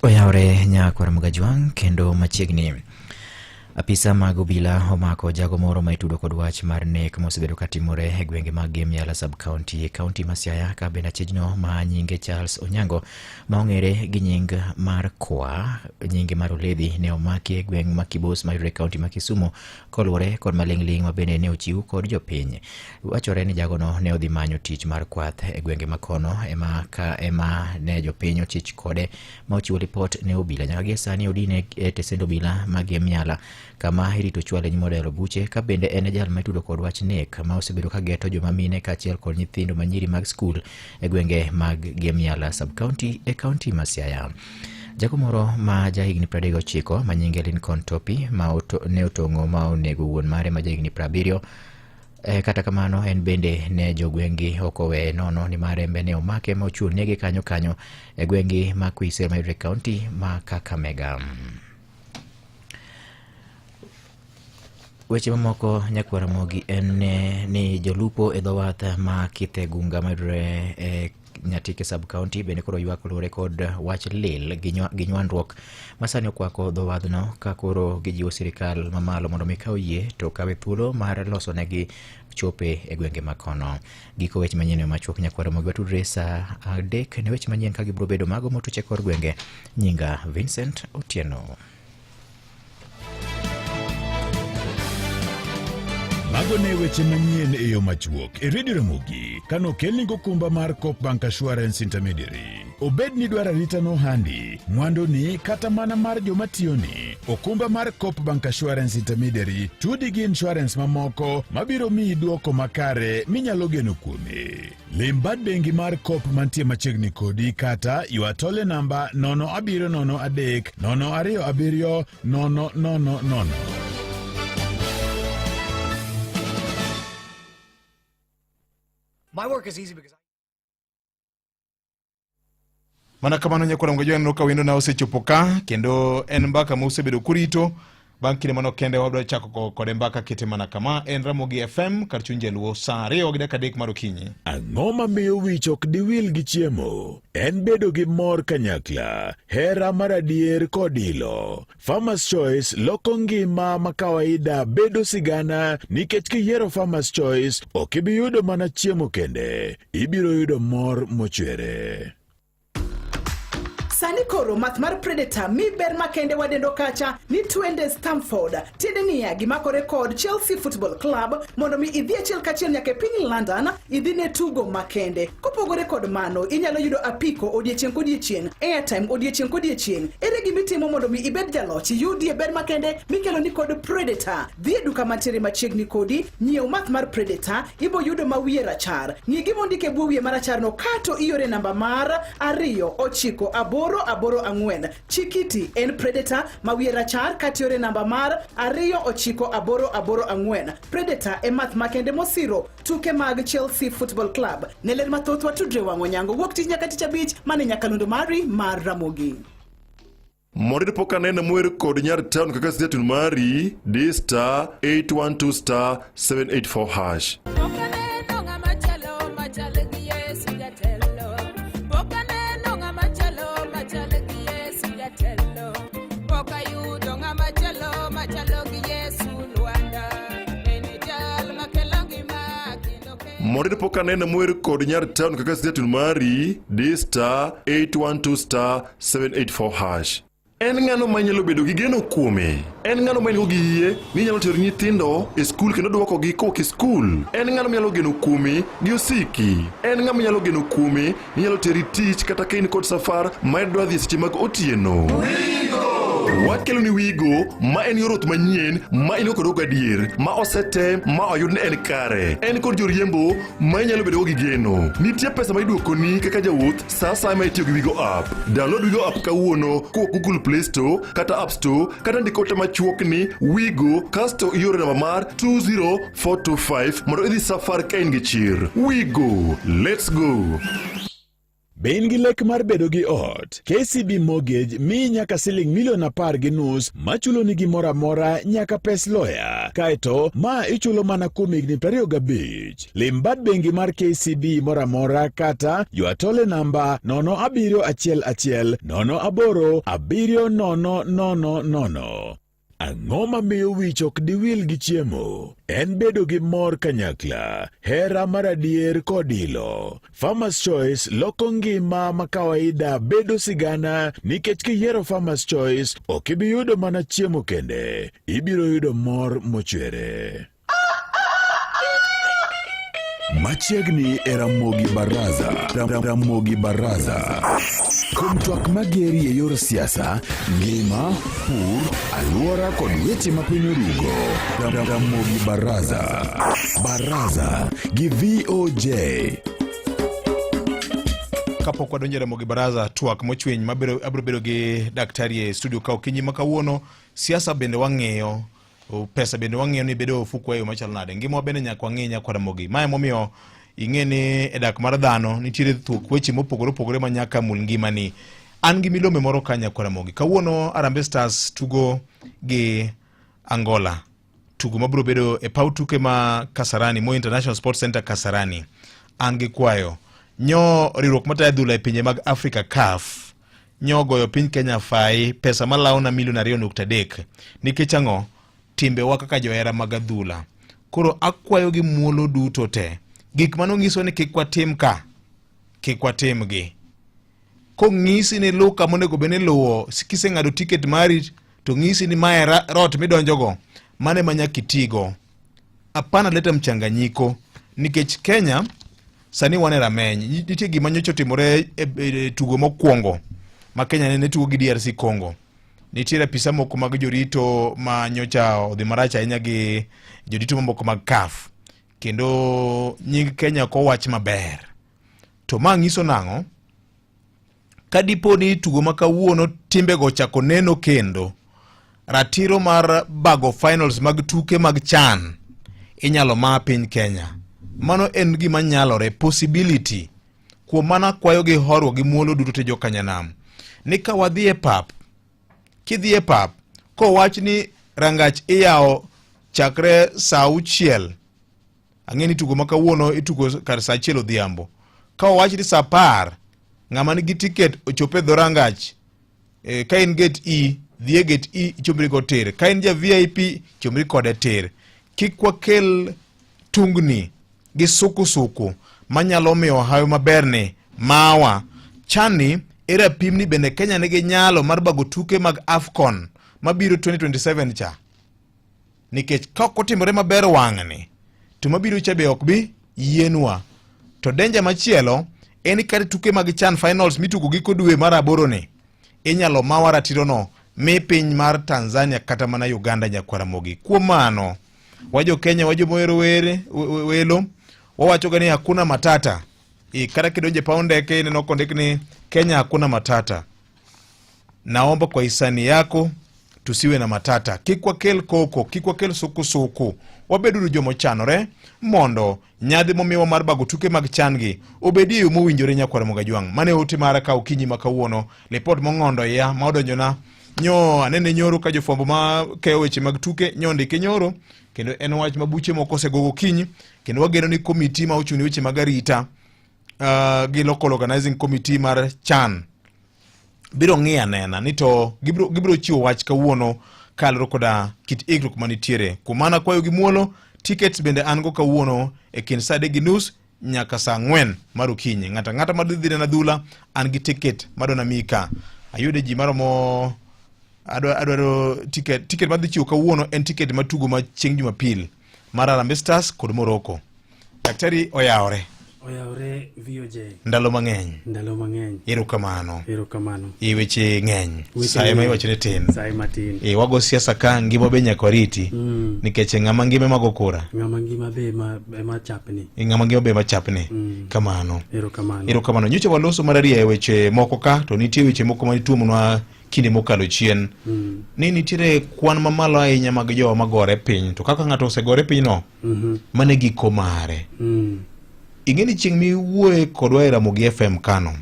Oyawre Nyakwar Mugajwang kendo machiegni apisa mag obila omako jago moro ma itudo kod wach mar nek mosebedo katimore e gwenge mag Gemiala sub county county ma Siaya ka benda chijno ma nyinge Charles Onyango ma ong'ere gi nying mar Kwa nyinge mar Oledhi ne omaki e gweng ma Kibos ma county ma Kisumu koluwore kod maling'ling ma bende ne ochiw kod jopiny. Wachore ni jago no ne odhi manyo tich mar kwath e gwenge ma kono ema ne jopiny ochich kode ma ochiwo ripot ne obila nyaka gi sani odine e tesend obila mag Gemiala kama irito chwale ni modelo buche ka bende en jal ma itudo kod wach nek ma osebedo ka geto joma mine kaachiel kod nyithindo manyiri mag skul e gwenge mag Gemiala sub county e county ma Siaya. Jago moro ma jahigni 39 ma nyinge Lincoln Topi ma ne otong'o ma onego wuon mare ma jahigni 70 kata kamano en bende ne jogwengi okowe nono ni mare mbene omake ma ochuo nege kanyo e gwengi ma Kwise ma county ma Kakamega. Weche mamoko Nyakwar Mogi en ni jolupo e dhowath ma Kithegunga madre e Nyatike sub county bende koro ywak lure kod wach lil gi nywandruok masani okwako dhowadhno ka koro gijiwo sirikal mamalo mondo mikaw yie to kawe thuolo mar loso negi chope e gwenge makono. Giko weche manyien machuok Nyakwar Mogi watudre sa 3 ne weche manyien ka gibro bedo mago motuche kor gwenge. Nyinga Vincent Otieno. Mago ne weche manyien e yo machuok e Radio Ramogi kano kelni go kumba mar Coopbank Assurance Intermediary. Obed ni dwara rita no handi, mwando ni kata mana mar joma tiyo ni. Okumba mar Coopbank Assurance Intermediary tudi gi insurance mamoko mabiro mi duoko makare minyalo geno kuome. Limbad bengi mar Coop mantie machiegni kodi kata yuatole namba 0703 027 000. My work is easy because Mana kamano Nyakwar Mogi no ka wendo na osechopo ka kendo en mbaka ma osebedo kurito bang' kinde mano kende wadwa chako kod mbaka kete mana kama en Ramogi FM kar chunje luo saa 2:03 mar okinyi. Ang'o mamiyo wich ok diwil gi chiemo? En bedo gi mor kanyakla, hera mar adier kod ilo. Farmers Choice loko ngima ma kawaida bedo sigana nikech kiyiero Farmers Choice ok ibi yudo mana chiemo kende, ibiro yudo mor mochwere. Sani koro math mar Predator mi ber makende wadendo kacha ni twende Stamford tidenia gimakore kod Chelsea Football Club mondo mi idhi achiel kachiel nyaka piny London idhi ne tugo makende. Kopogore kod mano inyalo yudo apiko odiechieng' kodiechieng', airtime odiechieng' kodiechieng'. Ere gimitimo mondo mi ibed jaloch yudie ber makende mikelo ni kod Predator. Dhi e duka mantiere machiegni kodi nyiew math mar Predator ibo yudo mawiye rachar. Ng'i gimondike buo wiye marachar no kato iore namba mar 294 4 Chikiti en Predator mawiye rachar katiore namba mar 294 Predator e math makende mosiro tuke mag Chelsea Football Club. Neler mathoth watudre wang'o nyango wuok tich nyaka tich abich mane nyakalondo mari mar Ramogi. Morid poka nena muere kod nyar town kaka stetun mari D*812 *784 hash. Morid poka nena muere kod nyar town kaka stetun mari D*812 *784 hash. En ng'ano manyalo bedo gi geno kuome. En ng'ano manyalo gi yie ni nyalo tero nyithindo e skul kendo duoko gi koki skul. En ng'ano manyalo geno kuome gi osiki. En ng'ama manyalo geno kuome ni nyalo teri tich kata kain kod safar ma dwa dhi seche mag otieno. Wakelo ni Wigo ma en yorot manyien ma ino kod ogadier ma osete ma oyud ne en kare. En kod joriembo ma inyalo bedo gi geno. Nitie pesa ma iduoko ni kaka jawuoth sa sa ma itiyo gi Wigo app. Download Wigo app kawuono ko Google Play Store kata App Store kata ndikote machuok ni Wigo kasto iore namba mar 20425 mondo idhi safar ka in gi chir. Wigo, let's go. Be in gi lek mar bedo gi ot? KCB Mortgage mi nyaka $1.10 million machulo ni gimoro amora nyaka pes loya. Kaeto ma ichulo mana kuom higni 25. Lim bad bengi mar KCB moro amora kata yuatole namba 07180087000. Ang'o mamiyo wich ok diwil gi chiemo? En bedo gi mor kanyakla, hera mar adier kod ilo. Farmers Choice loko ngima ma kawaida bedo sigana, nikech kiyiero Farmers Choice ok ibi yudo mana chiemo kende, ibiro yudo mor mochwere. Machiegni e Ramogi Baraza. Ramogi Baraza. Kuom twak mageri e yor siasa, ngima, pur, aluora kod weche mapiny orugo. Ramogi Baraza. Baraza gi VOJ. Kapok wadonjo Ramogi Baraza, twak mochwiny abiro bedo gi daktari e studio ka okinyi ma kawuono. Siasa bende wang'eyo, pesa bende wang'eyo ni bedo ofuko eyo machalo nade. Ngima bende nyaka wang'e nyaka Ramogi. Mae momiyo ing'e ni e dak mar dhano nitiere thuok weche mopogore ma nyaka mul ngimani. An gi milome moro ka nyaka Ramogi. Kawuono Harambee Stars tugo gi Angola. Tugo mabiro bedo e paw tuke ma Kasarani, Moi International Sports Center Kasarani. An gi kwayo nyo riwruok matayo adhula e pinje mag Africa CAF nyo goyo piny Kenya fai pesa malawo na $2.3 nikech ang'o? Timbe wa kaka johera mag adhula. Koro akwayo gi muolo duto te, gik manong'iso ni kik watim ka, kik watim gi. Kong'isi ni luka monego bene luwo, kiseng'ado tiket mari to ng'isi ni mae rot midonjogo, mane manyakitigo. Apana leta mchanganyiko, nikech Kenya sani wane rameny. Nitie gima nyocha otimore e tugo mokwongo ma Kenya ne tugo gi DRC Congo. Nitiere apisa moko mag jorito ma nyocha odhi marach ahinya gi jorito moko mag CAF. Kendo nying Kenya ko wach maber. To ma ng'iso nang'o? Kadipo ni tugo ma kawuono timbe go chako neno kendo, ratiro mar bago finals mag tuke mag CHAN inyalo ma piny Kenya. Mano en gima nyalore, possibility. Kuom mana kwayo gi horwo gi muolo duto te jokanyanam. Ni ka wadhi e pap, kidhi e pap, ko wach ni rangach iyawo chakre saa 6. Ang'eni tugo ma kawuono itugo kar saa 1 odhiambo. Ka wach ni saa 10, ng'ama nigi tiket ochope dho rangach. Ka in gate E, dhi e gate E ichomri go tir. Ka in ja VIP, chomri kode tir. Kik wakel tungni gi suku manyalo miyo hayo maberni mawa. Chani era pimni bende Kenya nigi nyalo mar bago tuke mag AFCON mabiro 2027 cha. Nikech ka otimore maber wang'ni, to mabiro cha be ok bi yienwa. To denja machielo en kar tuke mag CHAN finals mitugo giko dwe mar 8 ni, inyalo mawa ratiro no mi piny mar Tanzania kata mana Uganda nyaka Ramogi. Kuom mano, wajo Kenya, wajo moero welo, wawacho gani hakuna matata. Kata kidonje pa ndeke neno kondik ni Kenya hakuna matata. Naomba kwa hisani yako tusiwe na matata. Kikwa kel koko, kikwa kel suku. Wabedu jomo chanore mondo nyadhi momiwa mar bago tuke mag CHAN gi obedi yo mowinjore nyaka Ramogi Jwang'. Mane ote mara ka okinyi makawuono, report mong'ondo ya ma odonjona nyo anene nyoro ka jofwambo ma keyo weche mag tuke nyondike nyoro, kendo en wach mabuche moko osegogo kinyi, kendo wageno ni komiti ma ochuni weche mag arita gi local organizing committee mar CHAN biro ng'iya nena ni to gibiro chiwo wach kawuono kalro koda kit ikruok manitiere. Kumana kwayo gi muolo, tickets bende an go kawuono e kind saa 3:30 nyaka saa 4 mar okinyi. Ng'ata madhi na adhula an gi ticket madona mika. Ayude ji maromo adwaro ticket madhi chiwo kawuono en ticket matugo ma chieng' Jumapil mar Harambee Stars kod Morocco. Daktari oyawre VOJ. Ndalo mang'eny. Erokamano. Weche ng'eny. Sae ma iwacho ni tin. Sae matin. Wago siasa ka ngima be nyaka riti. Nikech ng'ama ngima mago kura. Ng'ama ngima be ma chapni. Ng'ama ngima be ma chapni. Kamano. Erokamano. Nyocha waloso mararia e weche moko ka, to nitie weche moko manituomonwa kinde mokalo chien. Ni nitiere kwan mamalo ahinya mag jowa magore piny. To kaka ng'ato osegore piny no, mane giko mare. ingeni chieng miwuoye kodwa e Ramogi FM Kano.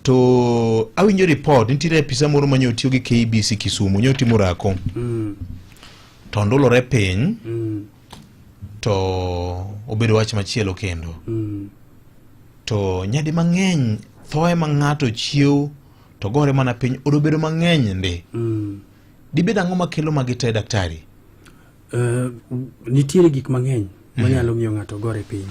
To awinjo report nitiere apisa moro manyo tiyo gi KBC Kisumu nyo timo rako. To ndolore piny. To obedo wach machielo kendo. To nyadi mang'eny thoe ma ng'ato chiew to gore mana piny odobedo mang'eny ndi. Dibed ang'o makelo magi te daktari? Nitiere gik mang'eny manyalo miyo ng'ato gore piny.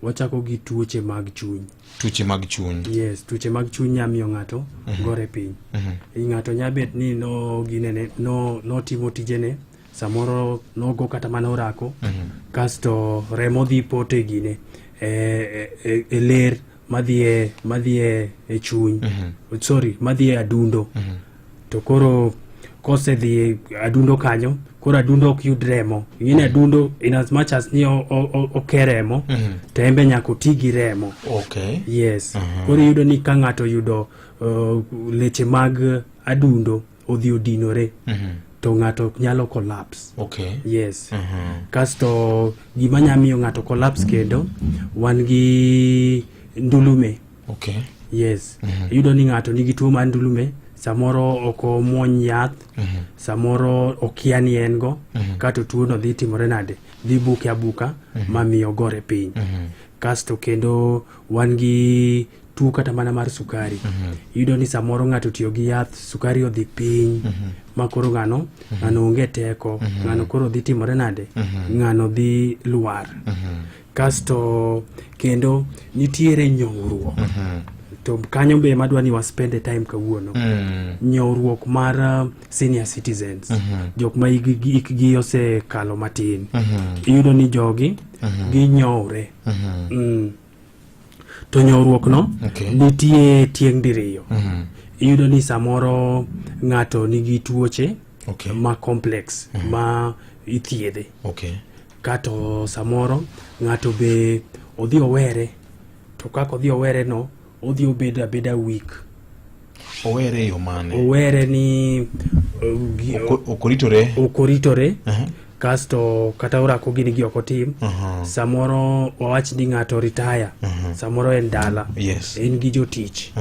Wachako gi tuoche mag chuny. Tuoche mag chuny. Yes, tuoche mag chuny nya miyo ng'ato gore piny. Ng'ato nya bet ni no timo tijene, samoro nogo kata mana orako, kasto remo dhi pote gine e ler madhie e chuny. Sorry, madhie adundo. To koro kose dhi adundo kanyo, koro adundo ok yud remo. Ingine adundo in as much as ni oke remo, to embe nyako tigi remo. Okay. Yes. Koro yudo ni ka ng'ato yudo leche mag adundo odhi odinore, to ng'ato nyalo collapse. Okay. Yes. Kasto gima nya miyo ng'ato collapse kendo, wan gi ndulume. Okay. Yes. Yudo ni ng'ato nigi tuo mar ndulume, samoro oko muony yath, samoro okia ni en go, kato tuo no dhi timore nade, dhi buke abuka, mamiyo gore piny. Kasto kendo wan gi tuo kata mana mar sukari. Yudo ni samoro ng'ato tiyo gi yath, sukari odhi piny, makoro ng'ano onge teko, ng'ano koro dhi timore nade, ng'ano dhi luar. Kasto kendo nitiere nyong'ruok. To kanyo be madwa ni waspende time kawuono. Nyowruok mar senior citizens, jok ma ikgi ose kalo matin. Iyudo ni jogi ginyowre. To nyowruok no nitie tieng' diriyo. Iyudo ni samoro ng'ato nigi tuoche ma complex ma ithiedhe. Kato samoro ng'ato be odhi owere, to kako odhi owere no odhi obeda weak. Owere yo mane? Owere ni okoritore. Kasto kata orako gini gi okotim. Samoro wawach ni ng'ato retire, samoro en dala, en gi jotich.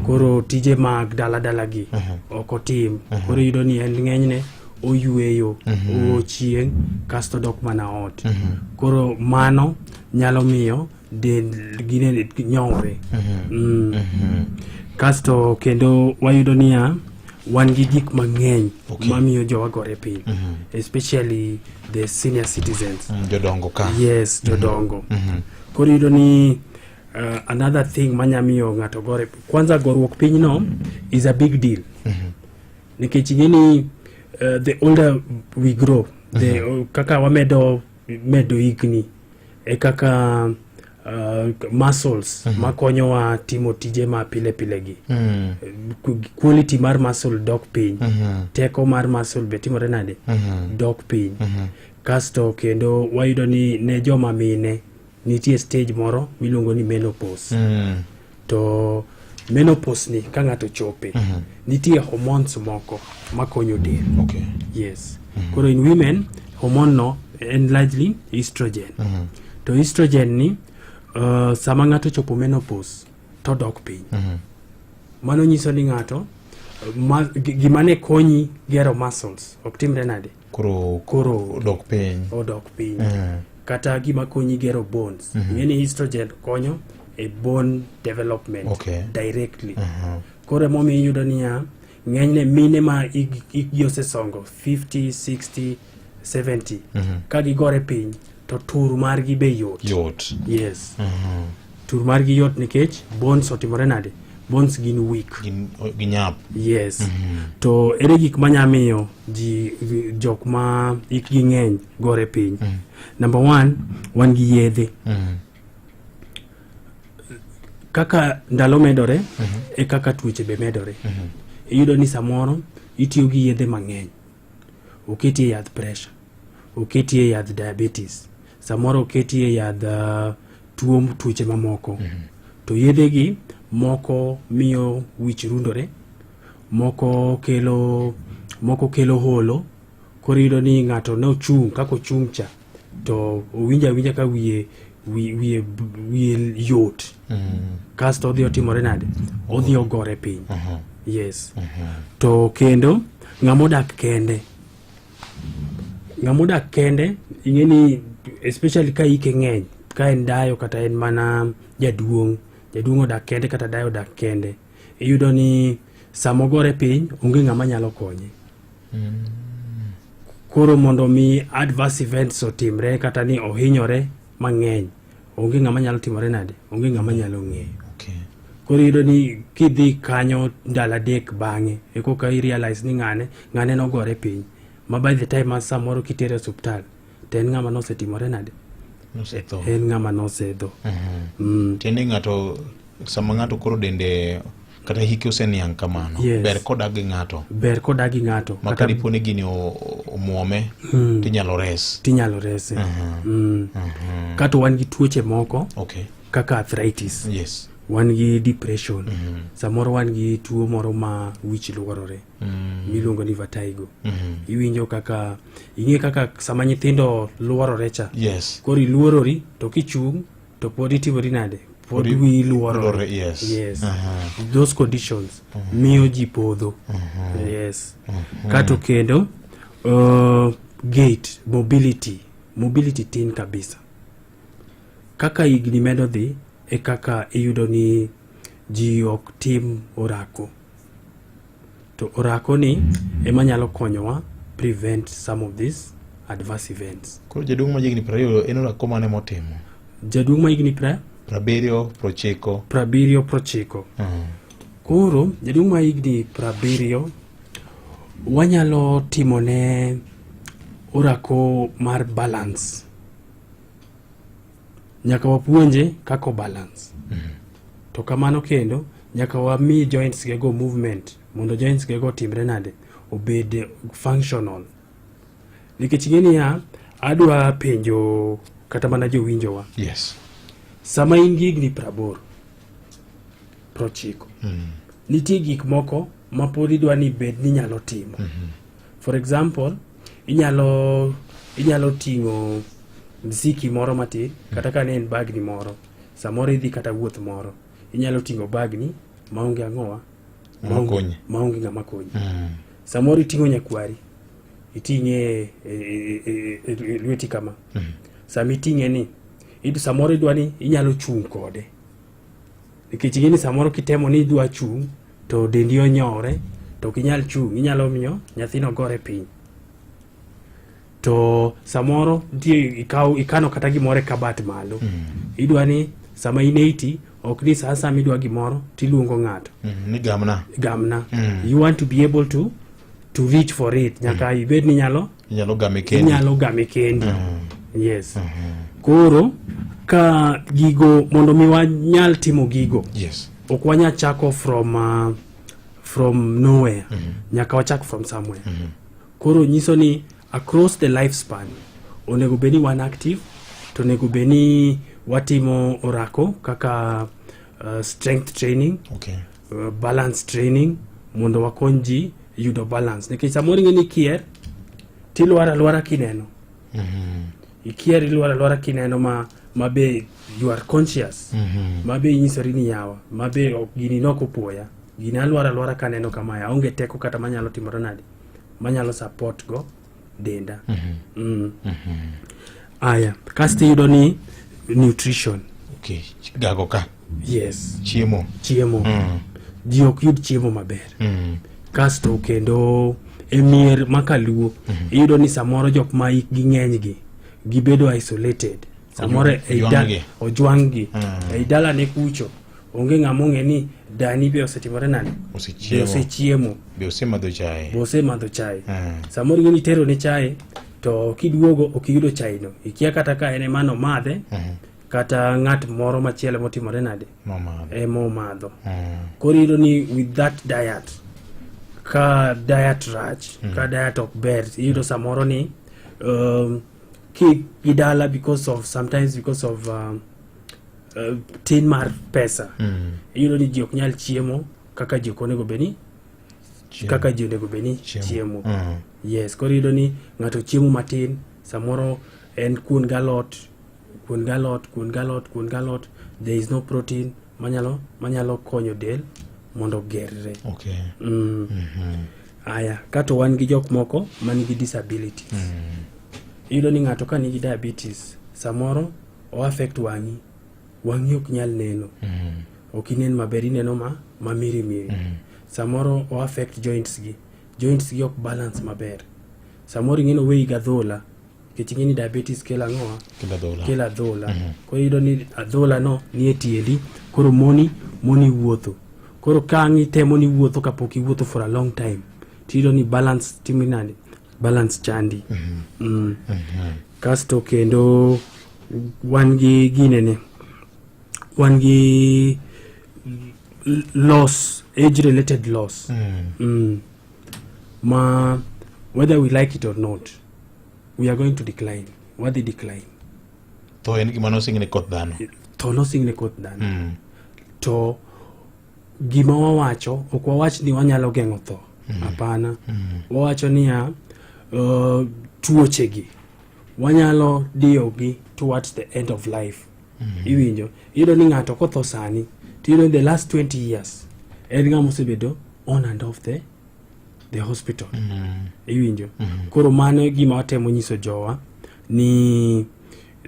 Koro tije mag dala gi okotim. Koro yudo ni en ng'enyne oyueyo, ochieng, kasto dok mana ot. Koro mano nyalo miyo del gine nyowre. Kasto kendo wayudo niya wan gi gik mang'eny mamiyo jowa gore piny, especially the senior citizens. Jodongo ka. Yes, jodongo. Koro yudo ni another thing manya miyo ng'ato gore, kwanza goruok piny no is a big deal. Nikech ingeni the older we grow, kaka wamedo higni, e kaka muscles makonyo wa timo tije ma pile gi. Quality mar muscle dok piny. Teko mar muscle be timore nade, dok piny. Kasto kendo wayudo ni ne joma mine nitie stage moro miluongo ni menopause. To menopause ni ka ng'ato chope, nitie hormones moko makonyo del. Yes. Koro in women, hormone no en largely estrogen. To estrogen ni sama ng'ato chopo menopause to dok piny. Mano nyiso ni ng'ato gimane konyi gero muscles ok timre nade, koro dok piny. Kata gima konyi gero bones. Yani estrogen konyo e bone development directly. Koro momi yudo niya ng'enyne mine ma ikgi osesongo 50, 60, 70 ka gigore piny to tur margi be yot. Yes. Tur margi yot nikech bones otimore nade, bones gin weak, ginyap. Yes. To ere gik manya miyo jok ma ikgi ng'eny gore piny. Number 1, wan gi yedhe. Kaka ndalo medore e kaka tuoche be medore. Iyudo ni samoro itiyo gi yedhe mang'eny. Oketie yadh pressure, oketie yadh diabetes, samoro oketie yadh tuoche mamoko. To yedhe gi moko miyo wich rundore, moko kelo holo. Koro iyudo ni ng'ato ne ochung' kako chung' cha to owinja ka wiye yot kasto odhi otimore nade odhi ogore piny yes to kendo ng'amodak kende ing'eni especially ka ike ng'eny ka en dayo kata en mana jaduong' odak kende kata dayo odak kende iyudo ni samogore piny onge ng'ama nyalo konye koro mondo mi adverse events otimre kata ni ohinyore mang'eny onge ng'ama nyalo timore nade onge ng'ama nyalo ng'eyo koro iyudo ni kidhi kanyo ndalo adek bang'e ekoka i realize ni ng'ane nogore piny ma by the time samoro kitere osuptal to en ng'ama nosetimore nade en ng'ama nosedho tiende ng'ato sama ng'ato koro dende kata hike oseniang' kamano ber kodak gi ng'ato maka dipo ni gini omuome tinyalo rese kata wan gi tuoche moko kaka arthritis wan gi depression samoro wan gi tuo moro ma wich luorore miluongo ni vertigo iwinjo kaka ing'e kaka sama nyithindo luorore cha koro iluorori to kichung' to pod itimori nade pod wi luorore yes those conditions miyo ji podho yes kato kendo gait mobility tin kabisa kaka igni medo dhi e kaka iyudo ni ji ok tim orako to orako ni ema nyalo konyowa prevent some of these adverse events. Koro jaduong' ma higni 20 en orako mane motimo? Jaduong' ma higni 70-90. Koro jaduong' ma higni 70 wanyalo timone orako mar balance. Nyaka wapuonje kako balance. To kamano kendo nyaka wami joints gego movement mondo joints gego timre nade obed functional. Nikech ng'eni ya adwa penjo kata mana jo winjowa. Yes. Sama in gi higni 80 nitie gik moko ma pod idwa ni bed ni nyalo timo. For example, inyalo ting'o mziki moro matin kata ka ne en bagni moro samoro idhi kata wuoth moro inyalo ting'o bagni maonge ang'owa maonge ng'ama konyi. Samoro iting'o nyakwari iting'e lweti kama sami ting'e ni samoro idwa ni inyalo chung' kode nikech ng'eni samoro kitemo ni idwa chung' to dendi onyore to kinyal chung' inyalo miyo nyathino gore piny. To samoro ikano kata gimore kabat malo idwa ni sama in 80 ok ni sasa midwa gimoro tiluongo ng'ato ni gamna. You want to be able to reach for it nyaka ibed ni inyalo game kendi. Yes. Koro ka gigo mondo mi wanyal timo gigo ok wanya chako from nowhere nyaka wachak from somewhere. Koro nyiso ni across the lifespan onego beni wan active to onego beni watimo orako kaka strength training, balance training mondo wakonji yudo balance. Nikech samoro ng'eni kier tilwara kineno ikier ilwara kineno ma be you are conscious ma be inyisori ni yawa ma be gini noko puoya gini alwara kaneno kama ya onge teko kata manyalo timore nade manyalo support go denda. Aya kasti yudo ni nutrition. Gago ka. Yes. Chiemo. Ji ok yud chiemo maber. Kasto kendo emir makaluo iyudo ni samoro jok ma ikgi ng'eny gibedo isolated. Samoro ojwang'gi ei dala ne kucho onge ng'ama ong'e ni dani be osetimore nade osechiemo be osemadho chai. Samoro ng'eni tero ne chai to kiduogo ok iyudo chai no ikia kata ka ene mano madhe kata ng'at moro machielo motimore nade momadho. Koro iyudo ni with that diet ka diet rach ka diet ok ber iyudo samoro ni ki gidala because of tin mar pesa iyudo ni ji ok nyal chiemo kaka ji onego beni chiemo. Yes, koro iyudo ni ng'ato chiemo matin samoro en kuon galot, there is no protein manyalo konyo del mondo gerre. Okay. Aya, kato wan gi jok moko manigi disability. Iyudo ni ng'ato ka nigi diabetes, samoro o affect wang'i ok nyal neno. Ok inen maber, ineno ma miri. Samoro o affect joints gi ok balance maber. Samoro ing'eno weyi ga dhola, kech ing'eni diabetes kela ng'oa? Kela dhola. Koro iyudo ni adhola no nie tiendi, koro moni wuotho. Koro ka ang'i temo ni wuotho kapok iwuotho for a long time, tiyudo ni balance chandi. Kasto kendo wan gi loss, age related loss. Ma whether we like it or not, we are going to decline. Wadhi decline. To en gima nosingne koth dhano. To gima wawacho, ok wawach ni wanyalo geng'o tho. Apana. Wawacho niya, tuochegi wanyalo diyogi towards the end of life. Iwinjo, iyudo ni ng'ato kotho sani, tiyudo in the last 20 years en ng'ama osebedo on and off the hospital. Iwinjo. Koro mano gima watemo nyiso jowa ni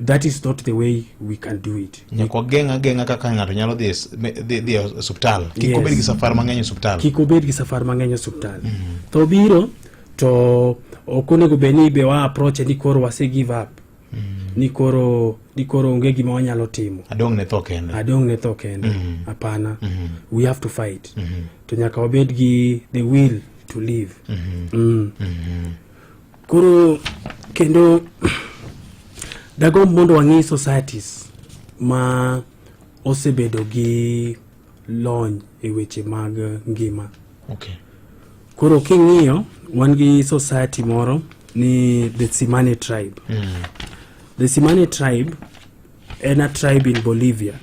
that is not the way we can do it. Nyako genga kaka ng'ato nyalo dhi hospital. Kik obed gi safar mang'eny hospital. To biro to okonego beni be wa approach ni koro wase give up. Ni koro onge gima wanyalo timo. Adong ne tho kende. Apana. We have to fight. To nyaka wabed gi the will to live. Koro kendo dago mondo wang'i societies ma osebedo gi lony e weche mag ngima. Okay. Koro king'iyo wan gi society moro ni the Tsimane tribe. The Tsimane tribe en a tribe in Bolivia.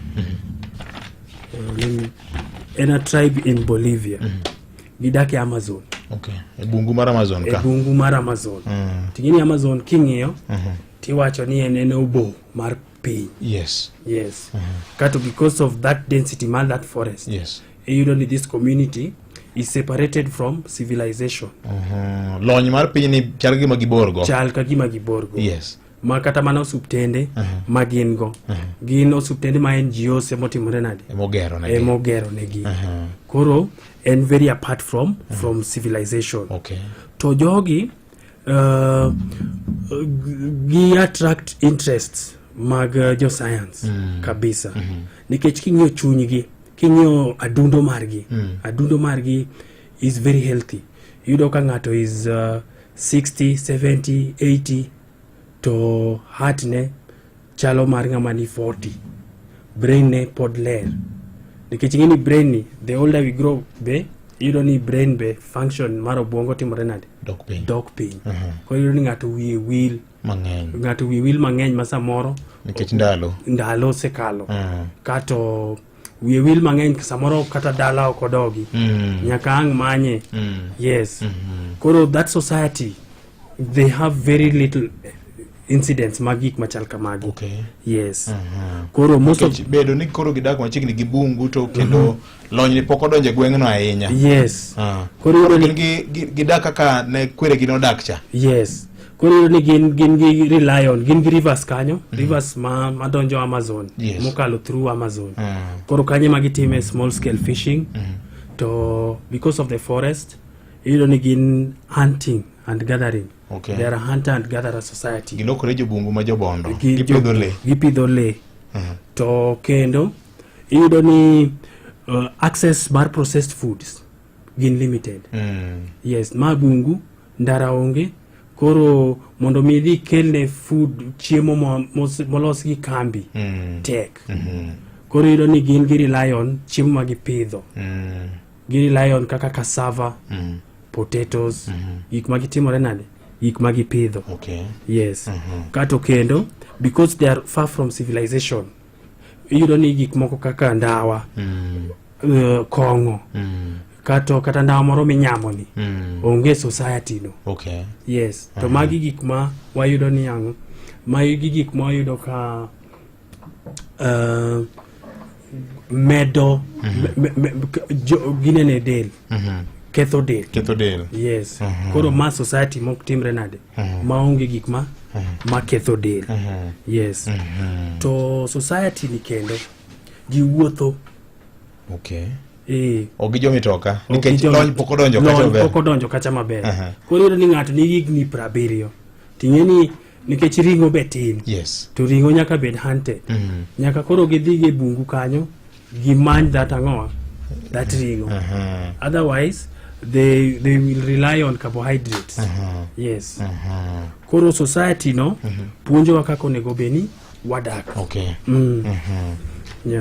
En a tribe in Bolivia. Gidak e Amazon. Okay. E bungu mar Amazon ka. Tingini Amazon king'iyo tiwacho ni en obo mar piny. Yes. Kato because of that density mar that forest. Yes. You know this community is separated from civilization. Lony mar piny ni chal ka gima giborgo. Yes. Ma kata mana osuptende ma gin go. Gin osuptende ma NGOs emotimore nade? Emogero negi. Koro en very apart from civilization. Okay. To jogi gi attract interests mag jo science kabisa. Nikech king'iyo chunygi, king'iyo adundo margi is very healthy. Yudo ka ng'ato is 60, 70, 80 to heart ne chalo mar ng'ama ni 40. Brain ne pod ler. Nikech ng'ini brain ni, the older we grow be, yudo ni brain be function mar obwongo timore nade? Dok piny. Koro yudo ni ng'ato wiye wil mang'eny ma samoro nikech ndalo sekalo. Kato wiye wil mang'eny samoro kata dala ok odogi. Nyaka ang' manye. Yes. Koro that society, they have very little incidents magik machal kamagi. Okay. Yes. Koro most of bedo ni koro gidak machiegni gi bungu to kendo lony ni pok odonje gweng'no ahinya. Yes. Koro gidak kaka ne kwere gi nodak cha. Yes. Koro ni gin gi rely on, gin gi rivers kanyo, rivers ma donjo Amazon, mokalo through Amazon. Koro kanye magitime small scale fishing. To because of the forest, you ni gin hunting and gathering. Okay. They are a hunter and gatherer society. Gilokore jo bungu ma jobondo. Gipidho le. To kendo iyudo ni access bar processed foods gin limited. Yes, ma bungu ndara onge. Koro mondo mi dhi kelne food chiemo molos gi kambi tek. Koro iyudo ni gin gi rely on chiemo ma gipidho. Gi rely on kaka cassava, potatoes, gik ma gitimore nade? Gik ma gipidho. Okay. Yes. Kato kendo because they are far from civilization, iyudo ni gik moko kaka ndawa, kongo, kata ndawa moro minyamo ni onge society no. Okay. Yes. To magi gik ma wayudo ni yang Magi gik moyudo ka medo ginene del ketho del yes koro ma society mok timre nade maonge gik ma ketho del yes to society ni kendo ji wuotho ogi jomitoka nikech lony pok odonjo kacha maber koro iyudo ni ng'ato nigi higni 70 ting'e ni nikech ringo be tin to ringo nyaka bed hunted nyaka koro gidhi e bungu kanyo gimany that ringo otherwise they will rely on carbohydrates yes koro society no puonjowa kaka onego beni wadak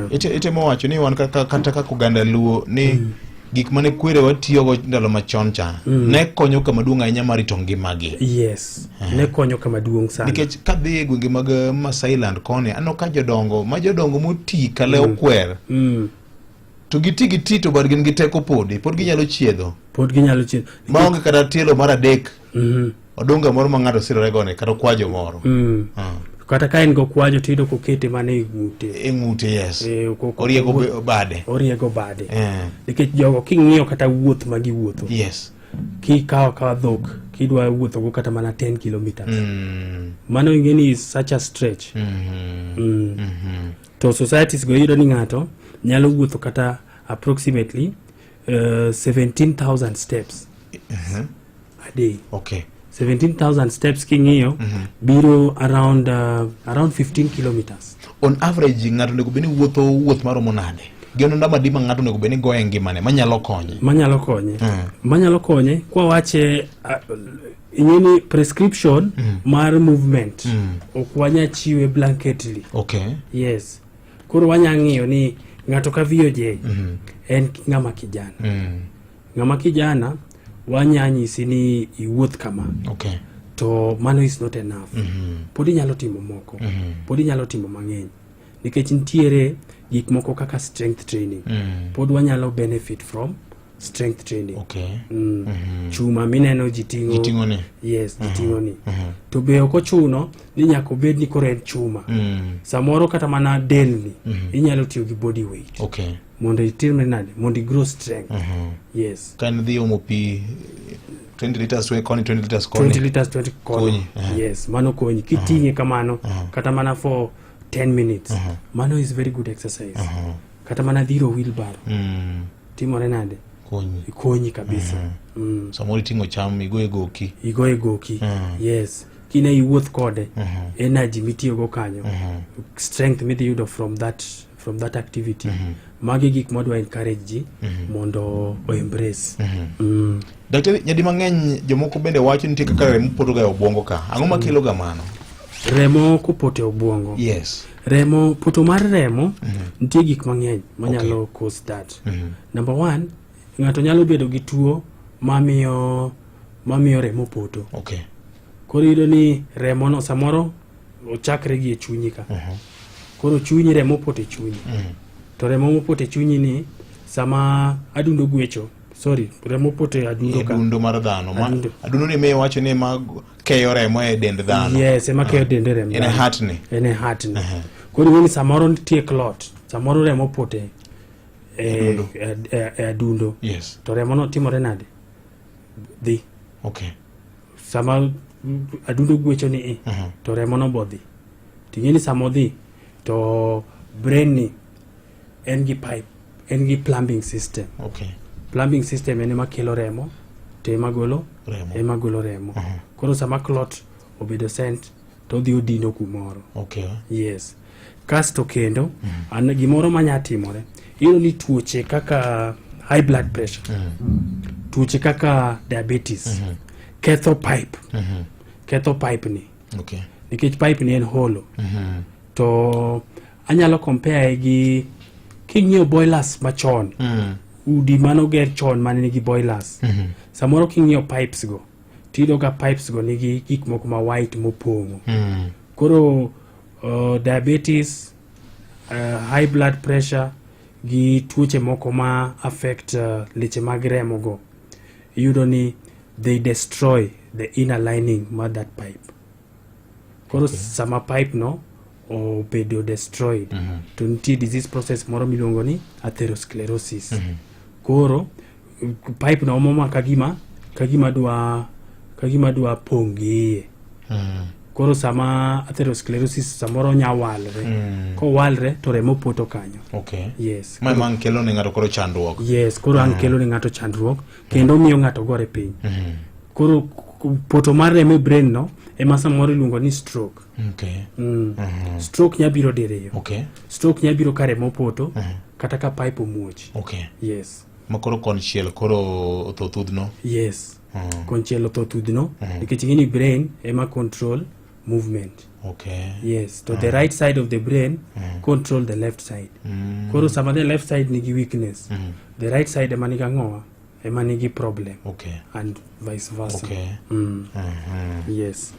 itemo wacho ni wan kata kaka oganda Luo ni gik mane kwere watiyogo ndalo machon cha ne konyo kama duong' ahinya mar rito ngimagi yes ne konyo kama duong' sana nikech kadhi e gwenge mag Masailand koni ano ka jodongo moti kale okwer to giti to bad gin gi teko pod ginyalo chiedho maonge kata tielo mar adek odonga moro ma ng'ato sirore gone kata kwajo moro kata ka en go kwajo tido kokete mane e ng'ute yes oriego bade nikech jogo king'iyo kata wuoth ma giwuotho yes kawa dhok kidwa wuotho go kata mana 10 kilometers mano ingeni is such a stretch to societies go yudo ni ng'ato nyalo wuotho kata approximately 17,000 steps a day 17,000 steps king'iyo biro around 15 kilometers on average ng'ato nego beni wuoth maromo nade geno ndama dima ng'ato nego beni goye ngimane manyalo konye kwa wache ingeni prescription mar movement okwanya chiwe blanketly yes koro wanya ng'iyo ni ng'ato ka VOJ en ng'ama kijana wanya nyisi ni iwuoth kama to mano is not enough podi nyalo timo moko podi nyalo timo mang'eny nikech nitiere gik moko kaka strength training pod wanyalo benefit from strength training chuma mineno jitingo ni yes jitingo ni to be okochuno ni nyaka bed ni kore chuma samoro kata mana del ni inyalo tiyo gi body weight mondo itimre nade mondo grow strength yes kan dhi omo pi 20 liters 20 liters 20 koni yes mano konyi kitinge kamano kata mana for 10 minutes mano is very good exercise kata mana dhiro wheelbarrow timore nade konyi kabisa samoro tingo cham igoe goki yes kine iwuoth kode energy mitiyo go kanyo strength midhi yudo from that activity magi gik modwa encourage ji mondo o embrace daktari nyadi mang'eny jomoko bende wacho nitie kaka remo poto ga obwongo ka ang'o makelo ga mano remo kupote obwongo yes remo poto mar remo nitie gik mang'eny manyalo cause that number 1 ng'ato nyalo bedo gi tuo mamiyo remo poto koro yudo ni remo no samoro ochakre gi e chunyi ka koro chunyi remo poto e chunyi to remo mopoto e chunyi ni sama adundo gwecho remo poto e adundo mar dhano adundo ni me wacho ni ma keyo remo e dend dhano yes ema keyo dend remo ene heart ni koro ni samoro nitie clot samoro remo poto e adundo yes to remo no timore nade dhi sama adundo gwecho ni to remo no bodhi tingeni samo dhi to brain ni en gi plumbing system plumbing system ene makelo remo to emagolo remo koro sama clot obedo sent to dhi odino kumoro yes kasto kendo an gimoro manya timore iyudo ni tuoche kaka high blood pressure tuoche kaka diabetes ketho pipe ni nikech pipe ni en hollow to anyalo compare gi king'iyo boilers machon udi mano ger chon mane nigi boilers samoro king'iyo pipes go tido ga pipes go nigi gik moko ma white mopong'o koro diabetes high blood pressure gi tuoche moko ma affect leche mag remo go yudo ni they destroy the inner lining ma that pipe koro sama pipe no obedo destroyed to nitie disease process moro miluongo ni atherosclerosis. Koro pipe no omoma kagima dwa pongie. Koro sama atherosclerosis samoro nyawalre kowalre to remo poto kanyo. Yes, mang kelo ne ng'ato koro chandruok. Yes, koro ang kelo ne ng'ato chandruok kendo miyo ng'ato gore piny. Koro poto mar remo e brain no ema samoro iluongo ni stroke. Stroke nyabiro diriyo. Stroke nyabiro ka remo poto kata ka pipe omuoch. Yes, makoro konchiel koro to thudno. Yes, konchiel to thudno nikech ng'ini brain ema control movement. Yes, to the right side of the brain control the left side. Koro sama the left side nigi weakness, the right side ema nigi ang'owa, ema nigi problem. And vice versa. Yes.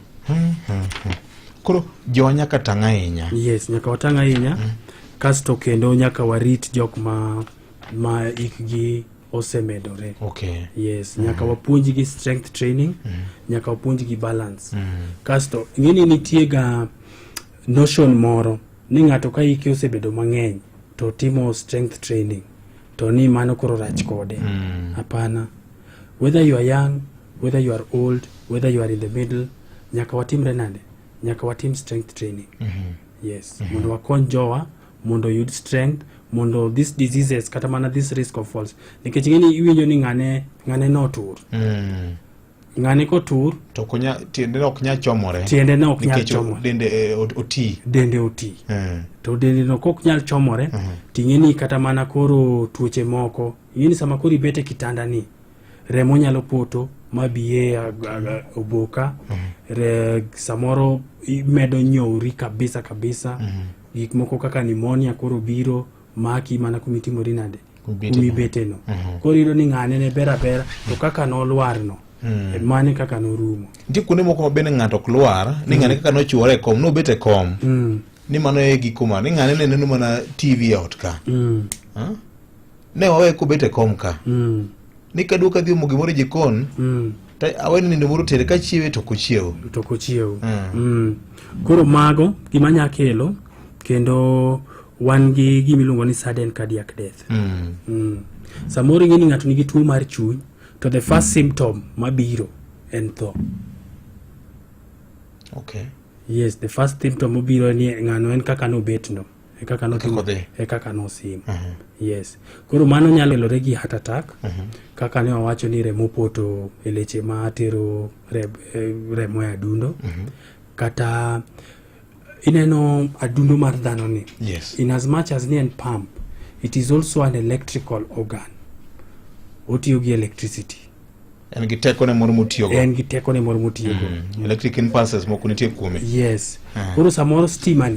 Koro jo nyaka tang' ahinya. Yes, nyaka watang' ahinya. Kasto kendo nyaka warit jok ma ikgi osemedore. Yes, nyaka wapuonji gi strength training, nyaka wapuonji gi balance. Kasto ng'eni nitie ga notion moro ni ng'ato ka iki osebedo mang'eny to timo strength training to ni mano koro rach kode. Hapana. Whether you are young, whether you are old, whether you are in the middle, nyaka watimre nade? Nyaka watim strength training. Yes, mondo wakony jowa mondo yud strength, mondo these diseases kata mana this risk of falls nikech ng'eni iwinjo ni ng'ane no tur. Ng'ane ko tur to tiende ok nya chomore. Tiende no ok nya chomore. Dende oti. To dende no ok nya chomore. Ting'eni kata mana koro tuoche moko. Ng'eni sama koro ibete kitanda ni remo nyalo poto mabiye oboka. Samoro imedo nyori kabisa. Gik moko kaka pneumonia koro biro maki mana kumitimori nade kumibete no. Koro iyudo ni ng'ane ne bera to kaka nolwar no mane kaka norumo. Nitie kuonde moko ma bende ng'ato ok lwar ni ng'ane kaka nochuore kom nobete kom ni mano e giko ma ni ng'ane ne neno mana TV ot ka ne wawe kubete kom ka ni kadwo kadhi omo gimoro jikon aweni nindo moro tere ka chiewe to kochiew. Koro mago gima nya kelo kendo wan gi gimiluongo ni sudden cardiac death. Samoro ng'eni ng'ato nigi tuo mar chuny to the first symptom mabiro en tho. Yes, the first symptom mabiro ni ng'ano en kaka nobet no kaka nosim. Yes, koro mano nyalo lore gi heart attack kaka ne wawacho ni remo poto e leche ma tero remo e adundo kata ineno adundo mar dhano ni. In as much as ni en pump, it is also an electrical organ. Otiyo gi electricity. En gi teko ne moro motiyogo. Electric impulses moko nitie kuome. Yes. Koro samoro stima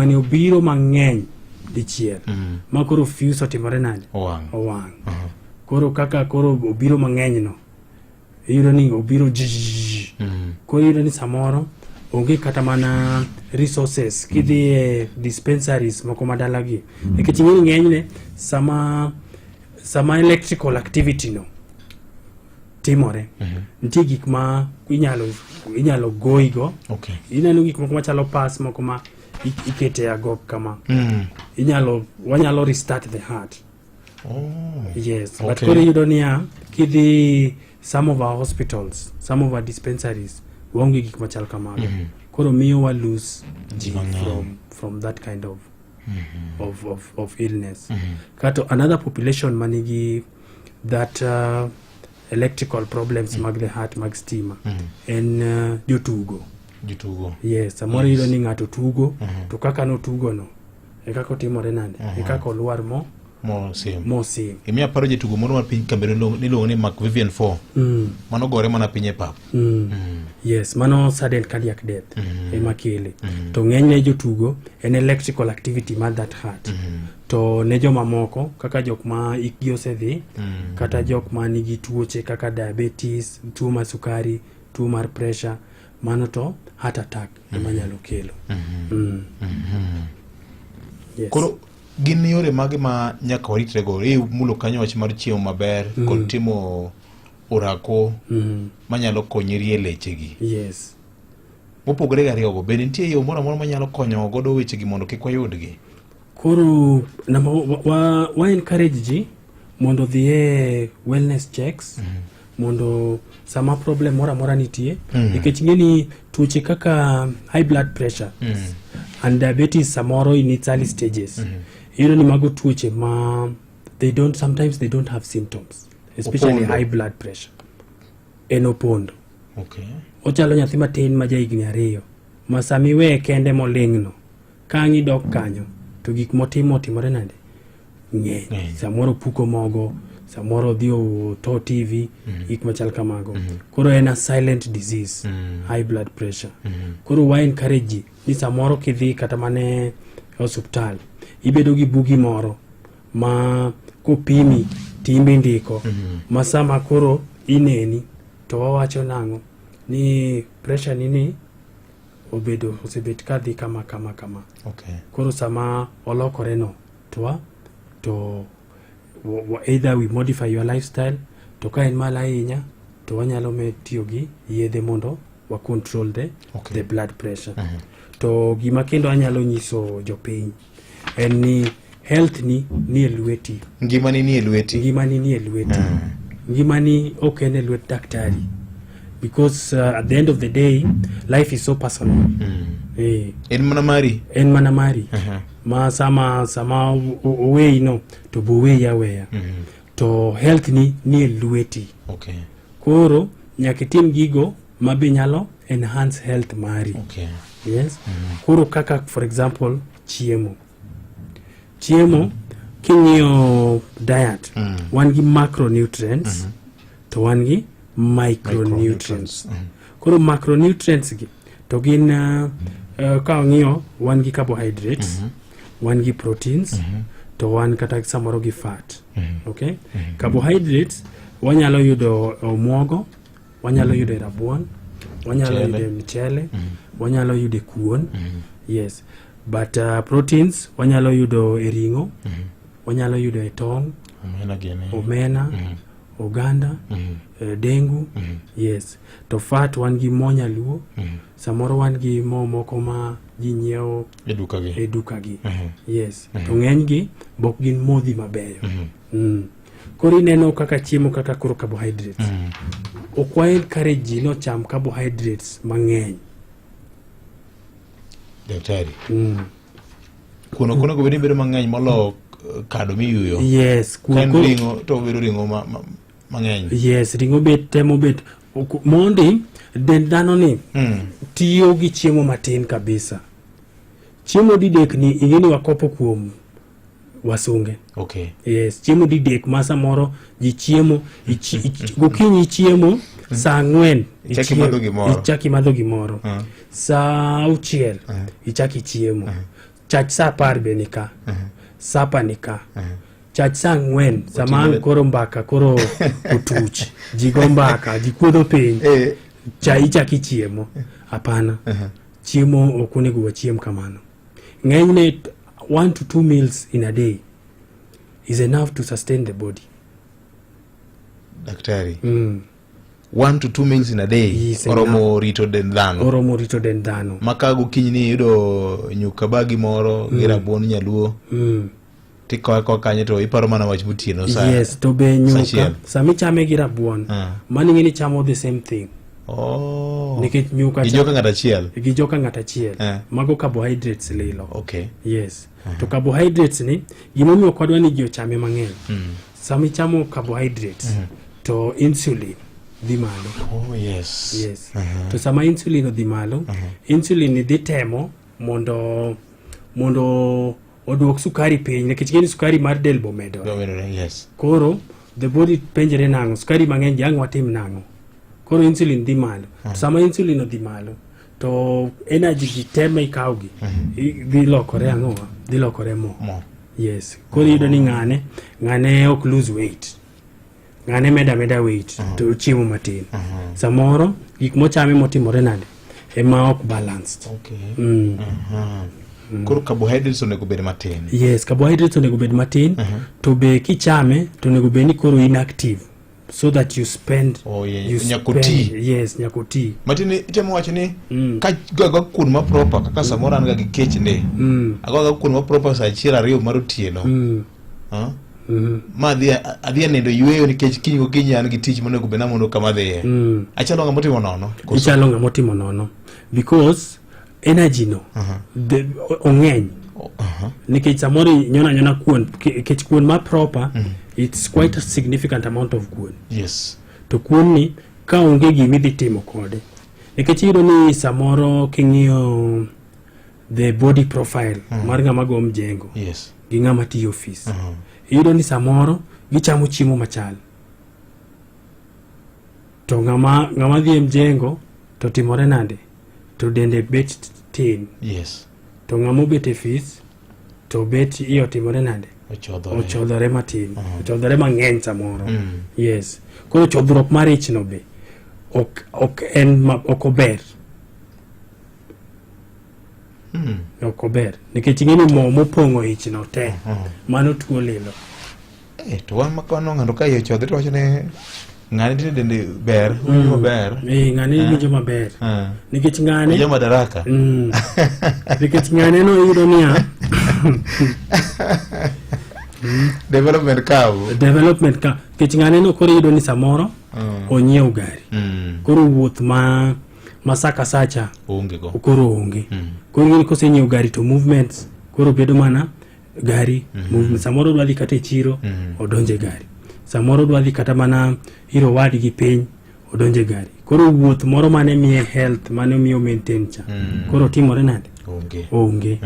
ni obiro mang'eny dichiel. Ma koro fuse otimore nade? Owang'. Koro kaka koro obiro mang'eny no. Iyudo ni obiro koro iyudo ni samoro onge kata mana resources kidhi e dispensaries moko madalagi. Nikech ng'enyne sama electrical activity no timore nitie gik ma inyalo goigo. Ineno gik moko machalo pass moko ma ikete agok kama. Wanyalo restart the heart. Yes, but koro iyudo niya kidhi some of our hospitals, some of our dispensaries waonge gik machal kamago. Koro miyo wa lose from that kind of illness. Kato another population manigi that electrical problems mag the heart mag stima en jotugo. Yes, samoro iyudo ni ng'ato tugo to kaka notugo no e kaka otimore nade e kaka olwar mo sim. Imiya paro jatugo moro mar piny Cameroon niluongo ni McVivian 4 mano gore mana piny e pap. Yes, mano sudden cardiac death ema kele. To ng'enyne jotugo en electrical activity mar that heart. To ne joma moko kaka jok ma ikgi osedhi kata jok ma nigi tuoche kaka diabetes, tuo mar sukari, tuo mar pressure, mano to heart attack ema nyalo kelo. Yes. Koro gin yore mage ma nyaka waritre go mulo kanyo wach mar chiemo maber kod timo orako manyalo konyeri e lechegi. Yes. mopogore gi ariyogo bende nitie yo moro amora manyalo konyo godo wechegi mondo kik wayudgi? Koro wa encourage ji mondo dhi e wellness checks, mondo sama problem moro amora nitie, nikech ing'eni tuoche kaka high blood pressure and diabetes samoro in its early stages, iyudo ni mago tuoche ma sometimes they don't have symptoms, especially Opondo. high blood pressure en opondo. Okay. Ochalo nyathi matin ma jahigni 2 ma sami we kende moling'no kang'i dok kanyo to gik motimore nade ng'eny. Samoro puko mogo, samoro dhi to TV, gik machal kamago. Koro en a silent disease, high blood pressure. Koro wa encourage ni samoro kidhi kata mane hospital ibedo gi bugi moro ma kopimi timbe ndiko ma sama koro ineni to wawacho nang'o ni pressure nini osebet kadhi kama. Okay. Koro sama olokore no to either we modify your lifestyle, to ka en mal ahinya to wanyalo tiyo gi yedhe mondo wa control the blood pressure. To gima kendo anyalo nyiso jopiny en ni health ni e lweti. Ngimani ni e lweti. Ngimani ok en e lwet daktari, because at the end of the day life is so personal. En mana mari. Ma sama oweyi no to bo weyi aweya. To health ni e lweti. Okay. Koro nyaka itim gigo ma be nyalo enhance health mari. Okay. Yes. Koro kaka for example chiemo king'iyo diet, wan gi macronutrients to wan gi micronutrients. Koro macronutrients gi to gin ka ng'iyo wan gi carbohydrates, wan gi proteins, to wan kata samoro gi fat. Okay? Carbohydrates wanyalo yudo omwogo, wanyalo yudo rabuon, wanyalo yudo mchele, wanyalo yudo kuon. Yes. But proteins wanyalo yudo e ring'o, wanyalo yudo e tong', omena, oganda, dengu. Yes. To fat wan gi mo nyaluo, samoro wan gi mo moko ma ji nyiewo e dukagi. Yes. To ng'eny gi bok gin modhi mabeyo. Koro ineno kaka chiemo kaka koro carbohydrates. Ok wa encourage ji no cham carbohydrates mang'eny. Daktari. Kuno bedo mang'eny molo kado miyuyo. Yes. Kan ring'o to bedo ring'o mang'eny. Yes, ring'o temo bet mondi dend dhano ni tiyo gi chiemo matin kabisa. Chiemo didek ni ing'eni wakopo kuom wasunge. Okay. Yes, chiemo didek ma samoro ji chiemo gokinyi chiemo saa 4 ichaki madho gimoro. Saa 6 ichaki chiemo. Chach saa 10 be nika. Sapa nika. Chach saa 4 sama koro mbaka koro utuch. Jigo mbaka, jikuodho piny. Ichaki chiemo. Hapana. Chiemo ok onego wachiem kamano. Ng'enyne 1 to 2 meals in a day is enough to sustain the body. Daktari. 1 to 2 meals in a day oromo rito dend dhano. Maka gokinyi ni yudo nyuka bagi moro gi rabuon nyaluo. Tiko kanyo to iparo mana wach mutieno sa. Yes, to be nyuka sami chame gi rabuon. Mani ng'eni chamo the same thing. Nikech nyuka gi joka ng'ata achiel. Mago carbohydrates lilo. Okay. Yes. To carbohydrates ni gimomiyo kwadwa ni ji ochame mang'eny. Sami chamo carbohydrates to insulin dhi malo. Oh yes. Yes. To sama insulin odhi malo, insulin dhi temo mondo oduok sukari piny, nikech ng'eni sukari mar del bomedore. Yes. Koro the body penjere nang'o, sukari mang'eny jang watim nang'o. Koro insulin dhi malo. Sama insulin odhi malo to energy gi teme ikawgi dhi lokore ang'o? Dhi lokore mo. Yes. Koro yudo ni ng'ane ok lose weight. Ng'ane meda weight to chiemo matin. Samoro gik mochame motimore nade ema ok balanced. Okay. Koro carbohydrates onego bed matin. Yes, carbohydrates onego bed matin. To be kichame to onego bed ni koro inactive so that you spend nyakoti. Yes, nyakoti. Matini itemo wacho ni ka go kun ma proper kaka samoro an ga gi kech ne. Ago kun ma proper sa chira riyo mar otieno. Ma adhi nindo yweyo nikech kiny gokinyi an gi tich monego bena mondo kama dhiye. Achalo ng'ama otimo nono. Ichalo ng'ama otimo nono because energy no ong'eny. Nikech samoro nyona kuon kech kuon ma proper it's quite a significant amount of kuon. Yes. To kuon ni ka onge gimi dhi timo kode. Nikech iyudo ni samoro king'iyo the body profile mar ng'ama go mjengo. Yes. Gi ng'ama tiyo office. Iyudo ni samoro gichamo chiemo machal. To ng'ama dhi mjengo to timore nade? To dende bet tin. Yes. To ng'ama bet e office to bet iyo timore nade? Ochodhore matin. Ochodhore mang'eny samoro. Yes. Koro chodhruok mar ich no be ok ober. Ok ober. Nikech ing'eni mo mopong'o ich no te. Mano tuo lilo. To wan makono ng'ano ka yie chodhre to wacho ne ng'ani dende ber, winjo maber. Ng'ani winjo maber. Nikech ng'ani winjo madaraka. Nikech ng'ani no yudo niya development ka. Nikech ng'ani no koro yudo ni samoro onyiew gari. Koro wuoth ma saka sacha onge go. Koro onge. Koro ng'ani kosenyiew gari to movements koro bedo mana gari. Movement samoro dwa dhi kata e chiro odonje gari. Samoro dwa dhi kata mana iro wadi gi piny odonje gari. Koro wuoth moro mane miye health mane miyo maintain cha. Koro timore nade? Onge.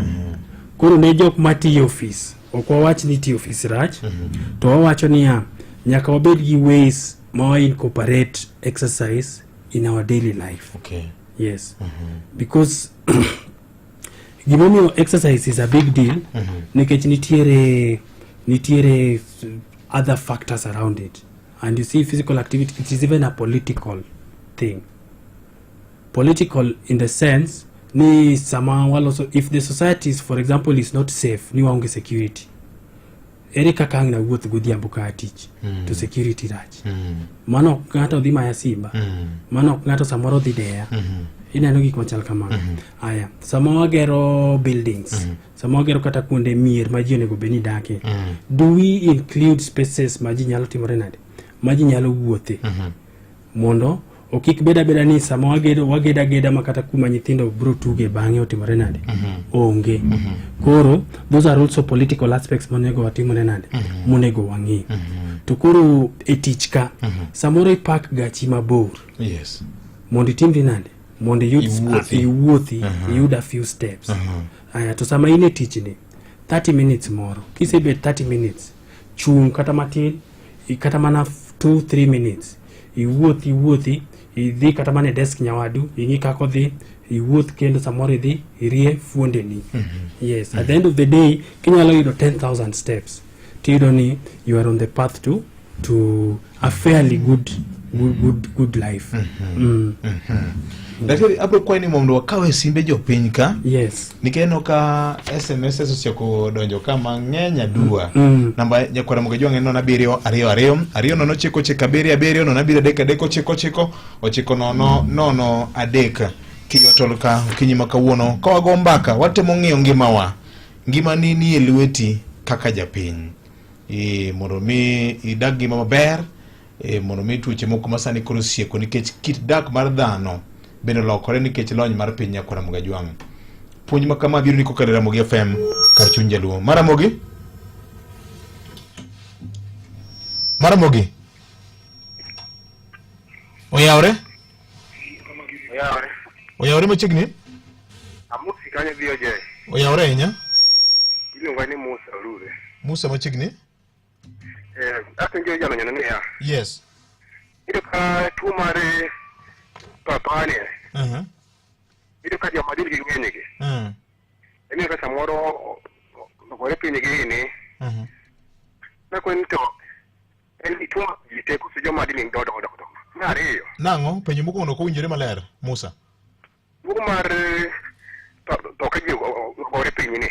Koro ne jok matiyo office ok wawach ni tiyo office rach. To wawacho niya nyaka wabed gi ways ma incorporate exercise in our daily life. Okay. Yes. Because gimomiyo exercise is a big deal. Nikech nitiere other factors around it. And you see physical activity, it is even a political thing. Political in the sense ni somehow also if the society is, for example, is not safe, ni waonge security. Ere kaka ang na wuoth godhiambo ka tich to security rach. Mano ng'ato dhi maya simba. Mano ng'ato samoro dhi deya. Ineno gik machal kamano. Aya, sama wagero buildings, sama wagero kata kuonde mier ma ji onego beni dake. Do we include spaces ma ji nyalo timore nade? Ma ji nyalo wuothe. Mondo okik beda ni sama wageda makata kuma nyithindo bro tuge bang'e otimore nade? Onge. Koro those are also political aspects monego watimore nade? Monego wang'i. To koro e tich ka samoro ipak gachi mabor. Yes. Mondo itimri nade? Mondo iwuothi, yud a few steps. Aya, to sama ine tich ni 30 minutes moro. Kisebet 30 minutes, chung kata matin, kata mana 2-3 minutes. Iwuothi, idhi kata mana desk nyawadu, ing'i kako dhi, iwuoth kendo samoro idhi, irie fuonde ni. Yes, at the end of the day, kinyalo yudo 10,000 steps. Tiyudo ni you are on the path to a fairly good life. Daktari, hapo kwa ni mondo wakawe simbe jopiny ka? Yes. Nikeno ka SMS osieko donjo kama ng'enya dua. Namba nyakwara mugejwa ng'eno na biriyo ariyo nono chiko chika biriyo nono biriyo deka ochiko nono adeka. Kiyotolka kinyima kawuono kawago mbaka watemo ng'iyo ngima nini e lweti kaka japiny. Mondo mi idag ngima maber, mondo mi tuoche moko masani koro osieko nikech kit dak mar dhano bende lokore nikech lony mar piny Nyakwara Mugejwang'. Puonj ma kama biro ni kokalo Ramogi FM kar chuny jaluo. Maramogi oyawre machiegni amusi kanyo biyo je oyawre ahinya iluonga ni Musa machiegni apenjo jalo nyono niya. Yes. Ito ka tuo mar papani. Ito ka joma dil gi ng'eny gi. Ene ka samoro ogore piny gi ni. Na kwento en tuo jite ku joma dil ndodo. Ng'ariyo. Nang'o penjo mokono ko winjore maler Musa. Tuo mar to ka ji ogore piny ni.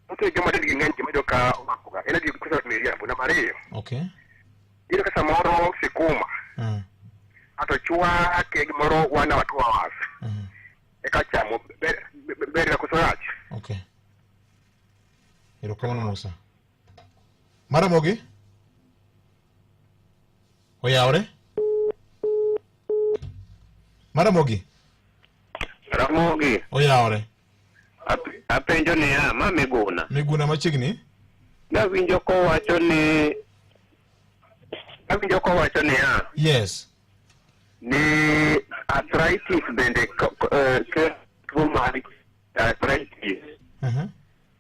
Oto joma dil gi ng'eny joma doka omakoga. Ene gi kusa miria na mariyo. Okay. iyudo ka samoro sikuma ato chwake gimoro 1 or 2 hours eka chamo ber na koso rach. Okay. Erokamano Musa. Maramogi? Oyawre? Maramogi? Ramogi. Oyawre? Apenjo ni ma Miguna. Miguna machiegni? Nawinjo kowacho ni Yes. Ni arthritis bende tuo mar arthritis.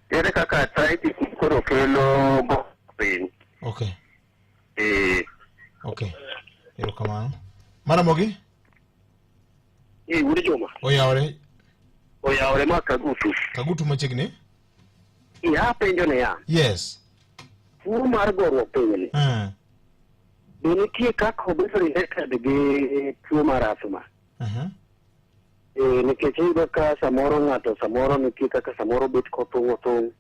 Ere kaka arthritis koro kelo go piny. Okay. Okay. Erokamano. Maramogi? Uri Juma. Oyawre Ma Kagutu. Kagutu machiegni? Apenjo ni Yes. tuo mar goruok piny ni nitie kaka obedo related gi tuo mar asthma. Nikech iyudo ka samoro ng'ato samoro nitie kaka samoro bet kothung'.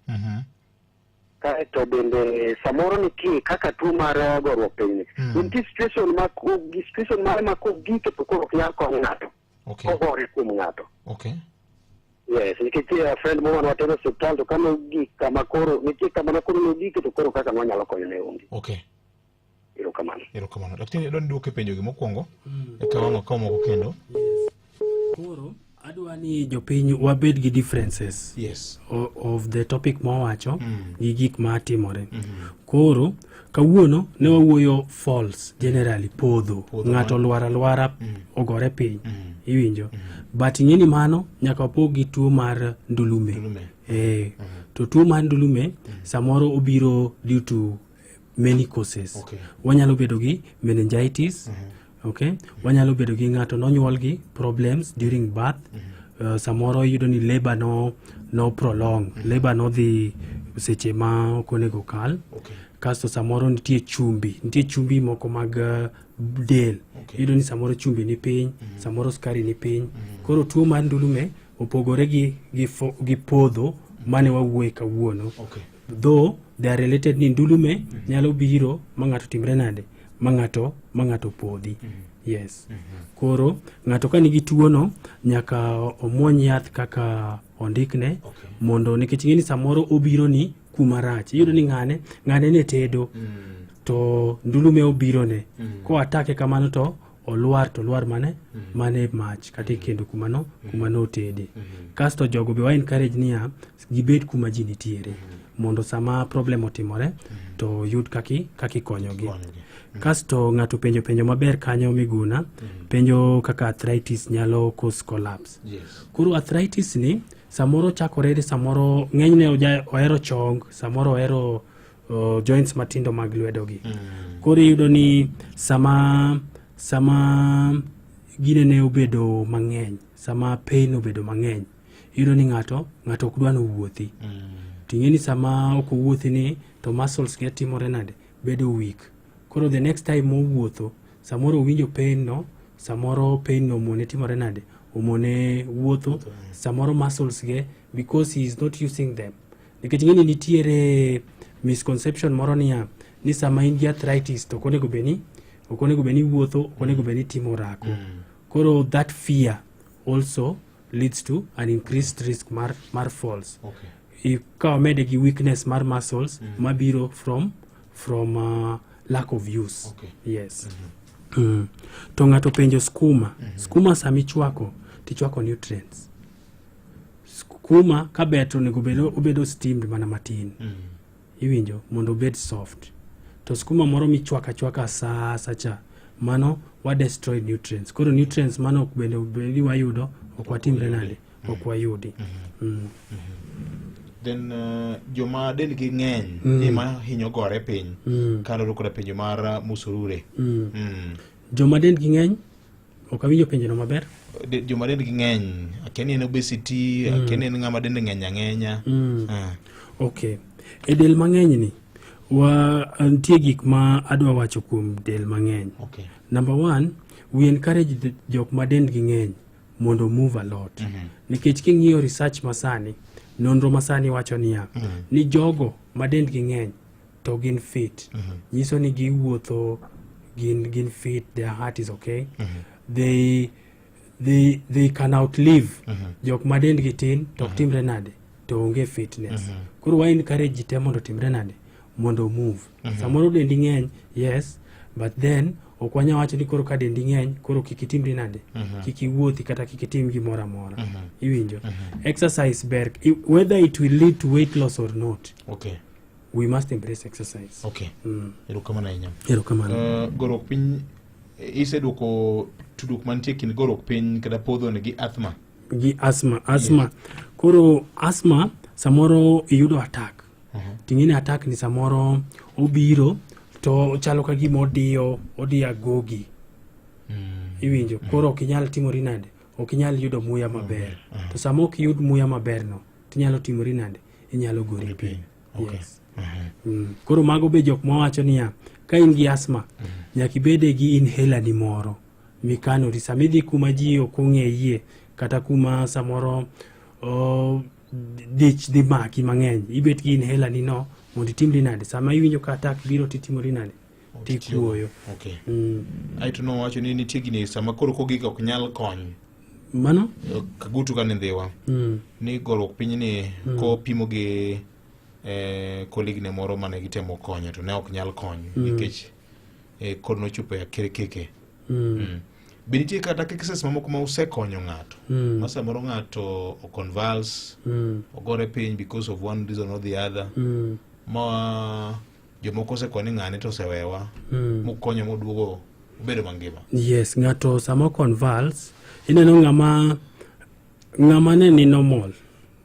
Kaeto bende samoro nitie kaka tuo mar goruok piny. Nitie situation mare ma kogike to koro ok nyal konyo ng'ato. Kogore kuom ng'ato. Okay. Yes, nikech a friend mo wan watero hospital to kama gik kama koro nitie kama na koro gike to koro kaka wanyalo konyo ne onge. Okay. Erokamano. Lakini don duoke penjo gi mokwongo eka wang'o ka moko kendo. Koro adwa ni jopiny wabed gi differences of the topic mawacho gi gik matimore. Koro kawuono ne wawuoyo falls generally podho ng'ato lwara ogore piny iwinjo but ng'eni mano nyaka wapog gi tuo mar ndulume. To tuo mar ndulume samoro obiro due to many causes. Wanyalo bedo gi meningitis. Okay, wanyalo bedo gi ng'ato nonyuol gi problems during birth. Samoro yudo ni labor no prolong. Labor no dhi seche ma okonego kal. Kasto samoro nitie chumbi moko mag del. Yudo ni samoro chumbi ni piny, samoro skari ni piny. Koro tuo mar ndulume opogore gi podho mane wawuoye kawuono. Though they are related, ni ndulume nyalo biro ma ng'ato timre nade ma ng'ato podhi. Yes. Koro ng'ato ka nigi tuono nyaka omuony yath kaka ondikne mondo nikech ng'eni samoro obiro ni kuma rach. Iyudo ni ng'ane ne tedo to ndulume obiro ne ko atake kamano to olwar mane mach kata kendo kumano tede. Kasto jogo be wa encourage niya gibed kuma ji nitiere mondo sama problem otimore to yud kaki konyogi. Kasto ng'ato penjo maber kanyo Miguna, penjo kaka arthritis nyalo cause collapse. Koro arthritis ni samoro chakore samoro ng'enyne ohero chong, samoro ohero joints matindo mag lwedogi. Koro iyudo ni sama gine ne obedo mang'eny, sama pain obedo mang'eny, iyudo ni ng'ato ok dwa wuothi. Ting'eni sama ok owuothi ni to muscles ge timore nade bedo weak. Koro the next time mowuotho samoro winjo pain no, samoro pain no mone timore nade omone wuotho, samoro muscles ge because he is not using them. Nikech ng'eni nitiere misconception moro niya ni sama in gi arthritis to okonego beni wuotho, okonego beni timo rako. Koro that fear also leads to an increased risk mar falls. Ka omede gi weakness mar muscles mabiro from lack of use. Yes. To ng'ato penjo skuma sami chwako tichwako nutrients. Skuma ka beto nego obedo steamed mana matin. Iwinjo mondo obed soft. To skuma moro michwaka sacha mano wa destroy nutrients. Koro nutrients mano ok bende wayudo ok watimre nade ok wayudi. Then joma dendgi ng'eny ema hinyo gore piny kaloro koda penjo mar musurure. Joma dendgi ng'eny ok awinjo penjono maber. Joma dendgi ng'eny akia ni en obesity, akia ni en ng'ama dende ng'eny ang'enya. Okay. E del mang'eny ni nitie gik ma adwa wacho kuom del mang'eny. Number 1, we encourage jok ma dendgi ng'eny mondo move a lot. Nikech king'iyo research masani, nonro masani wacho niya ni jogo ma dendgi ng'eny to gin fit. Nyiso ni giwuotho gin fit, their heart is okay, they can outlive jok madend gitin tok timre nade to onge fitness. Koro wa encourage jite mondo timre nade mondo move. Samoro dendi ng'eny, yes, but then okwanya wacho ni koro ka dendi ng'eny koro kikitimri nade kikiwuothi kata kikitim gimoro amora. Iwinjo? Exercise ber, whether it will lead to weight loss or not. Okay. We must embrace exercise. Okay. Erokamano ahinya. Erokamano. Gorok piny iseduoko tudruok mantie kind gorok piny kata podho ne gi asthma. Gi asthma. Koro asthma samoro iyudo attack. Tingine attack ni samoro obiro to chalo ka gima odiyo agogi. Iwinjo? Koro okinyal timori nade, okinyal yudo muya maber. To samo ok yud muya maber no, tinyalo timori nade, inyalo gori piny. Yes. Koro mago be jok mawacho niya, ka in gi asthma, nyaka ibede gi inhaler ni moro mikanori samidhi kuma ji okong'eyie kata kuma samoro dich dhi maki mang'eny, ibet gi inhaler ni no mondo itimri nade, sama iwinjo ka attack biro titimori nade, tikuoyo. Okay. Aito no wacho ni nitie gini sama koro kogika ok nyal kony. Mano? Kagutu kan ndhiwa. Ni gorok piny ni ko pimo gi kolegne moro mane gitemo konyo to ne ok nyal konyo nikech kod nochupo ya keke. Binitie kata cases mamoko ma usekonyo ng'ato. Masa moro ng'ato oconvulse, ogore piny because of one reason or the other. Ma jomoko sekoni ng'ane to sewewa. Mukonyo moduogo ubedo mangima. Yes, ng'ato samo convulse, ineno ng'ama ne ni normal.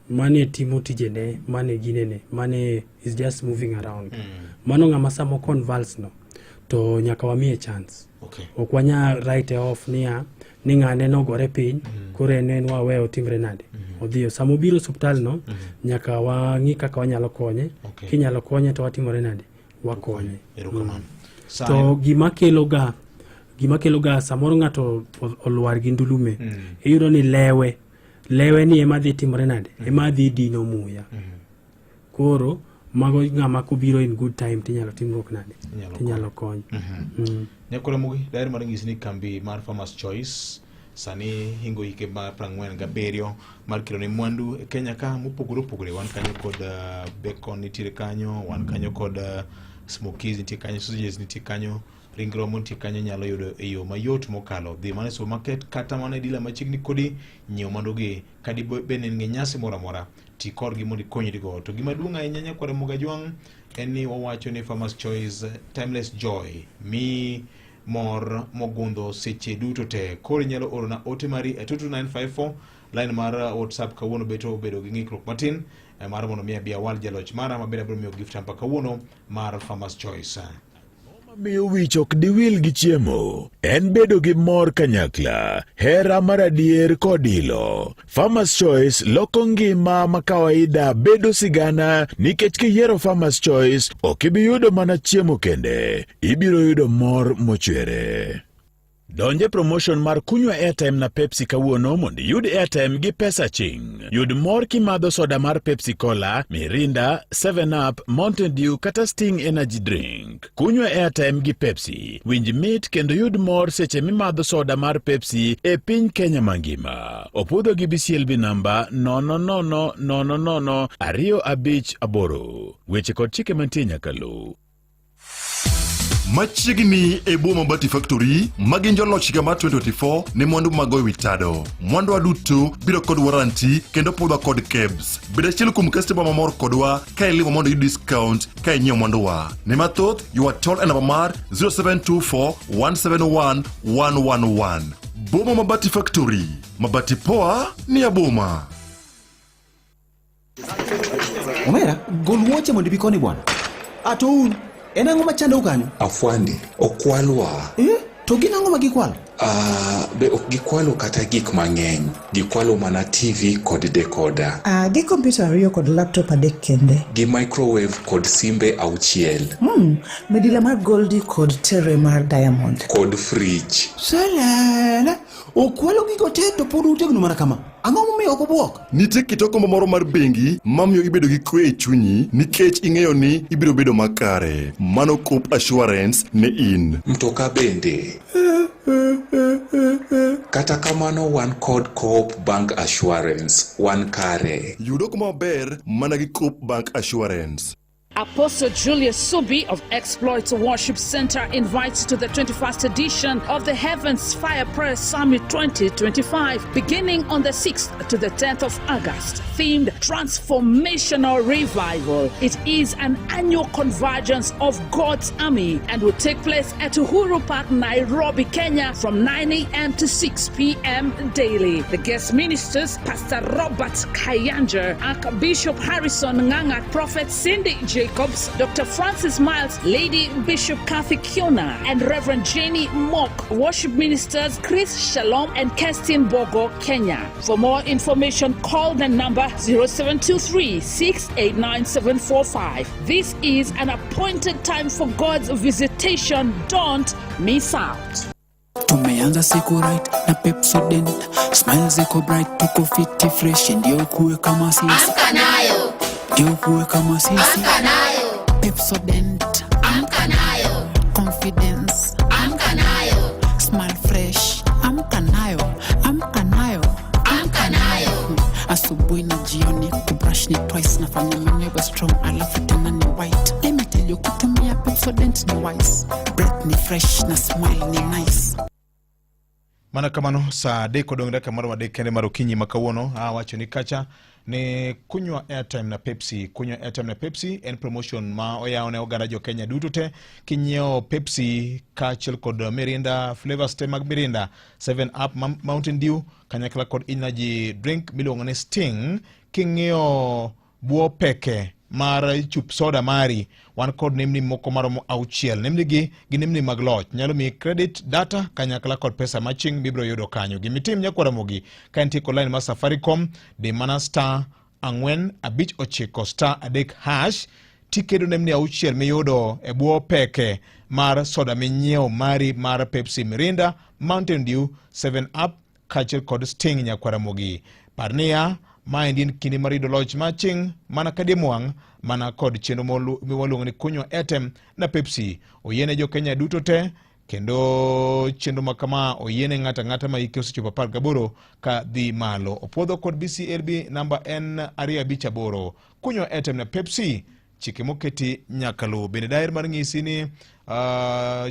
Mane timo tijene, mane ginene, mane is just moving around. Mano ng'ama samo convulse no, to nyaka wamiye chance. Okay. Okwanya write off niya, ni ng'ane no gore piny, kore en waweyo timre nade. Odhiyo, samo biro hospital no, nyaka wang'i kaka wanyalo konye, kinyalo konye to watimore nade, wakonye. To gima kelo ga samoro ng'ato olwar gi ndulume, iyudo ni lewe ni ema dhi timore nade, ema dhi dino muya. Koro mago ng'ama kubiro in good time tinyalo timruok nade, tinyalo kony. Nyakore mugi daher mar ng'isi ni kambi mar Farmers Choice sani hingo hike mar 47 mar kilo ni mwandu e Kenya ka mopogore opogore. Wan kanyo kod bacon nitiere kanyo, wan kanyo kod smokies nitiere kanyo, sausages nitiere kanyo, ring romo nitiere kanyo, nyalo yudo e yo mayot mokalo. Dhi mane supermarket kata mane dila machiegni kodi nyiew mandogi kadi bende ngi nyasi mora mora ti korgi mondo ikonyri go. To gima duong' ahinya Nyakware Mugajwang en ni wawacho ni Farmers Choice timeless joy mi mor mogundho seche duto te. Koro nyalo orona ote mari e 22954 line mar WhatsApp kawuono beto bedo gi ng'ikruok matin mar mondo mi abia wal jaloch mara mabeda bro miyo gift hampa kawuono mar Farmers Choice. Miyo wich ok diwil gi chiemo, en bedo gi mor kanyakla, hera mar adier kod ilo. Farmers Choice loko ngima ma kawaida bedo sigana, nikech kiyiero Farmers Choice ok ibi yudo mana chiemo kende, ibiro yudo mor mochwere. Donje promotion mar kunywa airtime na Pepsi kawuono mondo yud airtime gi pesa ching. Yud mor kimadho soda mar Pepsi Cola, Mirinda, 7up, Mountain Dew kata Sting Energy Drink. Kunywa airtime gi Pepsi, winj mit kendo yud mor seche mimadho soda mar Pepsi e piny Kenya mangima. Opudho gi BCLB namba 0000258. Weche kod chike mantie nyaka lu. Machiegni e boma Bati Factory, magin joloch higa mar 2024 ne mwandu magoyo witado. Mwandu aduto biro kod warranty kendo podwa kod KEBS. Bed achiel kuom customer mamor kodwa ka ilimo mondo yud discount ka inyiewo mwandu wa. Ne mathoth, you are told e namba mar 0724 171 111. Boma Mabati Factory, mabati poa ni ya boma. Omera, gol wuoche mondo bikoni bwana. Ato en ang'o machando kanyo? Afwandi, okwalwa. To gin ang'o ma gikwalo? Be ok gikwalo kata gik mang'eny. Gikwalo mana TV kod decoder. Gi computer ariyo kod laptop adek kende. Gi microwave kod simbe 6. Medila mar Goldie kod Terry mar Diamond. Kod fridge. Salala, okwalo gigo te to pod utegno mana kama. Ang'o momiyo ok obwok? Nitie kit okombo moro mar bengi mamiyo ibedo gi kwe e chunyi nikech ing'eyo ni ibiro bedo makare. Mano Coop Assurance ne in. Mtoka bende. Kata kamano wan kod Coop Bank Assurance, wan kare. Yudo okombo maber mana gi Coop Bank Assurance. Apostle Julius Subi of Exploits Worship Center invites you to the 21st edition of the Heavens Fire Prayer Summit 2025, beginning on the 6th to the 10th of August, themed Transformational Revival. It is an annual convergence of God's army and will take place at Uhuru Park, Nairobi, Kenya from 9 a.m. to 6 p.m. daily. The guest ministers, Pastor Robert Kayanja, Archbishop Harrison Nganga, Prophet Cindy Jacobs, Dr. Francis Miles, Lady Bishop Kathy Kiona, and Reverend Jenny Mock. Worship ministers Chris Shalom and Kestin Bogo, Kenya. For more information, call the number 0723-689-745. This is an appointed time for God's visitation. Don't miss out. Tumeanza siku right na Pepsodent, smile ziko bright, tuko fiti fresh, ndio kuwe kama sisi. Amka nayo. Ndio kuwe kama sisi. Amka nayo. Pepsodent. Amka nayo. Confidence. Amka nayo. Smile fresh. Amka nayo. Amka nayo. Amka nayo. Asubuhi na jioni kubrush ni twice, nafanya meno iwe strong, alafu tena ni white. Let me tell you, kutumia Pepsodent ni wise. Breath ni fresh na smile ni nice. Mana kamano sa deko dong daka maro madek kende maro kinyi makawuono wacho ni kacha ne kunywa airtime na Pepsi. Kunywa airtime na Pepsi en promotion ma oyaone oganda jo Kenya duto te. Kinyeo Pepsi kaachiel kod Mirinda flavors te mag Mirinda, 7up, Mountain Dew kanyakla kod energy drink miluongo ni Sting. King'io buo peke mar chup soda mari, wan kod nemni moko maromo auchiel. Nemni gi nemni mag loch, nyalo mi credit data kanyakla kod pesa matching bibro yudo kanyo. Gimitim nyakwara mogi ka intiko line ma Safaricom de mana star 459 star 3 tikedo nemni auchiel miyudo e buo peke mar soda minyiew mari mar Pepsi, Mirinda, Mountain Dew, 7up kaachiel kod Sting nyakwara mogi. Parnia ma endin kinde marido loch matching mana kademwang mana kod chendo miwaluongo ni kunywa airtime na Pepsi. Oyiene jo Kenya duto te, kendo chendo makama oyiene ng'ata ma hike osechopo 18 ka dhi malo. Opwodho kod BCLB namba N258. Kunywa airtime na Pepsi, chike moketi nyaka lu. Bende daher mar ng'isi ni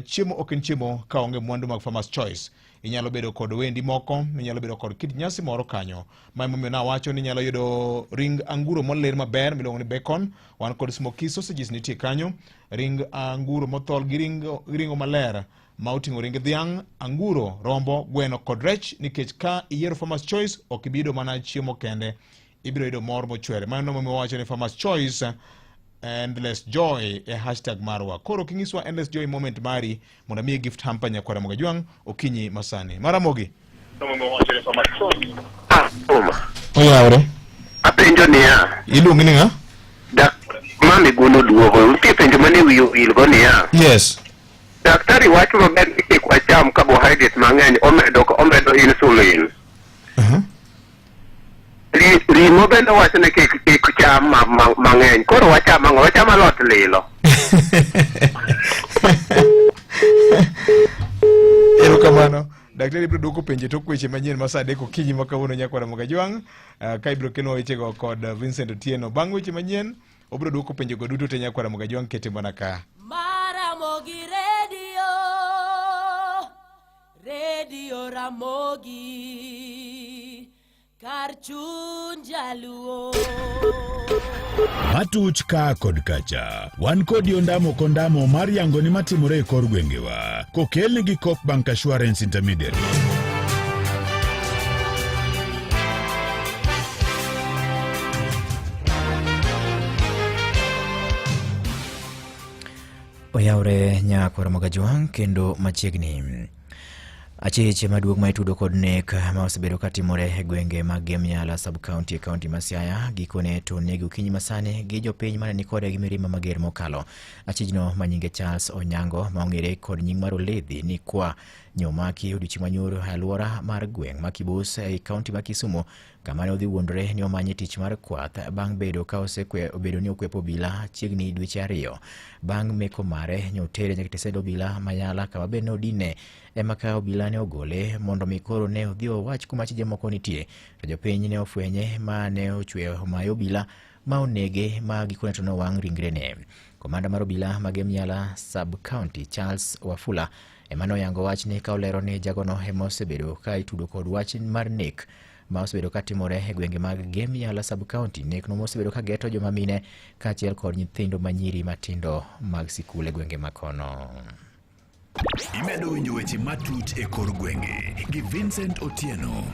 chiemo ok en chiemo ka onge mwandu mag Farmers Choice. Inyalo bedo kod wendi moko, inyalo bedo kod kit nyasi moro kanyo. Momiyo nawacho ni inyalo yudo ring anguro moler maber miluongo ni bacon, wan kod smoky sausages nitie kanyo, ring anguro mothol gi ringo maler ma oting'o ring dhiang', anguro, rombo, gweno kod rech, nikech ka iyiero Farmers Choice ok ibido mana chiemo kende, ibiro yudo mor mochwere. Mano momiyo wacho ni Farmers Choice endless joy e hashtag marwa. Koro kingiswa endless joy moment mari mondo mi gift hamper nyakwara moga juang okinyi masani. Maramogi. Oyaore. Apenjo niya. Iluongi ni ng'a? Mami golo duogo. Nitie penjo mane wiyo ilgo niya. Yes. Daktari wacho maber ni kik wacham carbohydrates mang'eny, omedo insulin. Ring'o bende wacho ni kik cham mang'eny. Koro wacham ang'o? Wacham alot lilo. Erokamano. Daktari biro duoko penje tok weche manyien ma saa 3 okinyi ma kawuono nyakwara moga juang'. Ka ibiro kelo wechego kod Vincent Otieno. Bang' weche manyien, obiro duoko penjego duto te nyakwara moga juang' kete mana ka. Ramogi Radio Ramogi kar chuny jaluo. Matuch ka kod kacha, wan kod yondamo kondamo mar yango ni matimore e kor gwengewa, kokelni gi Coop Bank Assurance Intermediary. Oyaore nyakwara moga juang' kendo machiegni. Achiche maduong' ma itudo kod nek ma osebedo katimore e gwenge mag Gemyala sub-county e county ma Siaya gikone to negi okinyi masani gi jopiny mane ni kode gi mirima mager mokalo. Achijno manyinge Charles Onyango ma ong'ere kod nying mar Oledhi ni kwa nyomaki odiochieng' manyoro aluora mar gweng' ma Kibos ei kaunti ma Kisumu kama ne odhi wuondore ni omanye tich mar kwath bang' bedo ka obedo ni okwepo obila chiegni dweche 2 bang' meko mare nyotere nyaka tesend obila Mayala kama bende odine ema ka obila ne ogole mondo mikoro ne odhi owach kuma chije moko nitie to jopiny ne ofwenye ma ne ochweyo mayo obila ma onege ma gikone to nowang' ringrene. Komanda mar obila ma Gemyala Sub County Charles Wafula ema noyango wach ni ka olero ni jagono ema osebedo ka itudo kod wach mar nek ma osebedo ka timore e gwenge mag Gemyala Sub County. Nek no osebedo ka geto joma mine kaachiel kod nyithindo manyiri matindo mag sikul e gwenge makono. Imedo winjo weche matut e kor gwenge gi Vincent Otieno.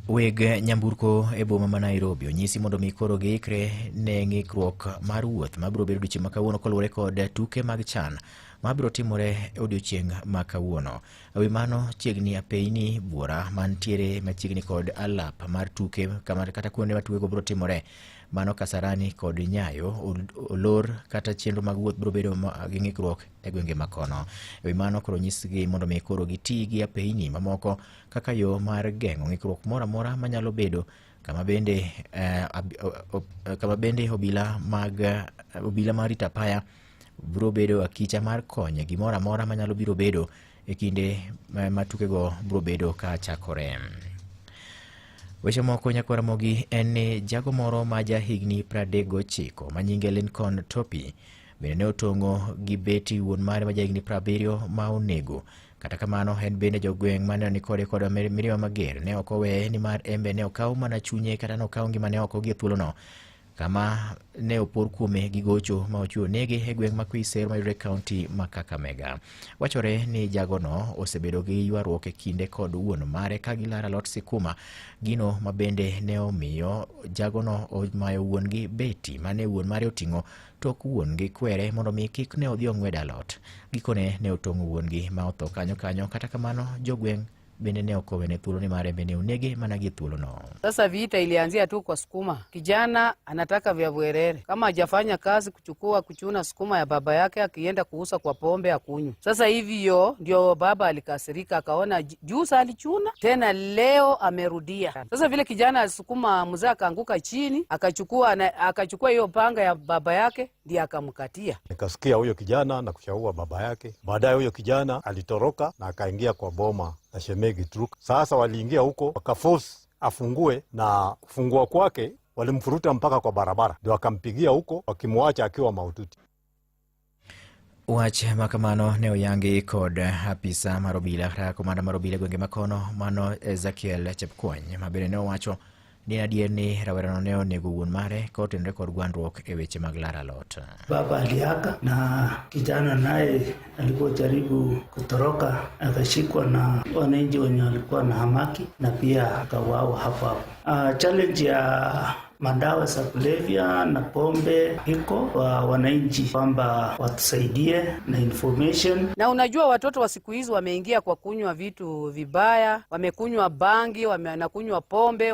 Weg nyamburko e boma ma Nairobi onyisi mondo mikoro giikre ne ng'ikruok mar wuoth mabiro bedo odiochieng' ma kawuono koluwore kod tuke mag CHAN mabiro timore e odiochieng' ma kawuono. Ewi mano chiegni apeyni buora mantiere machiegni kod alap mar tuke kata kuonde ma tukego biro timore mano Kasarani kod Nyayo olor kata chenro mag wuoth biro bedo gi ng'ikruok e gwenge makono. Ewi mano koro nyisgi mondo mikoro giti gi apeyni mamoko kaka yo mar geng'o ng'ikruok moro amora manyalo bedo kama bende obila mar rito apaya biro bedo akicha mar konyo gimoro amora manyalo biro bedo e kinde ma tukego biro bedo ka chakore. Weche moko nyakwara mogi en ni jago moro ma ja higni 39 ma nyinge Lincoln Topi bende ne otong'o gi beti wuon mare ma ja higni 70 ma onego. Kata kamano en bende jogweng' mane ni kode kod mirima mager ne ok oweye ni mar embe ne okaw mana chunye kata ne okaw ngimane oko gi thuolono kama ne opor kuome gi gocho ma ochuo nege e gweng' ma Kwisero mayudore kaunti ma Kakamega. Wachore ni jagono osebedo gi ywaruok e kinde kod wuon mare ka gilara alot sikuma, gino ma bende ne omiyo jagono omayo wuon gi beti mane wuon mare oting'o tok wuon gi kwere mondo mi kik ne odhi ong'wed alot. Gikone ne otong'o wuon gi ma otho kanyo. Kata kamano jogweng' bende ne okowene thuolo ni mare bende unege mana gi thuolo no. Sasa vita ilianzia tu kwa sukuma. Kijana anataka vya bwerere. Kama hajafanya kazi kuchuna sukuma ya baba yake akienda kuuza kwa pombe akunywa. Sasa hivyo ndio baba alikasirika akaona jusa alichuna tena leo amerudia. Sasa vile kijana sukuma mzee akaanguka chini akachukua hiyo panga ya baba yake ndiye akamkatia. Nikasikia huyo kijana na kushaua baba yake. Baadaye huyo kijana alitoroka na akaingia kwa boma na Shemegi Truk. Sasa waliingia huko wakaforce afungue na kufungua kwake walimfuruta mpaka kwa barabara. Ndio akampigia huko wakimwacha akiwa mahututi. Wach makamano ne oyangi kod apisa marobila komanda marobila gwenge makono mano Ezekiel Chepkwony mabende ne owacho ni adier ni rawerano ne onego wuon mare kotenre kod gwandruok e weche mag lara lot. Baba aliaga na kijana naye alipojaribu kutoroka akashikwa na wananchi wenye walikuwa na hamaki na pia akauawa hapo. Challenge ya madawa za kulevya na pombe iko kwa wananchi kwamba watusaidie na information. Na unajua watoto wa siku hizi wameingia kwa kunywa vitu vibaya, wamekunywa bangi, wanakunywa pombe,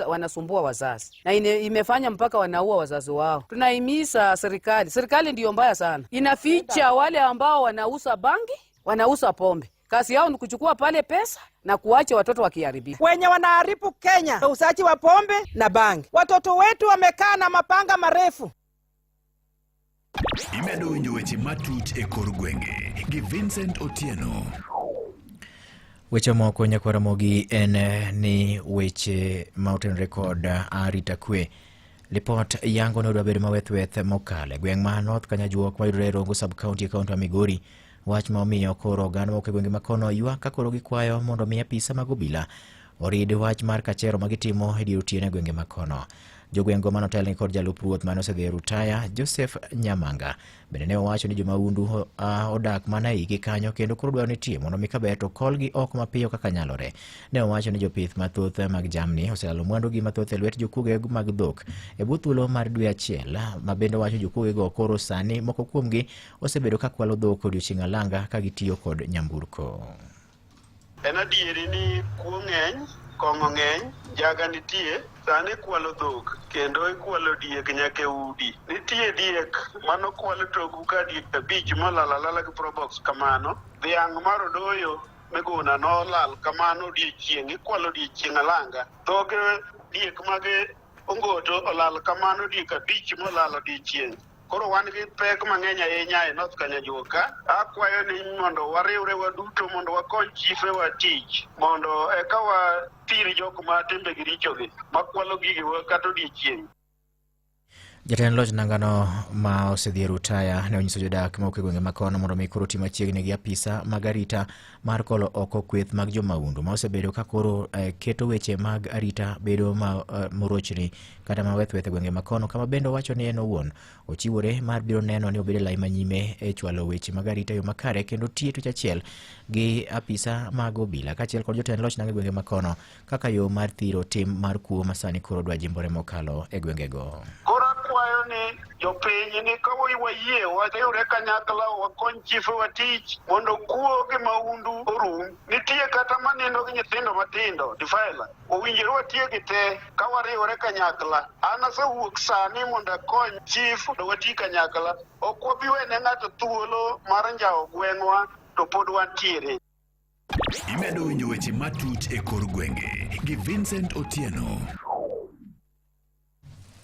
wanasumbua wazazi. Na imefanya mpaka wanaua wazazi wao. Tunahimiza serikali ndiyo mbaya sana. Inaficha wale ambao wanauza bangi, wanauza pombe. Kazi yao ni kuchukua pale pesa na kuacha watoto wakiharibika. Wenye wanaharibu Kenya usachi wa pombe na bangi. Watoto wetu wamekaa na mapanga marefu. Imedo winjo weche matut e kor gwenge gi Vincent Otieno. Weche moko nyakwara mogi en ni weche Mountain Record arita kwe. Report yango no dwabedo maweth mokale gweng' ma North Kanyajuok mayudore Rongo Sub County kaunti ma Migori. Wach ma omiyo koro oganda moko e gwenge makono ywak ka koro gikwayo mondo mi apisa mag obila orid wach mar kachero magitimo e dier otieno e gwenge makono. Jogweng'go manotel ni kod jalup ruoth mane osedhi rutaya Joseph Nyamanga bende ne owacho ni jomaundu odak mana igi kanyo kendo koro dwaro ni tie mondo mi kaber to kolgi oko mapiyo kaka nyalore. Ne owacho ni jopith mathoth mag jamni oselalo mwandugi mathoth e lwet jokuge mag dhok e bwo thuolo mar dwe achiel, ma bende owacho jokugego koro sani moko kuomgi osebedo ka kwalo dhok odiochieng' alanga ka gitiyo kod nyamburko. En adieri ni kuo ng'eny, kong'o ng'eny, jaga nitie sani kwalo dhok kendo ikwalo diek nyaka udi. Nitie diek mano kwalo toku ka diek 5 molalala gi probox kamano. Dhiang' mar odoyo Miguna nolal kamano odiechieng' ikwalo odiechieng' alanga. Dhoge diek mage ongoto olal kamano diek 5 molal odiechieng'. Koro wan gi pek mang'eny ahinya e North Kanyajuka. Akwayo ni mondo wariwre waduto mondo wakony chife wa tich mondo eka wathir jok ma timbegi richogi makwalo gigewa kata odiechieng'. Jatend loch nangano ma osedhi rutaya ne onyiso jodak ma gwenge makono mondo mi koro tim machiegni gi apisa mag arita mar kolo oko kweth mag jomaundu ma osebedo ka koro keto weche mag arita bedo morochni kata mawethweth e gwenge makono, kama bende wacho ni en owuon ochiwore mar biro neno ni obedo lai manyime e chwalo weche mag arita yo makare kendo tiyo tich achiel gi apisa mag obila kaachiel kod jotend loch nang e gwenge makono kaka yo mar thiro tim mar kuo masani koro dwa jimbore mokalo e gwengego. Kwayo ni jopiny ni ka wayie wariwre kanyakla wakony chife wa tich mondo kuo gi maundu orum. Nitie kata manindo gi nyithindo matindo difaila owinjore watiegi te ka wariwre kanyakla. An asewuok sani mondo akony chief to wati kanyakla. Ok wabi wene ng'ato thuolo mar njawo gweng'wa to pod wantiere. Imedo winjo weche matut e kor gwenge gi Vincent Otieno.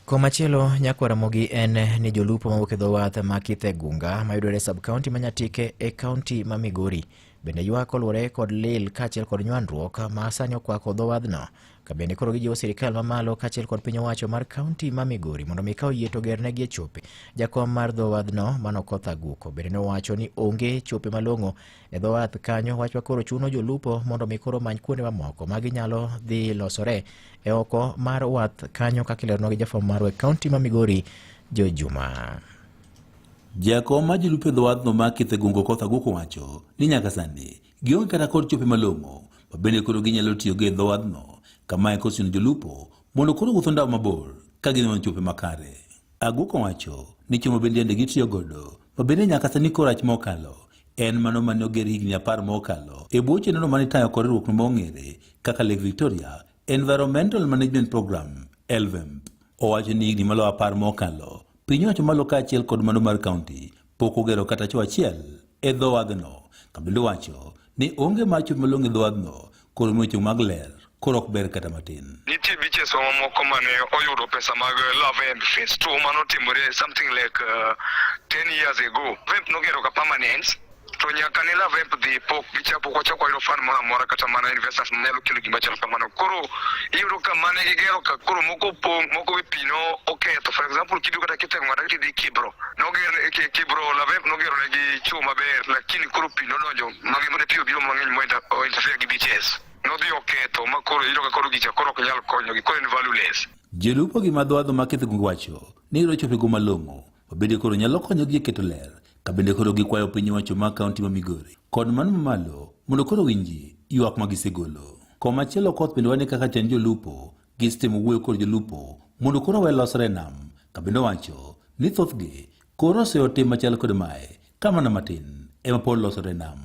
Komachielo nyakwara mogi en ni jolupo mawuok e dho wath ma Kithegung'a mayudore sub-county ma Nyatike e kaunti ma Migori bende ywak oluwore kod lil kaachiel kod nywandruok ma sani okwako dho wadhno. Ka bende koro gijiwo sirikal mamalo kaachiel kod piny owacho mar kaunti ma Migori mondo mi kaw yie to gerne gi e chope. Jakom mar dho wadhno Manokoth Aguko bende nowacho ni onge chope malong'o e dho wath kanyo, wach koro chuno jolupo mondo mi koro many kuonde mamoko ma ginyalo dhi losore e oko mar wath kanyo, kaka ilerno gi jafwambo mar kaunti ma Migori Joe Juma. Jakom ma jolupo e dho wadhno ma Kithegung'a Koth Aguko wacho ni nyaka sani gionge kata kod chope malong'o ma bende koro ginyalo tiyo gi dho wadhno kama e kosino jolupo mondo koro wuotho ndao mabor ka gineno chope makare. Aguko wacho ni chomo bende ende gitiyo godo ma bende nyaka sani korach mokalo en mano mane oger higni 10 mokalo e bwo chenro mane tayo kod riwruok mong'ere kaka Lake Victoria Environmental Management Program LVEMP. Owacho ni higni malo 10 mokalo piny owacho malo kaachiel kod mano mar kaunti pok ogero kata cho achiel e dho wadhno. Ka bende wacho ni onge mar chope malong'o e dho wadhno koro weche mag ler koro ok ber kata matin. Nitie biches moko mane oyudo pesa mag LVEMP phase 2 manotimore something like 10 years ago. LVEMP nogero ka permanence to nyaka ne LVEMP dhi pok gichapo yudo fan moro amora kata mana investors nyalo kelo gima chalo kamano. Koro iyudo ka mane gigero ka koro moko pong' moko e pino oketho. For example kidu kata Kithegung'a kidhi Kibro nogero Kibro LVEMP nogero ne gi chuma maber lakini koro pino donjo magi mane piyo biro mang'eny mo interfere gi biches. Nodhi oketho ma koro iyudo ka koro gicha koro ok nyal konyo gi koro en valueless. Jolupo gi madho wadho ma Kithegung'a wacho ni yudo chopego malong'o bende koro nyalo konyo gi e keto ler. Ka bende koro gikwayo piny owacho ma kaunti ma Migori kod mano mamalo mondo koro winji ywak ma gisegolo. Komachielo koth bende wane kaka tend jolupo gistemo wuoyo kod jolupo mondo koro we losre nam. Ka bende wacho ni thothgi koro oseotim machal kod mae ka mana matin ema pod losre nam.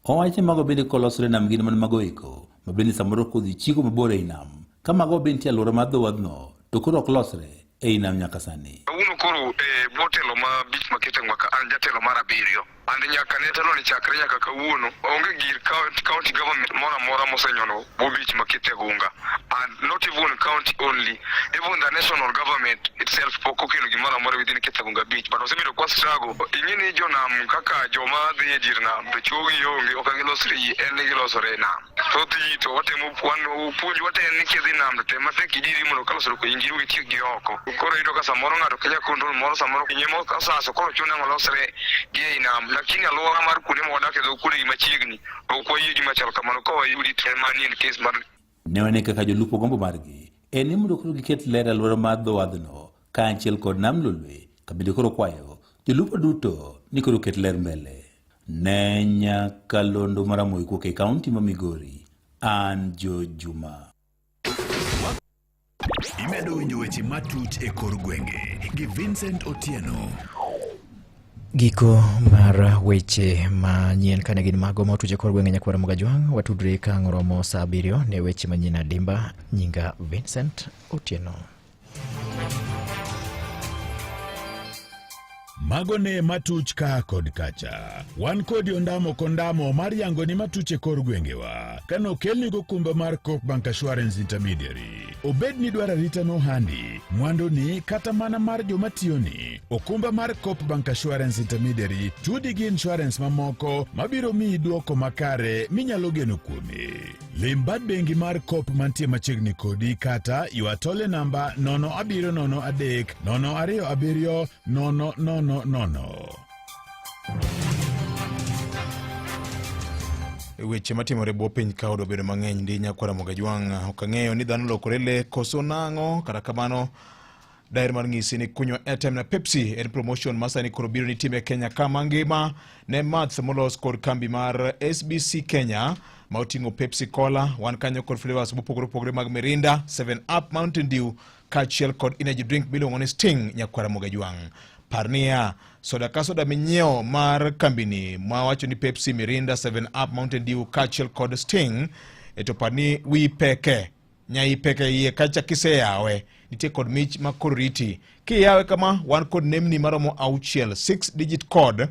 Owacho mago bende kolosre nam gin mana mago eko ma bende samoro kodhi chiko mabor ei nam ka mago bende tie alwora mar dho wadhno to koro ok losre ei nam nyaka sani. Uno koro botelo ma beach ma Kithegung'a ka an jatelo mar 7 ande nyaka ne telo ni chakre nyaka kawuono onge gir county government moro amora mosenyono bo beach ma Kithegung'a, and not even county only, even the national government itself pok okelo gimoro amora within Kithegung'a beach, but osebedo kwa struggle. Ing'eni jonam kaka joma dhi e dir nam to chuogi onge ok gilosre en gilosore nam thoth ji to watemo puonj waten ni kidhi nam to tem matek idiri mondo kalosore ko injiru gi tiek gi oko. Koro iyudo ka samoro ng'ato kenya control moro samoro kinyemo kasaso koro chuno ng'olosre gi ei nam, lakini alwora mar kuonde modak e dho kuonde gi machiegni ok wayie gima chal kamano ka wayudi manie case mar. Ne wane kaka jolupo gombo margi en ni mondo koro giket ler alwora mar dho wadhno kaachiel kod nam lolwe. Ka bende koro kwayo jolupo duto ni koro ket ler mbele. Ne Nyakalondo Maramogi kuok e kaunti ma Migori, an Joe Juma. Imedo winjo weche matut e kor gwenge gi Vincent Otieno. Giko mar weche manyien kane gin mago matuche kor gweng'e Nyakwara Mogajwang', watudre ka ng'oromo saa 7 ne weche manyien adimba. Nyinga Vincent Otieno. Mago ne matuch ka kod kacha. Wan kodi ondamo kondamo mar yango ni matuche kor gwengewa. Kano kelni go kumba mar Coop Bank Assurance Intermediary. Obed ni dwara rita no handi. Mwando ni kata mana mar jomatiyo ni. Okumba mar Coop Bank Assurance Intermediary tudi gi insurance mamoko mabiro mi duoko makare minyalo geno kuome. Limbad bengi mar Coop mantie machiegni kodi kata yuatole namba 0703 027 000. Weche matimore bwo piny ka odo bedo mang'eny ndi Nyakwara Mogajwang'. Ok ang'eyo ni dhano lokore le koso nang'o, kata kamano daher mar ng'isi ni kunywa airtime na Pepsi en promotion masani koro biro ni time Kenya kama ngima ne math molos kod kambi mar SBC Kenya ma oting'o Pepsi Cola, wan kanyo kod flavors mopogore opogore mag Mirinda, 7up, Mountain Dew kaachiel kod energy drink miluongo ni Sting. Nyakwara Mogajwang', parnia soda ka soda minyiewo mar kambini mawacho ni Pepsi, Mirinda, 7up, Mountain Dew kaachiel kod Sting, to parni wi peke nyai peke iye kacha kiseyawe nitie kod mich makoro riti. Kiyawe kama wan kod nemni maromo 6 digit code.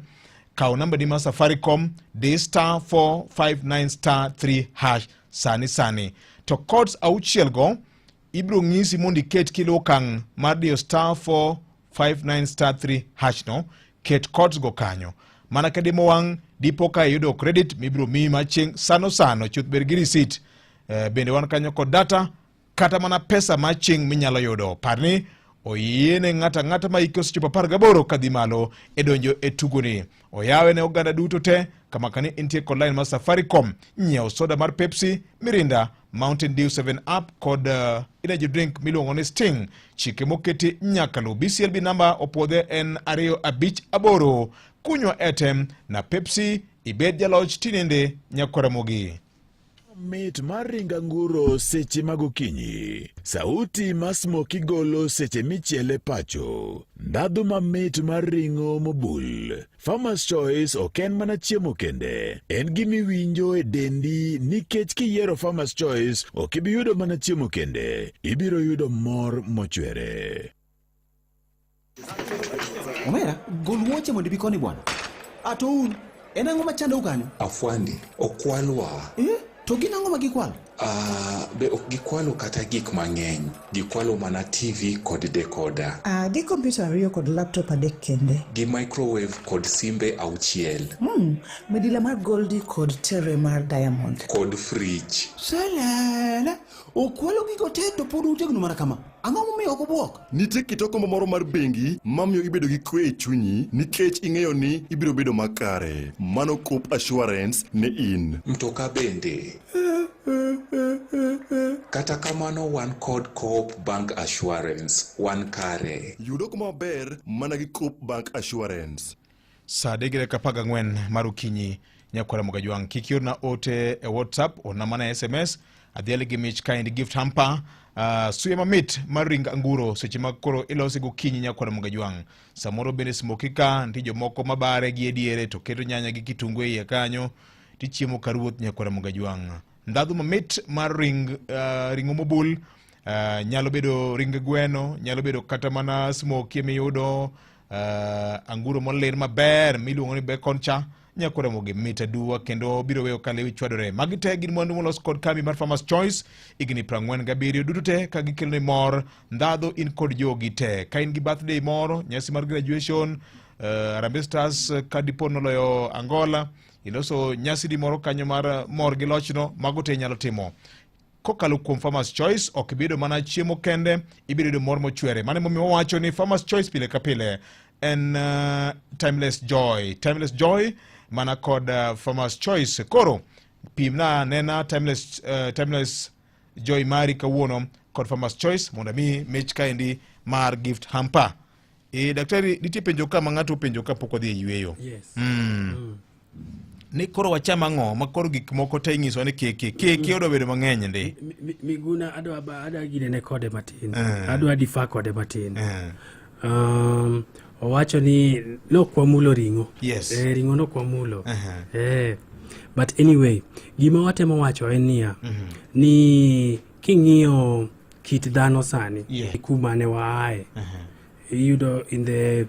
Kao namba ni ma Safaricom *459*3# sani. To codes go ibro ng'isi mondi ket kilo kang mar dio *459*3# no, ket codes go kanyo. Mana kadimo wang dipo ka yudo credit mibro mi maching sano chuth ber gi receipt. Bende wan kanyo kod data kata mana pesa maching minyalo yudo. Parni oyiene ng'ata ma ike osechopo 18 kadhi malo edonjo e tugoni. Oyawe ne oganda duto te kama kani intie kod line mar Safaricom. Nyiew soda mar Pepsi, Mirinda, Mountain Dew 7up kod energy drink miluongo ni Sting. Chike moketi nyakalo. BCLB namba opwodhe en 258. Kunywa airtime na Pepsi ibed jaloch tinende Nyakwara Mogi. Mit mar ringa nguro seche magokinyi. Sauti masmoki golo seche michiele pacho. Ndadhu mamit mar ringo mobul. Farmer's Choice oken mana chiemo kende. En gimi winjo e dendi nikech kiyiero Farmer's Choice okibi yudo mana chiemo kende. Ibiro yudo mor mochwere. Omera, gol wuoche mondo bikoni bwana. Ato un, en ang'o machando ukanyo? Afwandi, okwalwa. To gin ang'o ma gikwalo? Be ok gikwalo kata gik mang'eny. Gikwalo mana TV kod decoder. Gi computer ariyo kod laptop adek kende. Gi microwave kod simbe 6. Midila mar Goldie kod Terry mar Diamond. Kod fridge. Salala. Okwalo gigo te to pod utegno mana kama. Ang'o momiyo ok obwok? Nitie kitoko moro mar bengi mamiyo ibedo gi kwe e chunyi nikech ing'eyo ni ibiro bedo makare. Mano Coop Assurance ne in. Mtoka bende. Kata kamano wan kod Coop Bank Assurance, wan kare. Yudo kuma ber mana gi Coop Bank Assurance. Saa 4:14 mar okinyi Nyakwara Mogajwang'. Kik iorna ote e WhatsApp, orna mana SMS. Adhiali gi mich kind gift hamper. Suya mamit mar ring anguro seche makoro ilosi gokinyi Nyakwara Mogajwang'. Samoro bende smoky ka nti jomoko mabare gi ediere to keto nyanya gi kitungu e kanyo tichiemo karuoth Nyakwara Mogajwang'. Ndadhu mamit mar ringo mobul, nyalo bedo ring gweno, nyalo bedo kata mana smoky miyudo, anguro moler maber miluongo ni bacon cha. Nyakwara Mogi mit aduwa kendo biro weyo kale wichwadore. Magi te gin mwandu molos kod kambi mar Farmer's Choice. Igni 47 duto te ka gikelo ni mor. Ndadho in kod jogi te. Ka in gi birthday moro, nyasi mar graduation, Harambee Stars kadipo noloyo Angola, iloso nyasi di moro kanyo mar mor gi lochno, mago te nyalo timo. Kokalo kuom Farmer's Choice ok bido mana chiemo kende, ibiro yudo mor mochwere. Mane momiyo wacho ni Farmer's Choice pile ka pile en timeless joy mana kod Farmer's Choice. Koro pimna nena timeless joy mari kawuono kod Farmer's Choice mondo mi mich kaendi mar gift hamper. Daktari, nitie penjo ka ng'ato penjo ka pok odhi e yweyo. Yes. Ni koro wachama ang'o ma koro gik moko te ing'iso ni kiki odo bedo mang'eny ndi. Miguna adwa gine ne kode matin. Adwa difa kode matin. owacho ni nokwamulo ring'o. Yes. Ring'o nokwamulo. But anyway, gima watemo wacho en niya, ni king'iyo kit dhano sani, kuma ne waaye, iyudo in the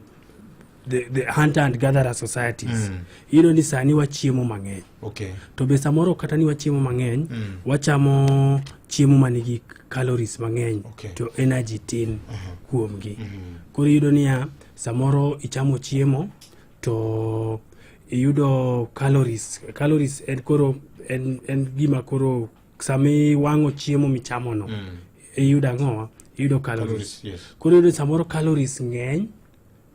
hunter and gatherer societies, iyudo ni sani wachiemo mang'eny. Okay. To be samoro kata ni wachiemo mang'eny, wachamo chiemo manigi calories mang'eny, to energy tin kuomgi. Koro iyudo niya, samoro ichamo chiemo, to iyudo calories en koro en gima koro sami wang'o chiemo michamo no, iyudo ang'owa, iyudo calories. Koro iyudo samoro calories ng'eny,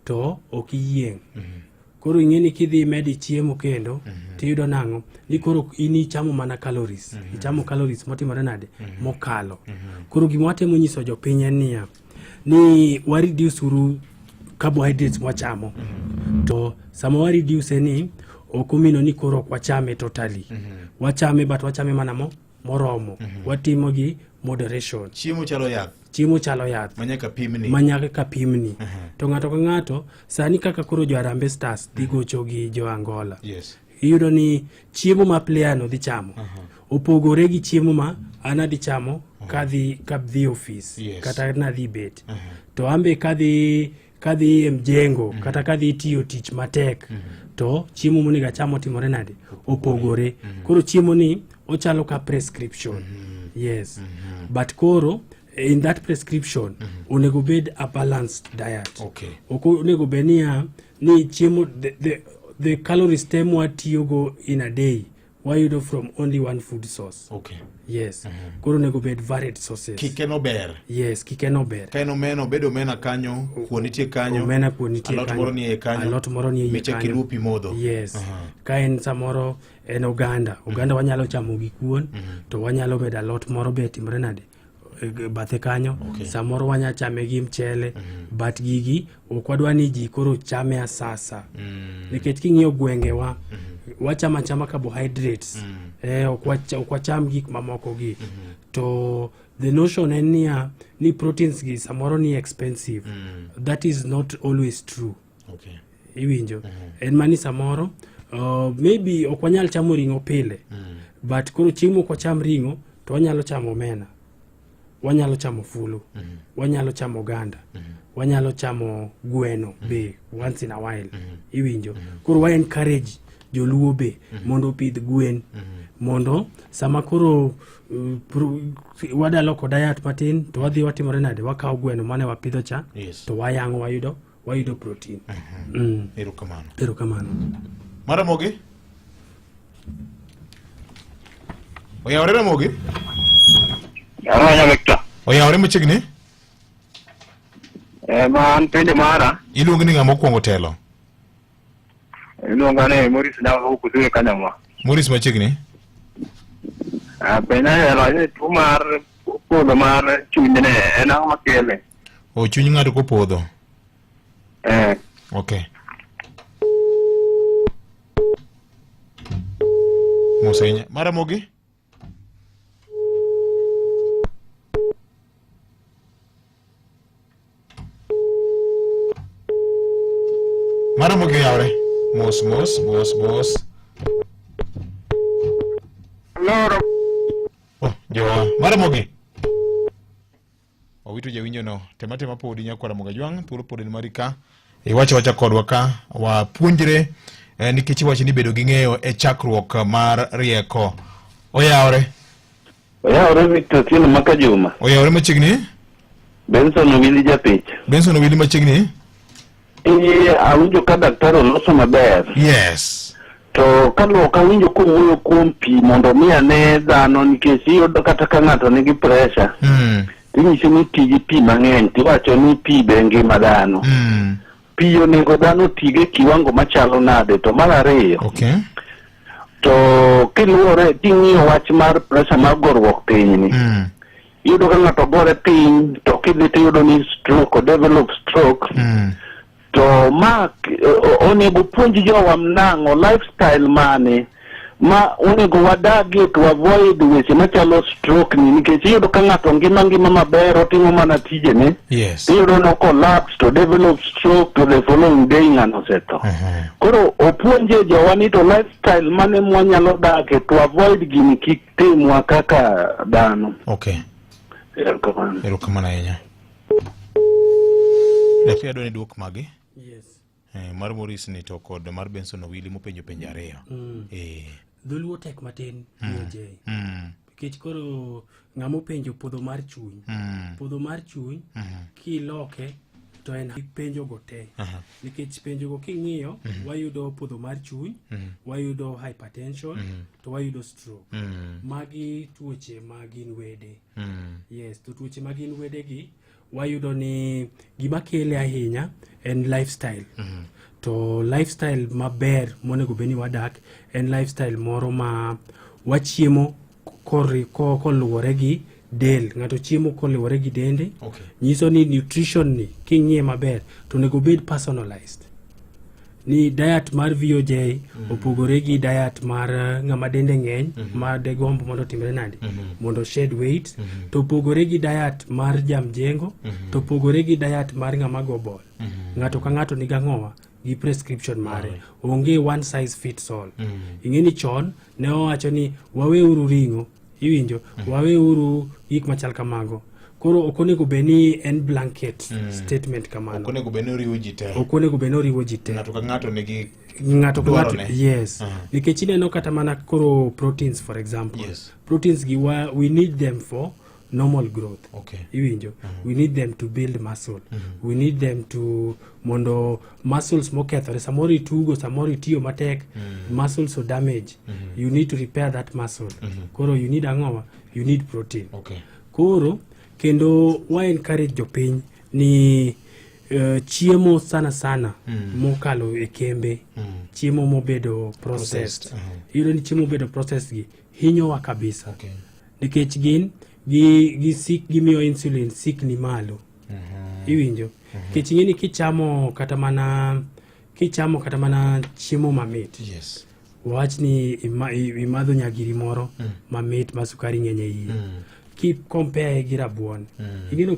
to okiyieng'. Koro ing'eni kidhi medi chiemo kendo, tiyudo nang'o, ni koro ini chamo mana calories. Ichamo calories motimore nade, mokalo. Koro gima watemo nyiso jopiny en niya, ni reduce uru carbohydrates mwachamo. To sama reduce ni, okumino ni koro wachame totally. Wachame but wachame mana moromo. Watimo gi moderation. Chiemo chalo yath. Chiemo chalo yath. Manyaka kapimni. To ng'ato ka ng'ato, sani kaka koro jo Harambee Stars dhi gocho gi jo Angola. Iyudo ni chiemo ma player no dhi chamo. Opogore gi chiemo ma ana dhi chamo kadhi office. Kata nadhi bet. To ambe kadhi mjengo, kata kadhi tiyo tich matek. To chiemo moniga chamo timore nade, opogore. Koro chiemo ni ochalo ka prescription. Yes. But koro in that prescription, onego bed a balanced diet. Onego benia ni chiemo the calories tem watiyogo in a day, wayudo from only one food source. Yes. Koro onego bed varied sources. Kikeno ber. Yes, kikeno ber. Kaen omena obedo omena kanyo, kuon nitie kanyo. Omena kuon nitie kanyo. Alot moro ni e kanyo. Alot moro ni e kanyo. Miche kilupi modho. Yes. Kaen samoro en oganda. Oganda wanyalo chamo gi kuon, to wanyalo medo alot moro be timore nade, bathe kanyo. Samoro wanya chame gi mchele, but gigi okwadwa ni ji koro chame asasa. Nikech king'iyo gwengewa, wachama chama carbohydrates. Okwacham gik mamoko gi. To the notion en niya, ni proteins gi samoro ni expensive. That is not always true. Iwinjo. En mani samoro, maybe okwanyal chamo ring'o pile. But koro chiemo kwa cham ring'o, to wanyalo chamo omena. Wanyalo chamo fulu. Wanyalo chamo oganda. Wanyalo chamo gweno be once in a while. Iwinjo. Koro wa encourage joluo be mondo pidh gwen. Mondo sama koro wada loko diet matin, to wadhi watimore nade, wakawo gweno mane wapidho cha, to wayang'o wayudo protein. Erokamano. Ramogi? Oyawore Ramogi? Oyawore machiegni? Ma an pende mara. Iluongo ni ng'ama okwongo telo? Iluongo ni Morris Dawa Kudure Kanyama. Morris machiegni? Pena tuo mar podho mar chuny ne en ang'o makele? Chuny ng'ato kopodho? Okay. Mosenya. Ramogi? Ramogi yawre. Mos. Loro. Jowa. Ramogi. Owito jawinjo no. Tema podi nyakwara Mogajwang. Thuolo podi ni marika. Wacha kodwa ka. Wapuonjre. Nikech wacho ni bedo gi ng'eyo e chakruok mar rieko. Oyawre Victor Tieno Makajuma. Oyawre machiegni? Benson Owili japich. Benson Owili machiegni? Awinjo ka daktari oloso maber. Yes. To kaluok awinjo kowuoyo kuom pi mondo mi ane dhano, nikech iyudo kata ka ng'ato nigi pressure. Tinyiso ni ti gi pi mang'eny, tiwacho ni pi be ngima dhano. Pi onego dhano tige kiwango machalo nade. To mar ariyo, to kiluore king'iyo wach mar pressure mar gorruok piny ni, iyudo ka ng'ato gore piny, to kidhi tiyudo ni stroke, develop stroke. To onego puonj jowa mnang'o lifestyle mane ma onego wadagi to avoid weche machalo stroke ni, nikech iyudo ka ng'ato ngima maber otimo mana tijene, iyudo no collapse to develop stroke to the following day ng'ano osetho. Koro opuonje jowa ni to lifestyle mane mwanyalo dake to avoid gini kik timwa kaka dhano. Okay. Erokamano ahinya. Dakia dwani duok magi? Yes. Mar Morris ni to kod mar Benson Owili mopenjo penjo ariyo. Dholuo tek matin BOJ. Nikech koro ng'amo penjo podho mar chuny. Podho mar chuny kiloke to en penjo go te. Nikech penjo go king'iyo wayudo podho mar chuny, wayudo hypertension, to wayudo stroke. Magi tuoche magin wede. Yes, to tuoche magin wede gi wayudo ni gima kele ahinya en lifestyle. To lifestyle maber monego beni wadak en lifestyle moro ma wachiemo koluwore gi del. Ng'ato chiemo koluwore gi dende. Nyiso ni nutrition ni king'iye maber to onego bed personalized. Ni diet mar VOJ opogore gi diet mar ng'ama dende ng'eny ma de gombo mondo timre nade mondo shed weight, to opogore gi diet mar jamjengo, to opogore gi diet mar ng'ama go ball. Ng'ato ka ng'ato niga ng'owa gi prescription mare. Onge one size fits all. Ing'eni chon ne owacho ni waweuru ring'o, iwinjo, waweuru gik machal kamago. Koro okonego beni en blanket statement kamano. Okonego beni oriwo ji te. Okonego beni oriwo ji te. Ng'ato ka ng'ato nigi ng'ato ka ng'ato, yes. Nikech ineno kata mana koro proteins for example. Proteins gi we need them for normal growth. Iwinjo. We need them to build muscle. We need them to mondo muscles mokethore, samoro itugo, samoro itiyo matek, muscles so damage. You need to repair that muscle. Koro you need ang'owa, you need protein. Koro kendo wa encourage jopiny ni chiemo sana mokalo e kembe, chiemo mobedo processed. Iyudo ni chiemo mobedo processed gi hinyowa kabisa. Nikech gimiyo insulin sik ni malo. Iwinjo. Nikech ing'eni kichamo kata mana chiemo mamit. Wach ni imadho nyagiri moro mamit ma sukari ng'eny e iye. Keep compare gi rabuon. Ing'eni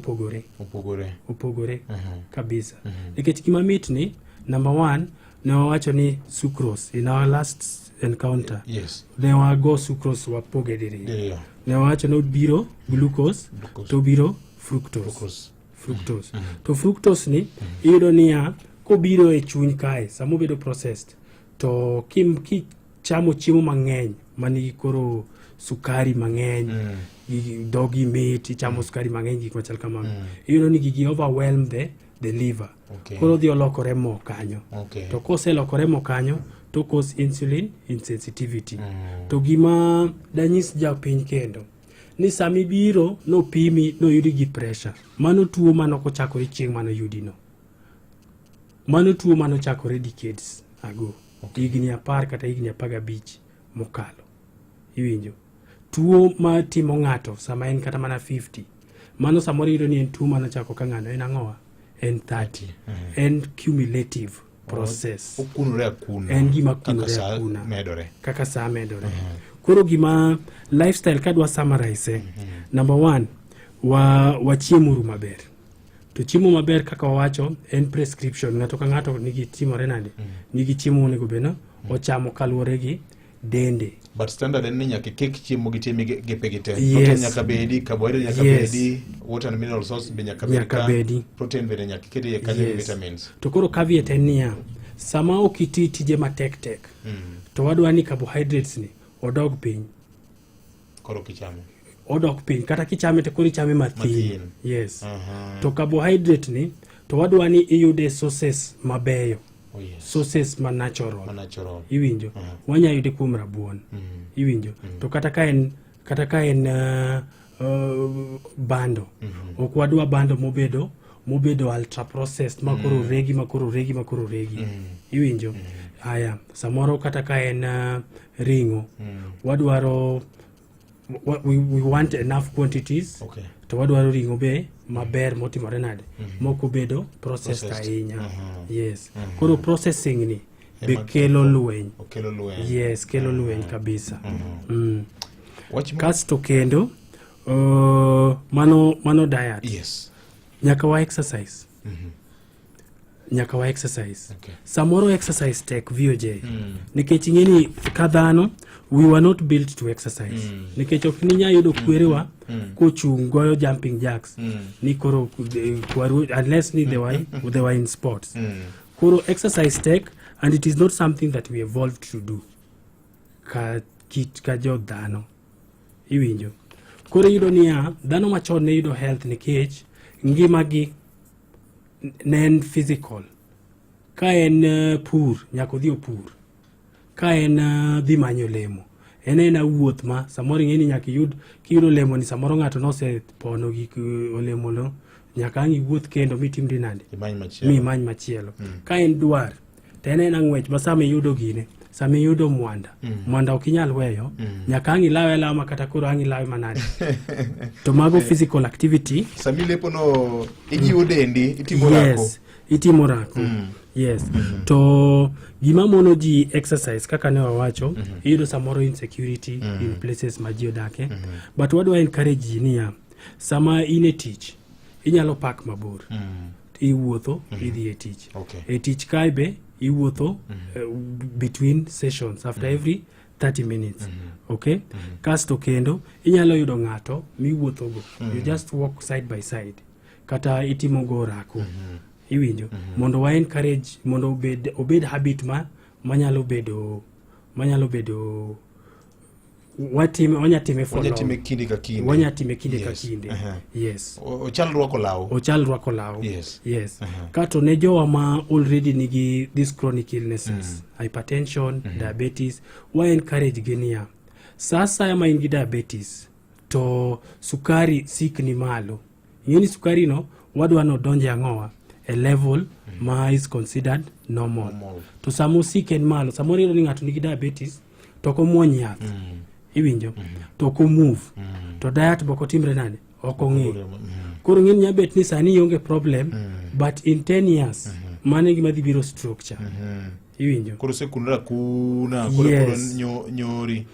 opogore kabisa. Nikech gima mit ni number one ne wawacho ni sucrose in our last encounter. Ne wago sucrose wapoge diriyo. Ne wawacho ni biro glucose to biro fructose. To fructose ni iyudo niya kobiro e chuny kae samo bedo processed to kichamo chiemo mang'eny manigi koro sukari mang'eny, dogi mit, ichamo sukari mang'eny, gik machal kamago. Iyudo ni gigi overwhelm the liver. Koro dhi olokore mo kanyo. To koselokore mo kanyo to cause insulin insensitivity. To gima danyis japiny kendo ni sami biro no pimi no yudi gi pressure. Mano tuo mano kochakore chieng' mano yudi no. Mano tuo mano chakore decades ago. Higni 10 kata higni 15 mokalo. Iwinjo. Tuo ma timo ng'ato sama en kata mana 50. Mano samoro yudo ni en tuo mano chako ka ng'ano en ang'owa? En 30. En cumulative process. Okunore akuna. En gima kunore akuna. Kaka saa medore. Koro gima lifestyle kadwa summarize. Number 1, wachiemuru maber. To chiemo maber kaka wawacho en prescription. Ng'ato ka ng'ato nigi timore nade. Nigi chiemo onego beno ochamo kaluwore gi dende. But standard en ni nyaka kek chiemo gi temi gi pegite. Protein nyaka bedi, carbohydrate nyaka bedi, water and mineral source be nyaka bedi. Protein bende nyaka kedi kanye vitamins. To koro caveat en niya, sama okiti tije matek to wadwa ni carbohydrates ni odog piny. Koro kichamo. Odog piny kata kichame to koro ichame mathin. Yes. To carbohydrate ni to wadwa ni iyude sources mabeyo. Sources ma natural. Iwinjo. Wanya yude kuom rabuon. Iwinjo. To kata ka en bando. Ok wadwa bando mobedo ultra processed makoro regi. Iwinjo. Haya, samoro kata ka en ring'o. Wadwaro we want enough quantities. To wadwaro ring'o be maber motimore nade. Moko bedo processed ahinya. Yes. Koro processing ni be kelo lweny. Okelo lweny. Yes, kelo lweny kabisa. Kasto kendo mano diet. Yes. Nyaka wa exercise. Nyaka wa exercise. Samoro exercise tek VOJ. Nikech ing'eni ka dhano we were not built to exercise. Nikech ok ninya yudo kwerewa kochung' goyo jumping jacks. Ni koro unless ni they were in sports. Koro exercise tek, and it is not something that we evolved to do. Ka jo dhano. Iwinjo. Koro yudo niya, dhano machon ne yudo health nikech ngimagi ne en physical. Ka en pur, nyaka odhi opur. Ka en dhi manyo lemo, en wuoth ma samoro ing'eni nyaka kiyudo lemo ni samoro ng'ato nosepono gik olemo no, nyaka ang' iwuoth kendo mitim dinade mimany machielo. Ka en dwar to en ang'wech ma sama iyudo gine, sama iyudo mwanda ok inyal weyo, nyaka ang' ilawe alawa ma kata koro ang' ilawe manade. To mago physical activity. Sami lepo no ijiwo dendi, itimo rako. Yes, itimo rako. Yes. To gima mono ji exercise kaka ne wawacho, iyudo samoro insecurity in places ma ji odake. But wadwa encourage ji niya, sama in e tich, inyalo pak mabor. Iwuotho, idhi e tich. E tich kae be, iwuotho between sessions after every 30 minutes. Okay? Kasto kendo, inyalo yudo ng'ato miwuotho go. You just walk side by side. Kata itimo go rako. Iwinjo. Mondo wa encourage, mondo obed habit manyalo bedo wanyatime for long. Wanyatime kinde ka kinde. Wanyatime kinde ka kinde. Yes. Ochal rwako law. Ochal rwako law. Yes. Yes. Kato ne jowa ma already nigi these chronic illnesses, hypertension, diabetes, wa encourage genia. Sasa ya in gi diabetes, to sukari sik ni malo. Yini sukari no, wadwa no donje ang'owa, a level ma is considered normal. To samo sik en malo, samo riro ni ng'ato nigi diabetes, to ko muony yath. Iwinjo. To ko move. To diet boko timre nade? Oko ng'i. Koro ng'eni nyabet ni sani yonge problem, but in 10 years, mane gima dhi biro structure. Iwinjo. Koro sekundra kuna, koro nyori.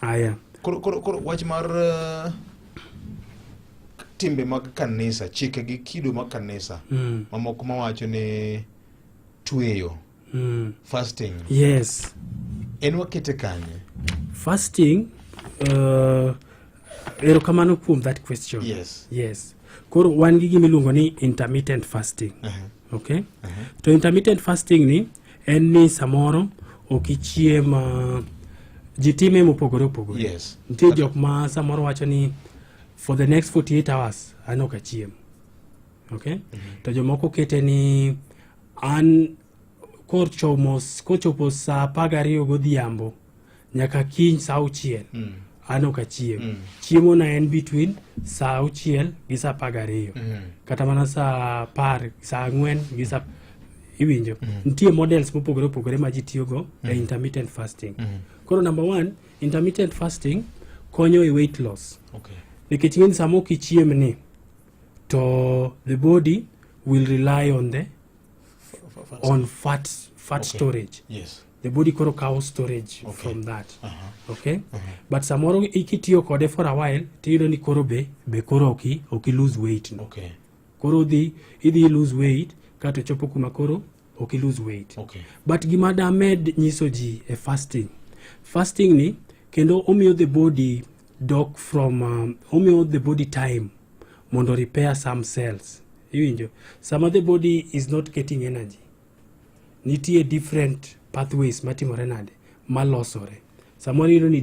Aya. Koro wach mar timbe mag kanisa, chike gi kido mag kanisa, mamoko mawacho ni tweyo, fasting. Yes. En wakete kanye? Fasting, erokamano kuom that question. Yes. Yes. Koro wan gi gimiluongo ni intermittent fasting. Okay? To intermittent fasting ni, en ni samoro okichiem jitime mopogore opogore. Yes. Ntie jok ma samoro wacho ni for the next 48 hours an ok achiem. Okay? To jomoko kete ni an kochopo sa 12 godhiambo nyaka kiny sa 6 an ok achiem. Chiemo na en between sa 6 gi sa 12. Kata mana sa 10, sa 4 gi sa iwinjo. Ntie models mopogore opogore ma ji tiyogo e intermittent fasting. Koro number 1, intermittent fasting konyo e weight loss. Okay. Nikech ng'eni samo kichiem ni, to the body will rely on fat storage. Yes. The body koro kawo storage from that. Okay? But samoro ikitiyo kode for a while, tiyudo ni koro be koro oki lose weight no. Okay. Koro idhi lose weight, kato chopo kuma koro oki lose weight. Okay. But gima damed nyiso ji e fasting. Fasting ni, kendo omiyo the body omiyo the body time mondo repair some cells. Iwinjo. Some of the body is not getting energy. Nitie different pathways matimore nade malosore. Samoro iyudo ni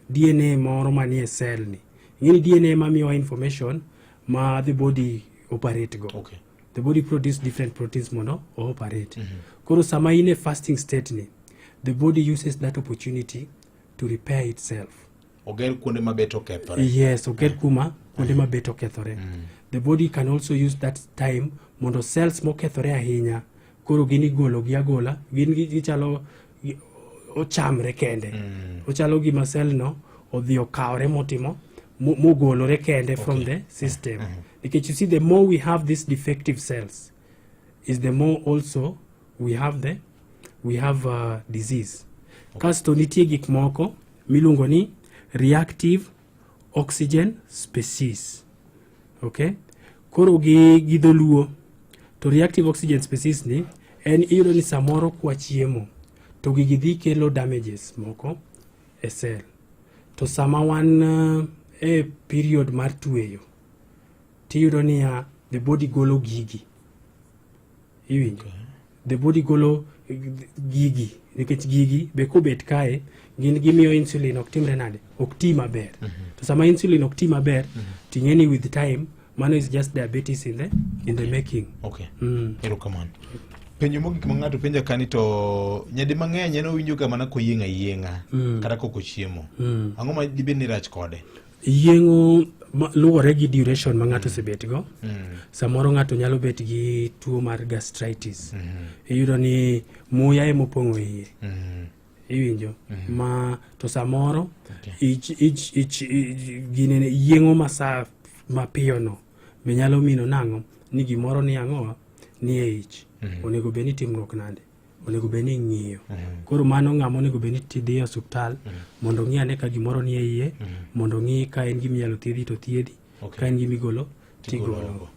DNA moro manie cell ni. Ing'eni DNA mamiyo information ma the body operate go. Okay. The body produce different proteins mondo operate. Koro sama in a fasting state ni, the body uses that opportunity to repair itself. Oger kuonde mabeto kethore. Yes, oger kuma kuonde mabeto kethore. The body can also use that time mondo cells mokethore ahinya koro gini golo gi agola, gichalo ochamre kende. Ochalo gima cell no odhi okawre mogolore kende from the system. Because you see, the more we have these defective cells, is the more also we have the we have disease. Kasto nitie gik moko miluongo ni reactive oxygen species. Okay? Koro gi dholuo to reactive oxygen species ni en iyudo ni samoro kwa chiemo to gigi dhi kelo damages moko e cell. To sama wan e period mar tueyo tiyudo ni the body golo gigi. Iwinjo? The body golo gigi nikech gigi be kobet kae gin gimiyo insulin ok timre nade, ok ti maber. To sama insulin ok ti maber ting'eni with time mano is just diabetes in the making. Okay. Erokamano. Penjo mogik ma ng'ato penja kani to nyadi mang'eny en owinjo ga mana koyieng' ayieng'a kata koko chiemo. Ang'o ma dibed ni rach kode? Yieng'o luwore gi duration ma ng'ato osebet go. Samoro ng'ato nyalo bet gi tuo mar gastritis. Iyudo ni muya ema opong'o iye. Iwinjo? Ma to samoro gine yieng'o mapiyo no be nyalo mino nang'o ni gimoro ni ang'o ni e ich. Onego bed ni timruok nade, onego bed ni ng'iyo. Koro mano ng'ama onego bed ni tidhi e osuptal mondo ng'i ane ka gimoro ni e iye, mondo ng'i ka en giminyalo thiedhi to thiedhi, ka en gimigolo tigolo.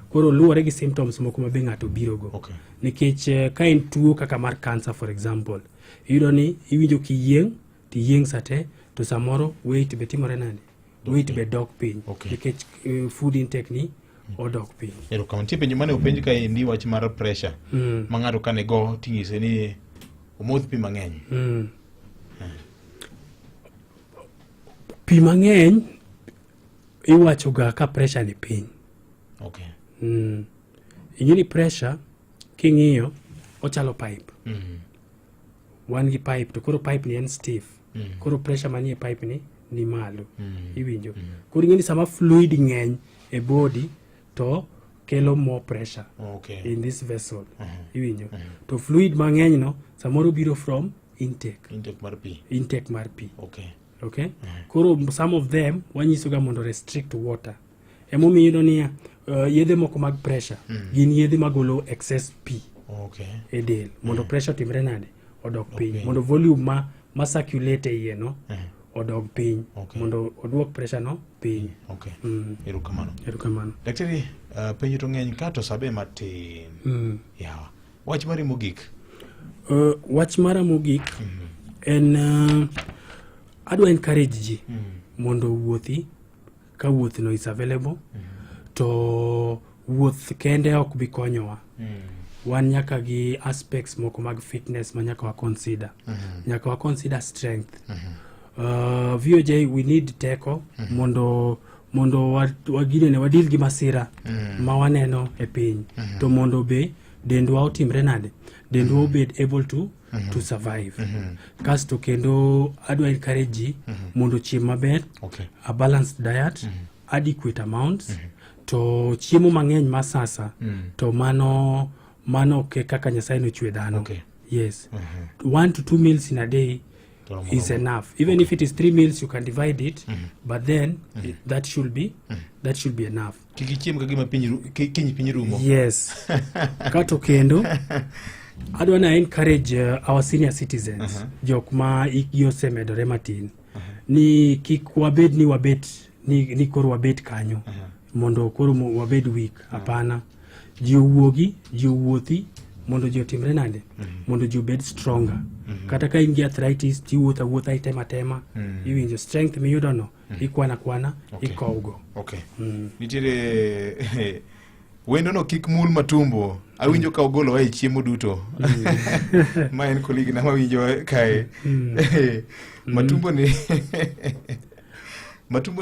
Koro luwore gi symptoms moko ma be ng'ato biro go. Nikech ka en tuo kaka mar cancer for example, iyudo ni iwinjo kiyieng' tiyieng' sate to samoro weight be timore nade, weight be dok piny nikech food intake ni odok piny. Erokamano. Nitie penjo mane openj ka endi wach mar pressure ma ng'ato kane go ting'ise ni omodh pi mang'eny. Pi mang'eny iwacho ga ka pressure ni piny. Ing'eni pressure king'iyo ochalo pipe. Wan gi pipe to koro pipe ni en stiff. Koro pressure manie pipe ni malo. Iwinjo? Koro ing'eni sama fluid ng'eny e body to kelo more pressure in this vessel. Iwinjo? To fluid mang'eny no samoro biro from intake mar pi. Okay? Koro some of them wanyiso ga mondo restrict water. Emomiyo iyudo ni yedhe moko mag pressure gin yedhe magolo excess pi e del mondo pressure timre nade, odok piny, mondo volume ma circulate e iye no odog piny, mondo oduok pressure no piny. Erokamano. Daktari, penjo to ng'eny ka to sabe matin. Yawa. Wach mari mogik? Wach mara mogik en adwa encourage ji mondo wuothi ka wuoth no is available. To wuoth kende ok bi konyowa. Wan nyaka gi aspects moko mag fitness ma nyaka wa consider. Nyaka wa consider strength. VOJ we need teko mondo wagine ne wadil gi masira ma waneno e piny. To mondo be dendwa otimre nade, dendwa obed able to survive. Kasto kendo adwa encourage ji mondo chiem maber, a balanced diet, adequate amounts, to chiemo mang'eny masasa to mano ke kaka Nyasaye nochwe dhano. Yes. 1 to 2 meals in a day is enough. Even if it is 3 meals, you can divide it, but then that should be enough. Kikichiem kagima kinyi piny rumo. Yes. Kato kendo adwa na encourage our senior citizens, jok ma ikgi osemedore matin, ni kik wabed ni ni koro wabet kanyo mondo koro wabed weak. Hapana. Ji owuothi mondo ji otimre nade, mondo ji obed stronger. Kata ka in gi arthritis ti wuotha itema. Iwinjo strength miyudo no ikwana ikowgo. Nitiere wendo no kik mul matumbo. Awinjo ka ogolo wa chiemo duto. Ma en koligi na mawinjo kae. Matumbo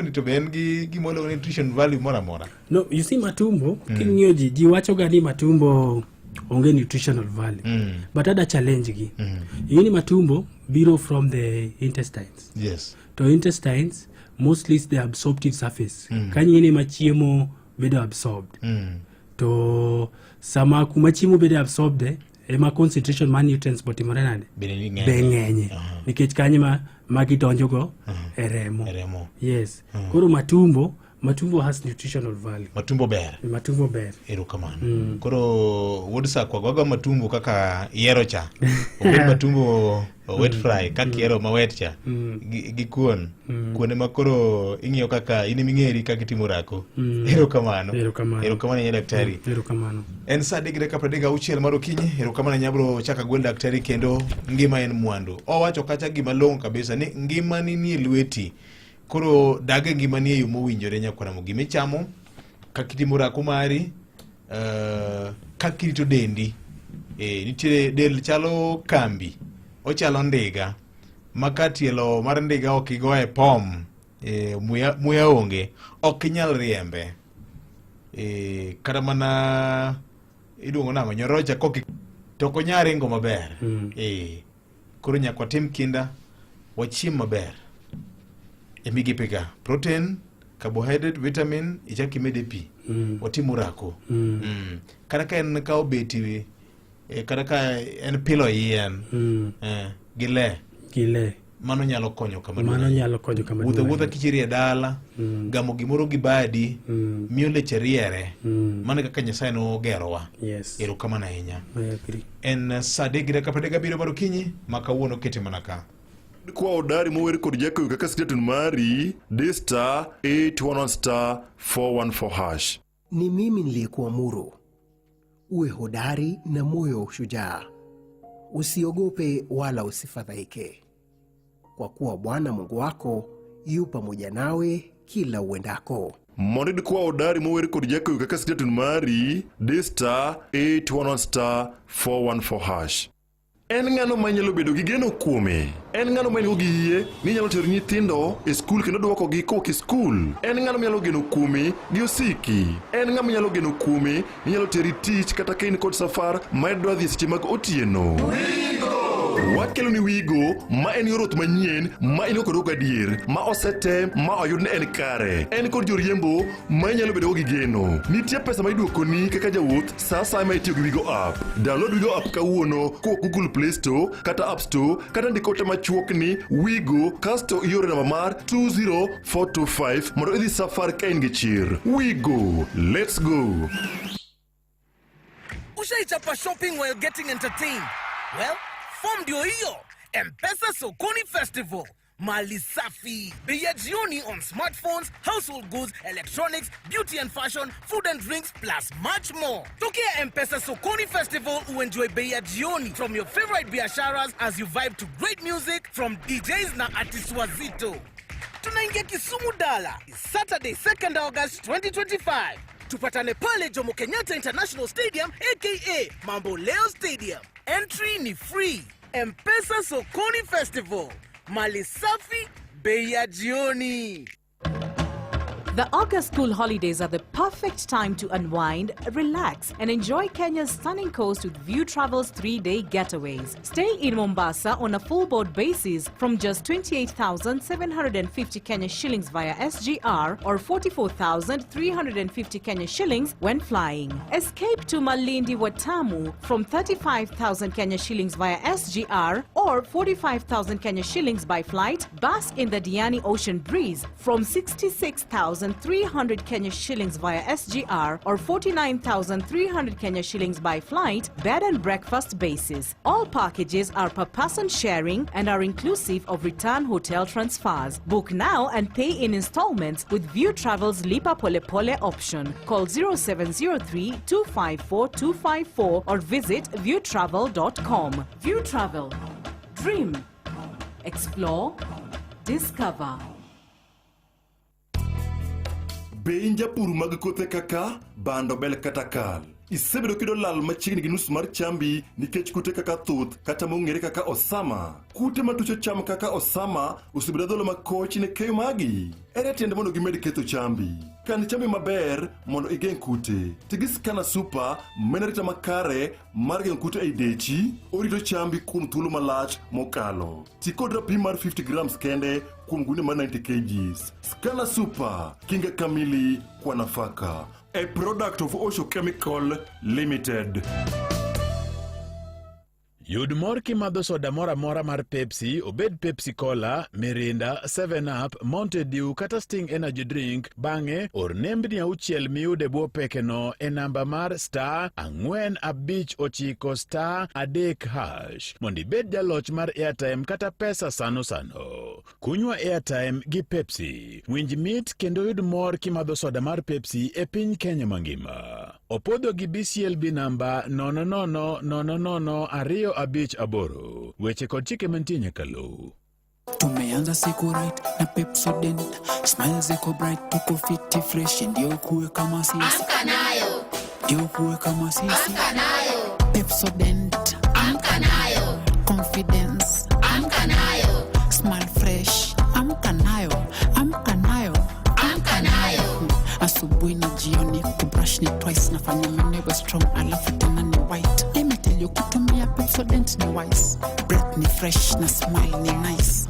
ni to ben gi gimolo nutrition value mora. No, you see matumbo king'iyo ji wacho ga ni matumbo onge nutritional value. But ada challenge gi. Yini matumbo biro from the intestines. Yes. To intestines mostly is the absorptive surface. Kanyini machiemo bedo absorbed. To sama kuma chiemo bedo absorbed ema concentration man nutrients botimore nade beng'enye nikech kanye ma gidonjo go e remo. Yes. Koro matumbo Matumbo has nutritional value. Matumbo ber. Matumbo ber. Erokamano. Koro wuod sakwa gwago matumbo kaka iero cha. Obed matumbo wet fry kaka iero ma wet cha. Gi kuon. Kuone ma koro ing'iyo kaka in ming'eri kaka itimo rako. Erokamano. Erokamano nya daktari. Erokamano. En saa 3:36 mar okinyi. Erokamano nyabro chaka gwel daktari kendo ngima en mwandu. Owacho kacha gima long kabisa ni ngima ni e lweti. Koro dage ngima ni e yo mowinjore nyakwaramo gima ichamo, kaka itimo rako mari, kaka irito dendi. Nitiere del chalo kambi, ochalo ndiga, maka tielo mar ndiga ok igoye pom, muya onge, ok inyal riembe. Kata mana iduongo nang'o nyorocha toko nyare ngo maber. Koro nyakwa tim kinda wachiem maber. Emigipika protein, carbohydrate, vitamin, ichaki mede pi. Watimo rako. Kada ka en ka obeti, kada ka en pilo yien, gile. Mano nyalo konyo kamano. Wuotha kichiri e dala, gamo gimoro gi badi, miyo leche riere. Mano kaka Nyasaye no gerowa. Erokamano ahinya. En saa 3:37 mar okinyi, ma kawuono kete mana ka. Kwa odari moweri kod jakoyo kaka stetun mari D*811 *414#. Ni mimi niliyekuamuru uwe hodari na moyo wa ushujaa, usiogope wala usifadhaike, kwa kuwa Bwana Mungu wako yu pamoja nawe kila uendako. Mondo kwa odari moweri kod jakoyo kaka stetun mari D*811 *414#. En ng'ano manyalo bedo gi geno kuome. En ng'ano manyalo gi yie ni nyalo tero nyithindo e skul kendo duoko gi koki skul. En ng'ano manyalo geno kuome gi osiki. En ng'ama nyalo geno kuome ni nyalo teri tich kata kain kod safar ma idwa dhi seche mag otieno. Wakelo ni Wigo ma en yoroth manyien ma in kod adier ma osetem ma oyud ne en kare. En kod joriembo ma nyalo bedo gi geno. Nitie pesa ma iduoko ni kaka jawuoth sa sa ma itiyo gi Wigo app. Download Wigo app kawuono ko Google Play Store kata App Store kata ndiko te machuok ni Wigo kasto iore namba mar 20425 mondo idhi safar ka in gi chir. Wigo, let's go. Ushaichapa shopping while getting entertained? Well, form ndio hiyo. M-Pesa Sokoni Festival. Mali safi. Bei ya jioni on smartphones, household goods, electronics, beauty and fashion, food and drinks, plus much more. Tokea M-Pesa Sokoni Festival uenjoy bei ya jioni from your favorite biasharas as you vibe to great music from DJs na artists wazito. Tunaingia Kisumu Dala. Saturday 2nd August 2025. Tupatane pale Jomo Kenyatta International Stadium aka Mambo Leo Stadium. Entry ni free. M-Pesa Sokoni Festival. Mali safi, bei ya jioni. The August school holidays are the perfect time to unwind, relax, and enjoy Kenya's stunning coast with View Travel's 3-day getaways. Stay in Mombasa on a full board basis from just 28,750 Kenya shillings via SGR or 44,350 Kenya shillings when flying. Escape to Malindi Watamu from 35,000 Kenya shillings via SGR or 45,000 Kenya shillings by flight. Bask in the Diani Ocean Breeze from 66,300 Kenya shillings via SGR or 49,300 Kenya shillings by flight, bed and breakfast basis. All packages are per person sharing and are inclusive of return hotel transfers. Book now and pay in installments with View Travel's Lipa Pole Pole option. Call 0703 254 254 or visit viewtravel.com. View Travel. Dream. Explore. Discover. Benja pur mag kothe kaka bando bel kata kal. Isebedo kido lal machiegni gi nus mar chambi nikech kute kaka thuth kata mong'ere kaka osama. Kute matucho cham kaka osama osebedo dholo makoch ne keyo magi. Ere tiende mondo gimed ketho chambi. Kan chambi maber mondo igeng' kute. Tigi Skana Super menerita makare mar geng' kute ei dechi orito chambi kuom thuolo malach mokalo. Ti kod rapim mar 50 grams kende kuom gunde mar 90 kgs. Skana Super kinga kamili kwa nafaka. A product of Osho Chemical Limited. Yud mor kimadho soda mora mora mar Pepsi, obed Pepsi Cola, Mirinda, 7up, Mountain Dew kata Sting Energy Drink, bang'e or nembni 6 miyude bwo pekeno e namba mar *459*3# mondo ibed jaloch mar airtime kata pesa sano sano. Kunywa airtime gi Pepsi. Winj mit kendo yud mor kimadho soda mar Pepsi e piny Kenya mangima. Opodho gi BCLB namba 0000258. Weche kod chike mantie nyaka luw. Tumeanza siku right na Pepsodent, smile ziko bright, tuko fiti fresh, ndio kuwe kama sisi. Amka nayo. Ndio kuwe kama sisi. Amka nayo. Pepsodent. Amka nayo. Confidence. Amka nayo. Smile fresh. Amka nayo. Amka nayo. Amka nayo. Asubuhi na jioni kubrush ni twice, nafanya mwenyewe strong alafu tena ni white. Let me tell you, kutumia Pepsodent ni wise. Breath ni fresh na smile ni nice.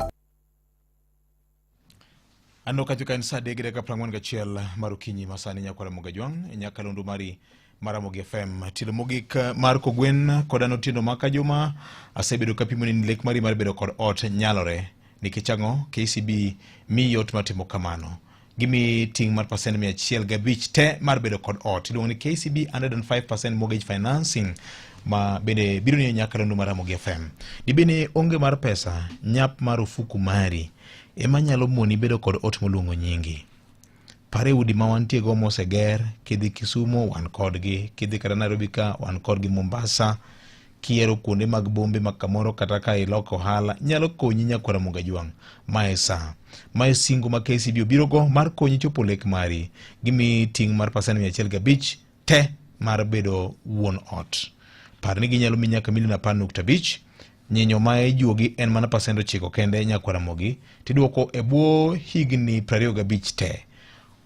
Ano katika insa degi deka prangwan gachiel marukinyi masani nyakwara mogajwang nyakalondo mari Maramogi FM tilo mogik mar kogwen kodano tindo maka juma asebedo kapimo ni lek mari mar bedo kod ot nyalore nikichango KCB mi yot matimo kamano gimi ting mar percent 105 te mar bedo kod ot idong ni KCB 105% mortgage financing ma bende biro ni nyakalondo Maramogi FM di bene onge mar pesa nyap marufuku mari ema nyalo moni bedo kod ot molungo nyingi. Pare udi ma wantie go moseger, kidhi Kisumu wan kodgi, kidhi kata Nairobi ka wan kodgi, Mombasa, kiero kuonde mag bombe makamoro kata ka iloko hala, nyalo konyi nyakwara Mogajwang. Maesa, mae singo ma KCB biro go mar konyi chopo lek mari, gimi ting mar percent 105 te mar bedo wuon ot. Pare ni ginyalo mi nyaka $1.5 nyinyo mae juogi en mana pasendo 9 kende nyakwara Mogi tiduoko e bwo higni 25 te.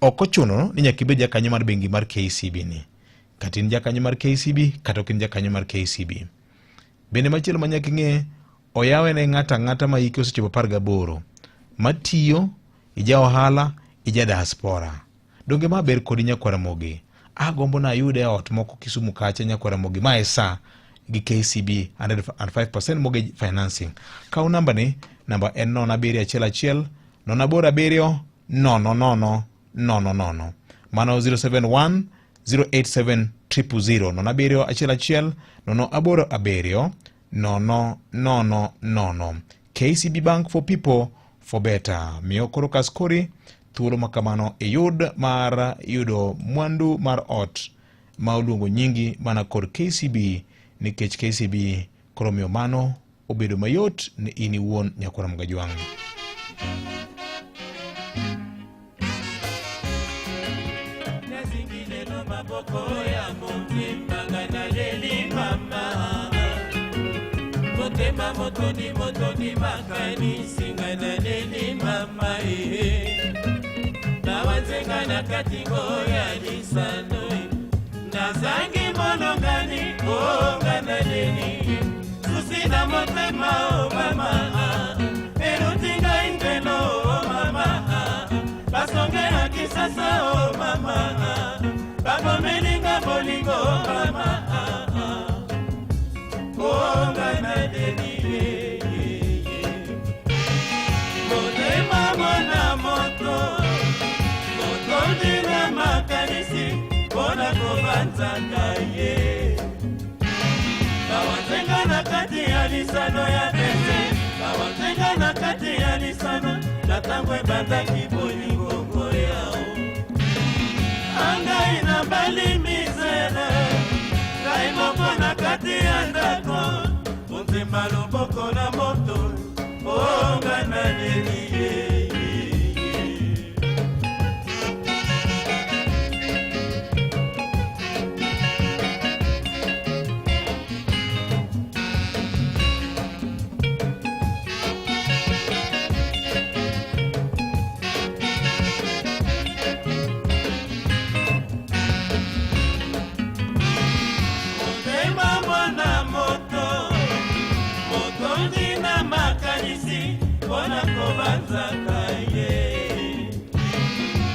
Oko chuno ni nyaka ibed jakanyo mar bengi mar KCB ni. Katin jakanyo mar KCB kata okin jakanyo mar KCB. Bende machielo ma nyaka ing'e oyawe ne ng'ata ma hike osechopo 18 matiyo ija ohala ija diaspora. Donge maber kodi nyakwara Mogi. Agombo na yude ot moko Kisumu kacha nyakwara Mogi maesa gi KCB 105% mortgage financing. Kau namba ni namba en 0711 087 000 000. Mano 071 087 000 071 087 000. KCB Bank for people for better. Miokoro kaskori thuolo makamano e yud mar yudo mwandu mar ot maulungo nyingi mana kod KCB nikech KCB koromio mano obedo mayot ni ini wuon nyakwara Mogajwang. Motoni makani singa na neli mama na wanzenga na katingo ya lisano na zangi monongani onga na neli susina motema o mama erutinga inteno o mama basonge akisasa o mama bagomelinga bolingo o mama onga na neli Dina makanisi bona kovanzanga ye bawazenga na kati ya lisano ya tete bawazenga na kati ya lisano natangwe bandaki bolingongo yao anga ina bali mizere kaimoko na kati ya ndako unzima loboko na moto onga na neliye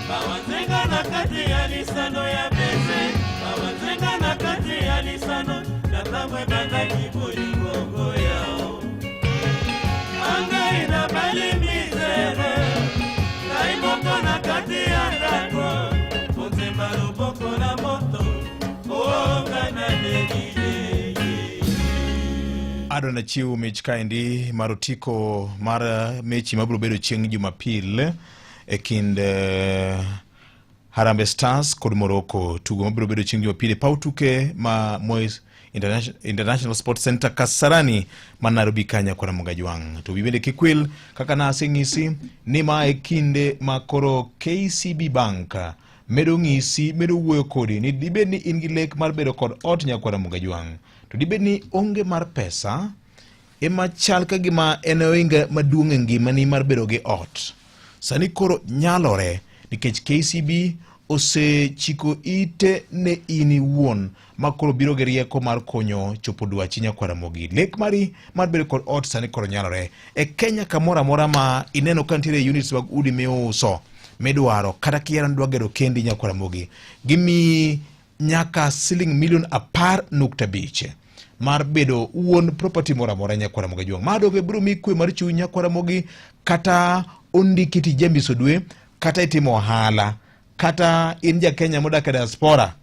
bawanzenga na kati ya lisano ya beze bawanzenga na kati ya lisano natamwe bandaki bolingongo adwana chiwo mich kaendi mar otiko mar mechi mabiro bedo chieng' Jumapil e kind Harambee Stars kod Morocco. Tugo mabiro bedo chieng' Jumapil e paw tuke ma Moi International Sports Center Kasarani man Nairobi Kenya kwa Mugajwang. To bibende kikwil kaka na aseng'isi ni ma e kinde ma koro KCB Bank medo ng'isi medo wuoyo kodi ni dibed ni in gi lek mar bedo kod ot nyakwara Mugajwang. To dibed ni onge mar pesa ema chal ka gima en oinga maduong' e ngimani mar bedo gi ot. Sani koro nyalore nikech KCB osechiko ite ne ini wuon makoro biro gi rieko mar konyo chopo dwachi Nyakwaramogi. Lek mari mar bedo kod ot sani koro nyalore. E Kenya kamora mora ma ineno ka nitiere units mag udi miuso midwaro kata kiera ndwa gero kendi Nyakwaramogi, gimi nyaka $10,5 mar bedo wuon property mora mora Nyakwaramogi juang. Madoge biro mi kwe mar chuny Nyakwaramogi, kata ondikiti jambiso dwe, kata itimo ohala, kata in ja Kenya modak e diaspora,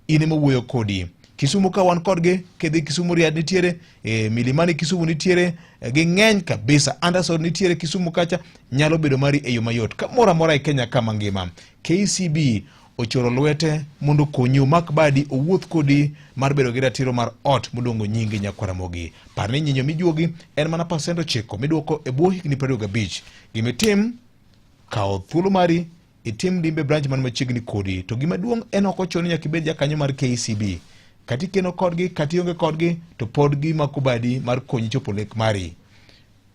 in mowuoyo kodi. Kisumu ka wan kodgi, kedhi Kisumu Riad nitiere, Milimani Kisumu nitiere, gi ng'eny kabisa. Anderson nitiere Kisumu kacha, nyalo bedo mari e yo mayot. Ka mora mora e Kenya kama ngima. KCB ochoro lwete mondo konyu mak badi owuoth kodi mar bedo gi ratiro mar ot modongo nyingi Nyakwaramogi. Parni nyinyo mijuogi en mana %9 miduoko e bwo higni 25. Gimitim kao thuolo mari itim limbe branch man machiegni kodi. To gima duong' en ok ochuno nyaka ibed jakanyo mar KCB. Kati keno kodgi, kati onge kodgi, to pod gima kubadi mar konyi chopo lek mari.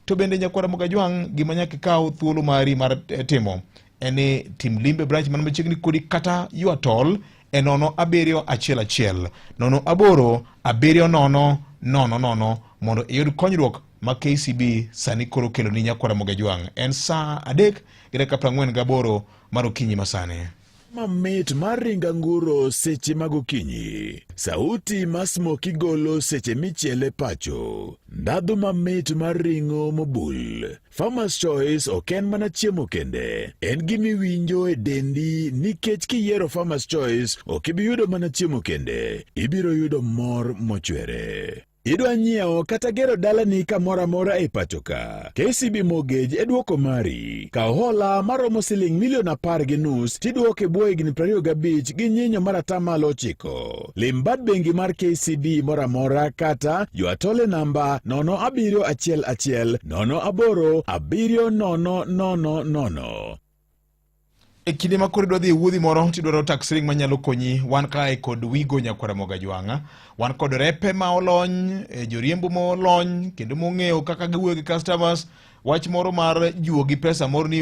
To bende Nyakwaramogi juang gima nyaka ikaw thuolo mari mar timo eni tim limbe branch man machiegni kodi, kata yuatol e 07111 0807000 mondo iyud konyruok ma KCB sani koro kelo ni Nyakwaramogi juang. En saa 3:48 mar okinyi masane. Mamit mar ringa nguro seche magokinyi. Sauti masmo kigolo seche michiele pacho. Ndadhu mamit mar ringo mobul. Farmer's Choice oken mana chiemo kende. En gimi winjo e dendi nikech kiyiero Farmer's Choice okibiyudo mana chiemo kende. Ibiro yudo mor mochwere. Idwa nyiewo kata gero dalani kamora mora e pachoka. KCB Mortgage eduoko mari. Ka hola maromo $1.5 tiduoke bwo higni 25 gi nyinyo mar atamalo 9. Lim bad bengi mar KCB mora mora kata yuatole namba 0711 08 700. E kinde ma koro dwadhi wuodhi moro tidwaro tax ring manyalo konyi, wan kae kod Wigo Nyakwaramogi juang. Wan kod repe ma olony, joriembo ma olony kendo mong'eyo kaka giwuoyo gi customers. Wach moro mar juo gi pesa moro ni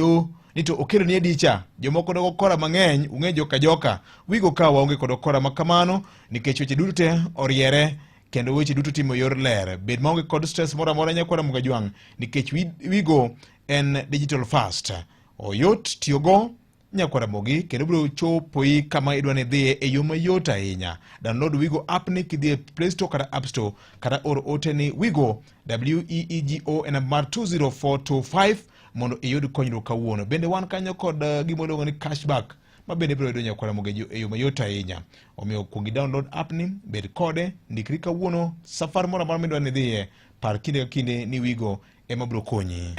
to okelo ni edicha. Jomoko dogo kora mang'eny, ung'e joka. Wigo ka waonge kod okora makamano nikech weche duto te oriere kendo weche duto timo yor ler. Bed maonge kod stress mora mora Nyakwaramogi juang nikech Wigo en digital fast. Oyot tiyogo Nyakwaramogi kendo biro chopoi kama idwane dhiye e yo mayot ahinya. Download Wigo app ni kidhi e Play Store kata App Store, kata or ote ni Wigo WEEGO en mar 20425 mondo iyud konyruok kawuono. Bende wan kanyo kod gima iluongo ni cashback ma bende biro yudo Nyakwaramogi e yo mayot ahinya. Omiyo kuongi download app ni, bed kode, ndikri kawuono, safar mora mora midwane dhiye, par kinde ka kinde ni Wigo ema biro konyi.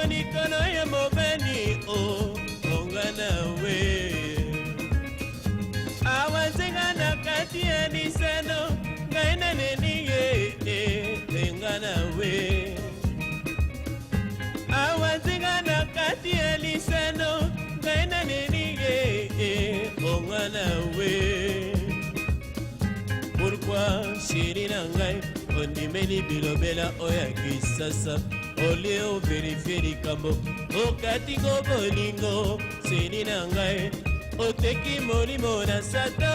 nikono ya mobeni o ongana we awanzenga na kati ya nisano ngaina neniye engana we awanzenga na kati ya nisano ngaina neniye ongana we pourquoi chérie nangai ondimeli bilobela oya kisasa oleo verifie likambo okatingo bolingo seni nangai oteki molimo na sata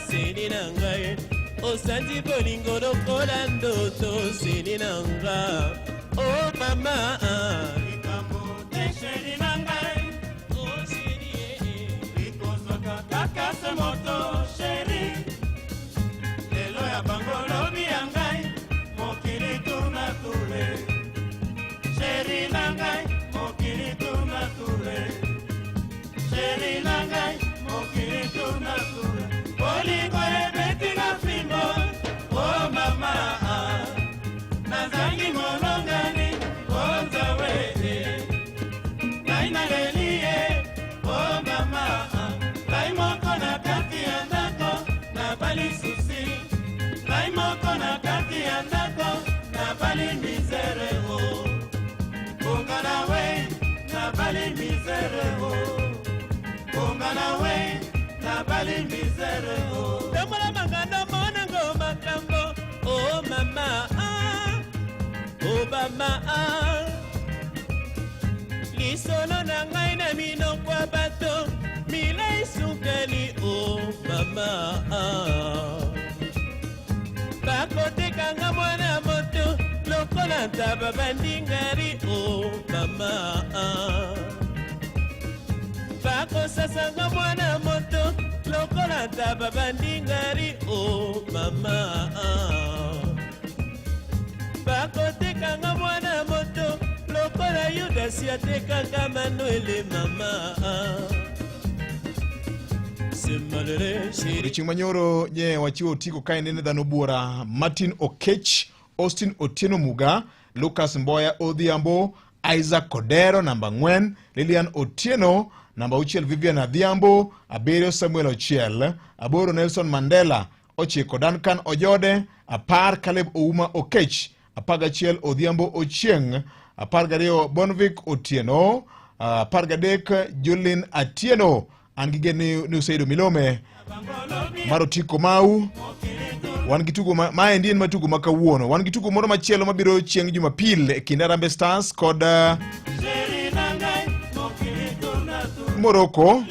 seni nangai osandi bolingo lokola ndoto seni nanga o mama likambo te chérie nangai o chérie likozwaka kaka se moto chérie lelo ya bangolobi ya ngai mokili tunatule chérie nangai mokili tunatule chérie nangai mokili tunatule bolingo ebetinga fimbo o mama nazangi molongani onzawe ngai nalelie o mama ngai moko na kati ya ndako nabali susi ngai moko na kati ya ndako nabali misere o ongana we nabali misere o ongana we nabali misere o tamala manganda mona ngoma kambo o mama o mama lisolo na ngai na minokwa bato milai sukali o mama bakotekanga mwana moto lokola ntaba bandingari o mama bakosasanga mwana moto lokola ntaba bandingari o mama bakotekanga mwana moto lokola yudasi atekanga manuele mama Odiochieng' manyoro nye wachiwo otiko ka nene dhano buora Martin Okech, Austin Otieno Muga, Lucas Mboya Odhiambo, Isaac Kodero namba 4, Lilian Otieno namba 6, Vivian Adhiambo, Aberio Samuel Ochiel, Aboro Nelson Mandela, 9 Duncan Ojode, 10 Caleb Ouma Okech, 11 Odhiambo Ochieng, 12 Bonvic Otieno, 13 Julin Atieno. Angige ni usaido milome marotiko mau wan gitugo mae ndien matugo makawuono wan gitugo moro machielo mabiro chieng' Jumapil kind Harambee Stars kod Morocco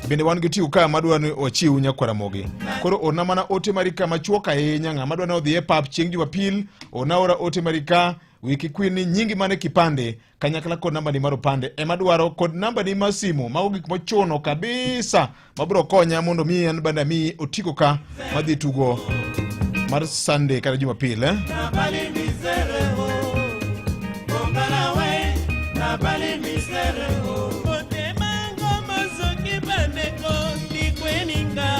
bende wan gitigo ka madwa ni wachiw nyakwaramogi koro ona mana ote marika machuok ahinya ng'ama dwa ni odhi e pap chieng' Jumapil ona ora ote marika wiki kwini nyingi mane kipande kanyakla kod namba ni maro pande ema dwaro kod namba ni masimu mago gik mochuno kabisa mabro konya mondo mi an banda mi otiko ka madhi tugo mar Sunday kata Jumapil nabali misere ho ongana we nabali misere ho otemango mazoki bandeko nikweninga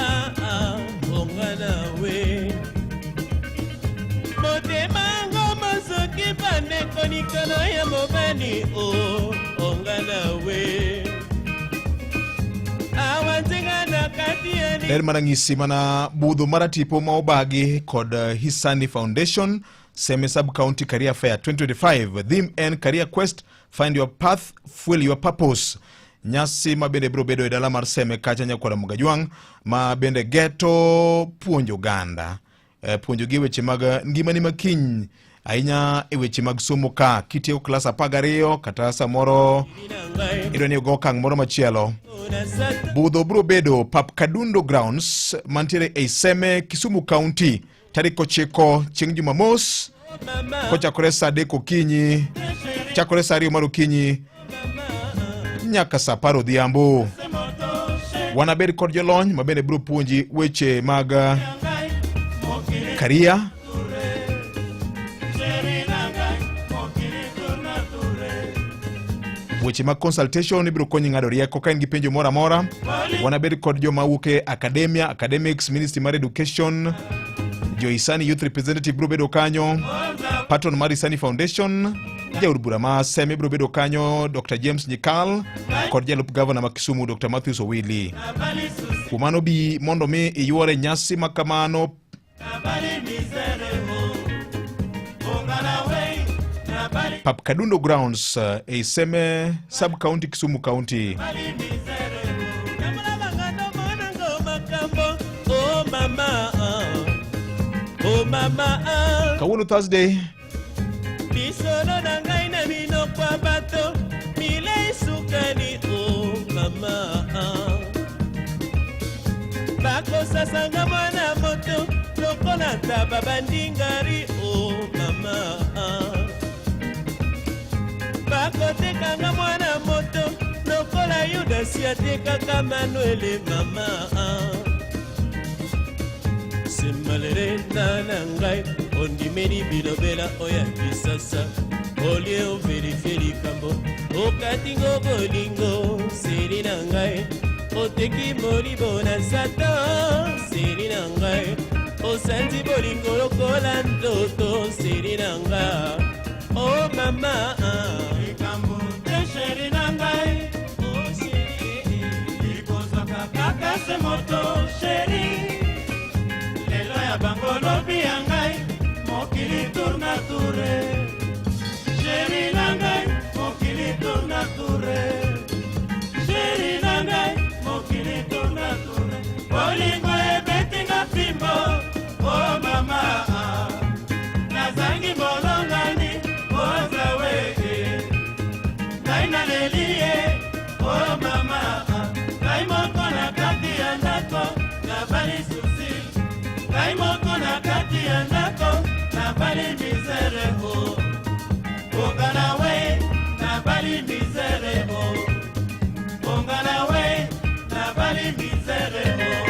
ongana we otemango mazoki bandeko nikono ya mobani o ongana we awanzenga na kati ya ler marangisi mana budho maratipo maobagi kod Hisani Foundation Seme Sub-County Career Fair 2025 theme and Career Quest Find Your Path, Fuel Your Purpose. Nyasi mabende bro bedo edala mar Seme kacha nyakwara Mugajwang mabende geto puonjo ganda puonjo gi weche mag ngimani makiny ainya e weche mag somo ka kitieko klas 12 kata samoro idoni go kang moro machielo budho bro bedo pap Kadundo Grounds mantiere e Seme Kisumu County tarik 9 chieng' Jumamos kochakore saa 3 okinyi chakore saa 2 mar okinyi nyaka saa 10 odhiambo. Wanabed kod jolony mabende bro puonji weche mag karia weche mag consultation ibro konyi ng'ado rieko ka in gi penjo mora mora. Wanabed kod joma wuke academia academics ministry mar education Jo Isani Youth Representative bro bedo kanyo, patron mar Isani Foundation, jaod bura ma Seme bro bedo kanyo, Dr. James Nyikal, kod jalup governor ma Kisumu Dr. Matthews Owili. Kumano bi mondo mi iyuore nyasi makamano Pap Kadundo Grounds, Seme Sub-County Kisumu County. Kawuno Thursday. Bisono na ngai na minokwa bato mile sukani mama. Bako sasanga mwana moto lokola taba bandingari mama. Bako tekanga mwana moto lokola Yuda siateka kama Noele mama. Semalere nanangai ondimeni bilobela oya bisasa olie o verifie likambo okatingo bolingo seri nangai oteki molibo na sato seri nangai osanti bolingo lokola ndoto seri nanga oh mama likambo te seri nangai oh seri likozaka kaka se moto seri Bangolo biangai mokili tourna toure Chéri nangai mokili tourna toure Chéri nangai mokili tourna toure Bolingo ebetinga fimbo oh mama Nazangi molongani ozawe Naina lelie oh mama Naimoko na kati andako Nabali susi Kaimoko na kati ya ndako na bali misere ho Ongana we na bali misere ho Ongana we na bali misere ho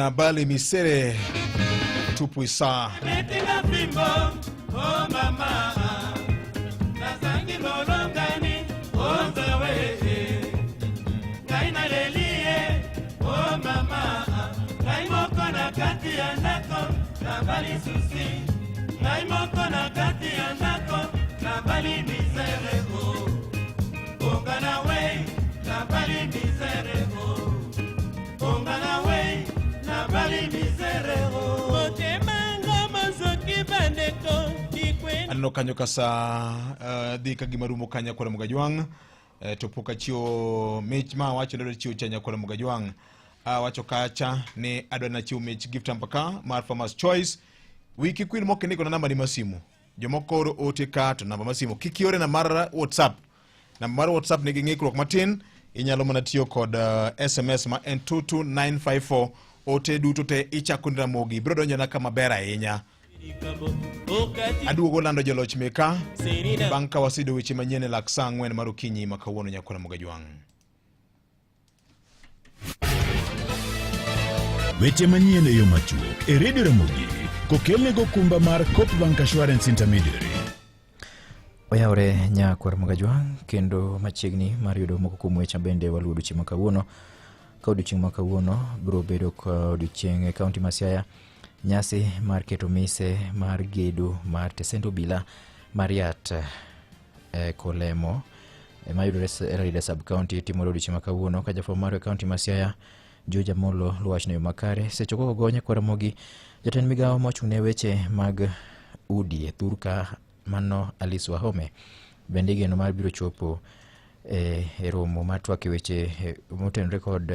Nabali Misere tupu isa Metinga fimbo, oh mama, nasangi bolongani, oh zawe, ngaina lelie, oh mama, ngai moko na kati ya ndako, na bali susi, ngai moko na kati ya ndako, na bali misere, oh, ongana we, na bali misere, oh, ongana we, na bali misere, oh, motema mazoki bandeko, anno kanyo kasa dhika gimarumo kanya kwa Mugajwang topoka chio mech ma wacho ndodo chio chanya kwa Mugajwang wacho kacha ne adwana chio mech gift ampaka mar Farmers Choice wiki kwin moke niko na namba ni masimu jomokoro ote kato namba masimu kikiore na mara WhatsApp na mara WhatsApp ni ngikruok matin inyalo mana tiyo kod SMS ma N22954 ote duto te ichakundra mogi bro donjo na kama bera ahinya aduogo lando joloch meka banka wasido weche manyene laksa ngwen marukinyi makawuono nyakona Mugajwang. Weche manyien e yo machuok e Radio Ramogi kokelne go kumba mar Copebank Assurance Intermediary. Oyaore nyakwar Mugajwang kendo machiegni mar yudo moko kuom weche bende waludo chieng' makawuono. Ka odiochieng' makawuono biro bedo ka odiochieng' e kaunti ma Siaya nyasi mar keto mise mar gedo mar Tesendo Bila Mariat Kolemo mayudore e Rarieda sub county timore odiochieng' makawuono ka jafwambo mar kaunti ma Siaya Joja Molo luwachne yo makare sechoko gonye kwa Ramogi jatend migawo mochung'ne weche mag udi e thurka mano Alice Wahome bende geno mar biro chopo e romo matwak weche motenore kod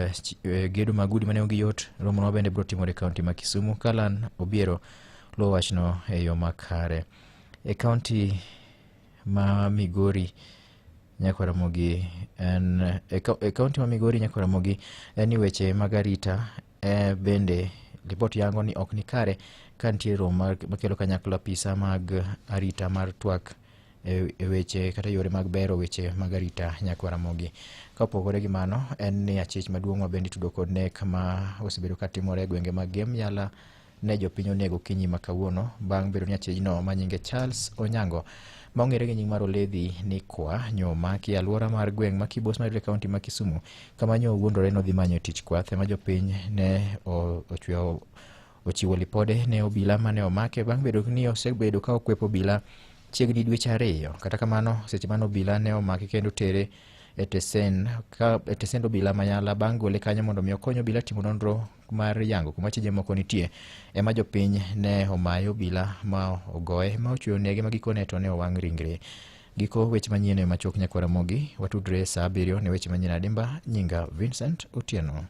gedo mag udi mane onge yot. Romo no bende biro timore kaunti ma Kisumu. Kalan Obiero lo wachno e yo makare e kaunti ma Migori nyakwa Ramogi en e kaunti ma Migori nyakwa Ramogi ni weche mag arita bende report yango ni ok ni kare ka nitie romo makelo kanyakla pisa mag arita mar twak e weche kata yore mag bero weche mag arita nyakwa Ramogi. Kapogore gi mano en ni achich maduong' ma bende tudo kod nek ma osebedo katimore e gwenge mag Gem Yala ne jopiny onego kinyi makawuono bang' bedo ni achijno manyinge Charles Onyango ma ong'ere gi nying mar Oledhi ni kwa nyoma ki alwora mar gweng' ma Kibos mar kaunti ma Kisumu kama nyo wuondore no dhi manyo tich kwath ma jopiny ne ochiwo lipode ne obila mane omake bang' bedo ni osebedo ka okwepo obila chiegni dweche ariyo. Kata kamano seche mano obila ne omake kendo tere e Tesend obila Manyala bang' gole kanyo mondo mi okony obila timo nonro mar yango kuma chije moko nitie ema jopiny ne omayo obila ma ogoye ma ochweyo nege ma gikone to ne owang' ringre. Giko weche manyien e machok nyakwa Ramogi watudre saa 7 ne weche manyien adimba. Nyinga Vincent Otieno.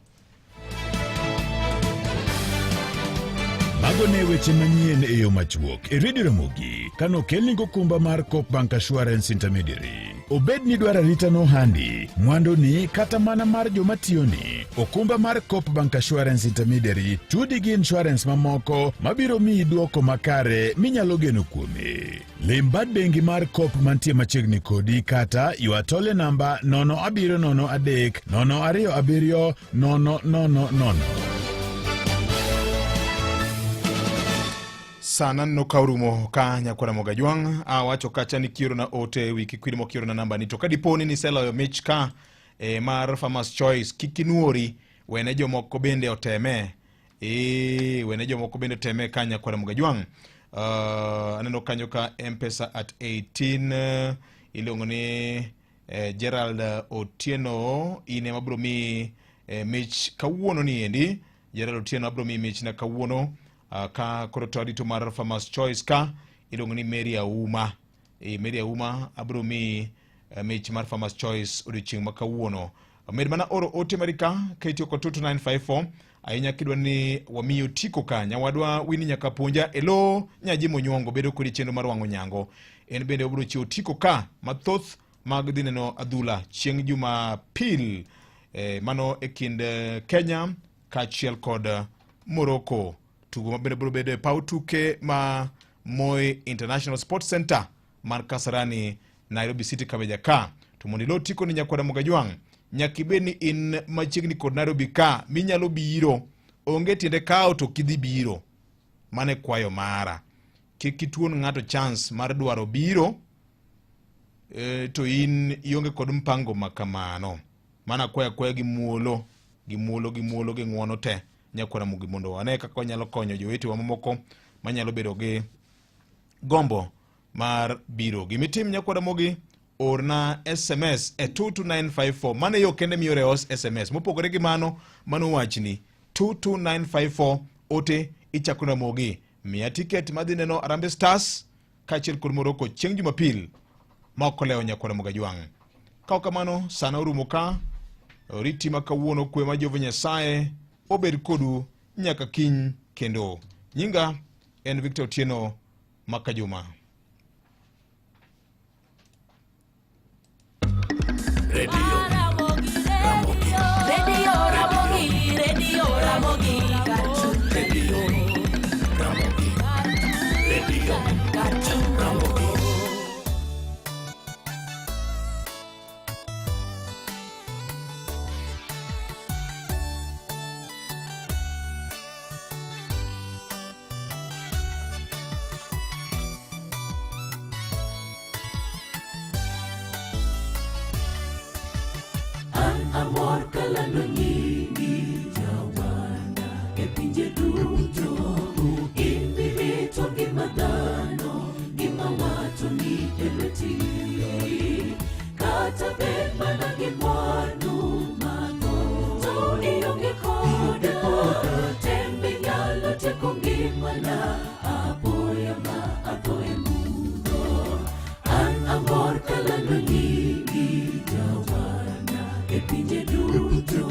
Mago ne weche manyien e yo machuok e Radio Ramogi kano kelni go kumba mar Copebank Assurance Intermediary. Obed ni dwara rita no handi mwando ni kata mana mar joma tiyoni okumba mar Copebank Assurance Intermediary tudi gi insurance mamoko mabiro mi duoko makare minyalo geno kuome. Limbad bengi mar Cop mantie machiegni kodi kata yuatole namba 0703 027 000. Sana no kaurumo ka nyakwa Mugajwang wacho kacha ni kioro na ote wiki kwiri mo kioro na namba ni to kadiponi ni selo yo mich ka mar Farmers Choice kikinuori wene jomoko bende oteme wene jomoko bende oteme ka nyakwa Mugajwang. Aneno kanyo ka M-Pesa at 18 ilongo ni Gerald Otieno ine mabro mi mich kawuono ni endi Gerald Otieno mabro mi mich na kawuono ka korotori to mar Farmers Choice ka ilongo ni Mary Auma Mary Auma abro mi mich mar Farmers Choice odiochieng' makawuono med mana oro ote marika kaitio ko 22954 ainya kidwa ni wamiyo tiko ka nyawadwa wini nyaka ponja elo nyaji monyongo bedo kodi chendo mar wango nyango en bende obro chiwo tiko ka mathoth mag dineno adhula chieng' Jumapil mano e kind Kenya kachiel kod Morocco. Tugo mabende bro bedo pau tuke ma Moi International Sports Center mar Kasarani Nairobi City Kabeja ka to mondo lo tiko ni nyakwa Mugajwang nyakibeni in machiegni kod Nairobi ka minyalo biro onge tiende kao to kidhi biro mane kwayo mara. Kik ituon ng'ato chance mar dwaro biro to in ionge kod mpango makamano. Mana kwaya gi muolo gi ng'uono te nyakwara mugi mondo wane kaka nyalo konyo jowetewa mamoko manyalo bedo gi gombo mar biro. Gimitim nyakwara mugi, orna SMS e 22954. Mane yo kende miore os SMS. Mopogore gi mano wachni 22954 ote ichakona mogi. Mia tiket madhi neno Harambee Stars kachil kod Morocco chieng' Jumapil ma okoleo nyakwara muga jwang'. Kao kamano sana urumo ka, riti makawuono kwe ma Jehova Nyasaye obed kodu nyaka kiny kendo. Nyinga en Victor Otieno Makajuma. Amor kalando nyingi jawanda e pinje duto, ibirito gima dhano, gima wacho ni elweti. Kata bed mana gi mwandu mago, to ionge koda, tembe nyalo teko ngimana, apoya mundo. An amor kalando nyingi jawanda e pinje duto,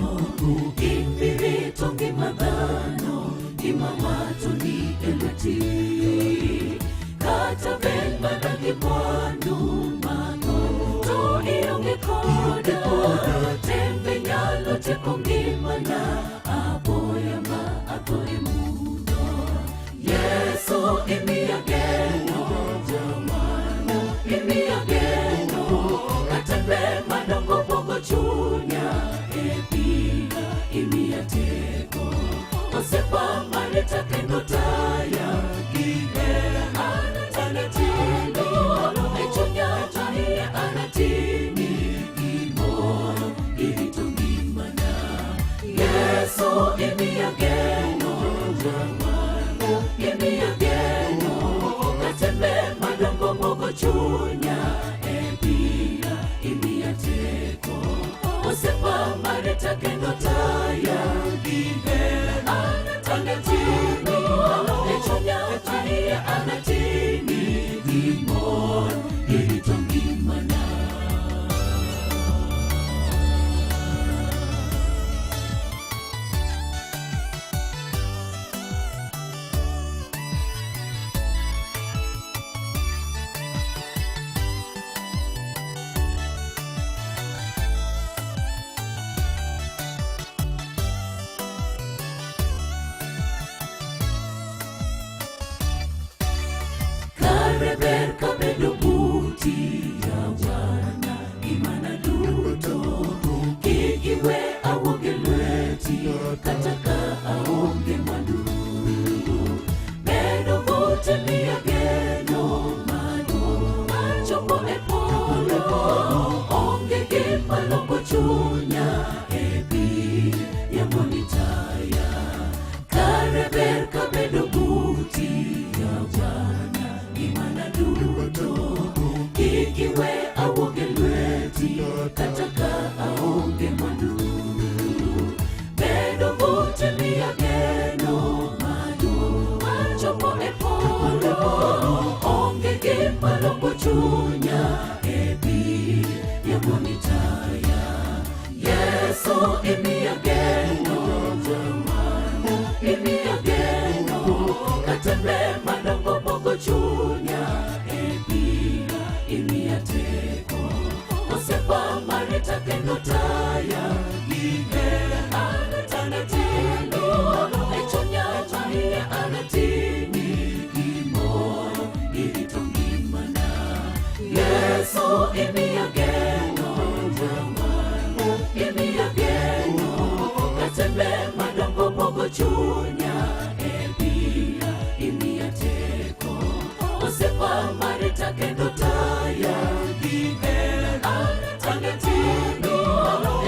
ibirito ngima dhano, gima wacho ni elweti. Kata bed mana gi mwandu mago, to ionge koda, tembe nyalo teko ngimana, apoya mundo. Yesu imiya geno jamana, imiya geno, kata bed madongo pogo chunya e piga imiya teko. Osepa marita kendo taya gihera anatini, e chunya tahiya anatini gimoro irito ngimana. Yesu imiya geno jamana, imiya geno, kata bed madongo pogo chunya e piga imiya teko. Osepa marita kendo taya gihera anatini, e chunya tahiya anatini gimoro irito ngimana. Kareber kabedo buti jawana, gimana duto, kigiwe awonge lweti, kataka aonge mwandu. Bedo buti miya geno mano, machopo e polo, onge gima lombo chunya e pi ya monitaya. Kareber kabedo buti jawana, gimana duto, kigiwe awonge lweti, kataka aonge mwandu. Bedo buti miya geno mano, machopo e polo, onge gima lombo chunya e pi ya monitaya. Yesu imiya geno jamana, imiya geno, kata bed madongo pogo chunya e piga imiya teko. Osepa marita kendo taya gihera anatini, e chunya tahiya anatini gimoro irito ngimana. Yesu imiya geno jamana, imiya geno, kata bed madongo pogo chunya e piga Osepa marita kendo taya Gige anatini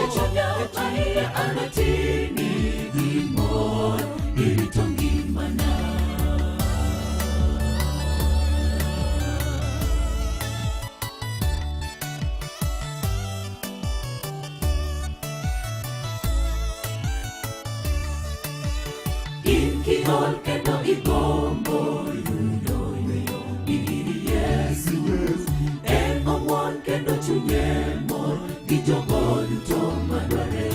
Echunya chaiye anatini Gimor iritongi mana Inkiol kendo igombo yudo iri Yesu En omwon kendo chunye mor gi jogo duto madware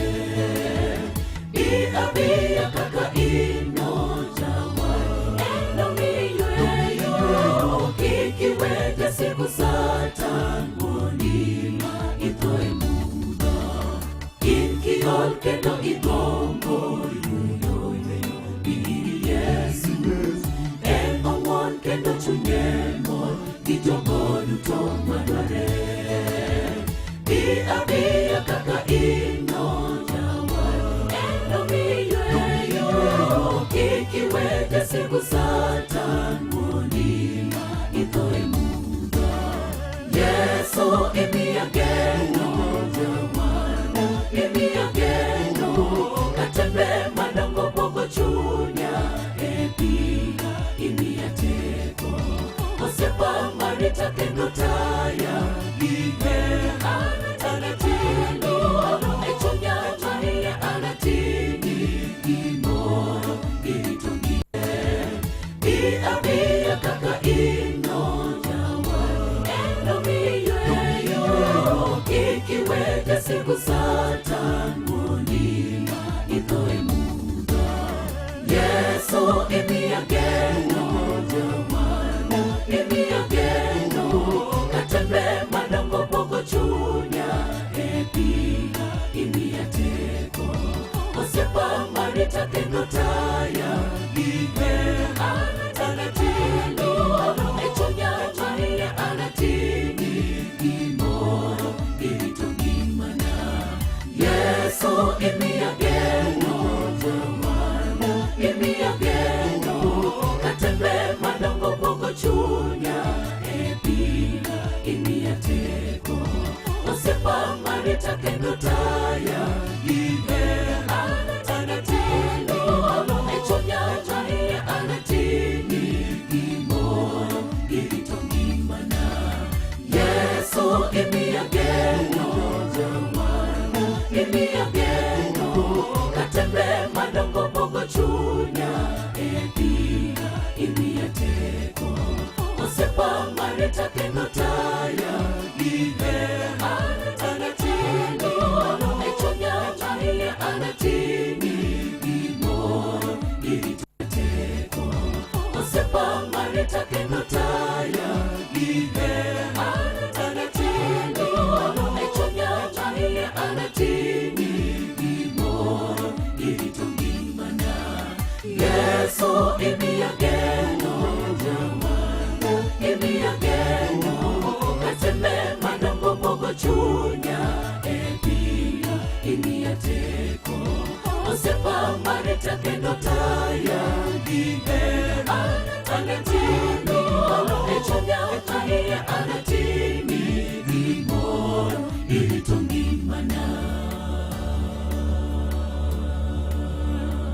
Abiya kaka ino jawar Eno miyueyo Kikiweja siku satan Monima itoe mudo Inkiol kendo igombo yudo iri Yesu En omwon kendo chunye mor gi jogo duto madware Abiya kaka ino jawar Eno miyueyo Kikiweja siku satan Monima itoe mudo Yesu imiya geno jawar Imiya geno Katembe madongo pogo chunya Epiga imiya teko Osepa marita kendo taya Gige anatini Echunya chaiye anatini Gimoro iritongi Abiya kaka ino jawar Eno miyueyo Kikiweja siku satan Monima itoe mudo Yesu imiya geno jawar Imiya geno Katembe madongo pogo chunya Epiga imiya teko Osepa marita kendo taya Gige anatini Echunya chaiye anatini Gimoro iritongi mana Yesu imiya geno jawar Imiya geno Katembe madongo pogo chunya Epiga imiya teko Osepa marita kendo taya Gige anatini Echunya chaiye anatini Gimoro iritongi mana Yesu imiya geno jawar Imiya geno Katembe madongo pogo chunya Epiga imiya teko Osepa marita kendo taya Gige anatini Echunya chaiye anatini Gimoro iritongi teko Osepa marita kendo taya Gige anatini Echunya chaiye anatini Gimoro iritongi mana Yesu imiya geno jawar Imiya geno Katembe madongo pogo chunya Epiga imiya teko Osepa marita kendo taya Gige anatini Echunya chaiye anatini Gimoro iritongi mana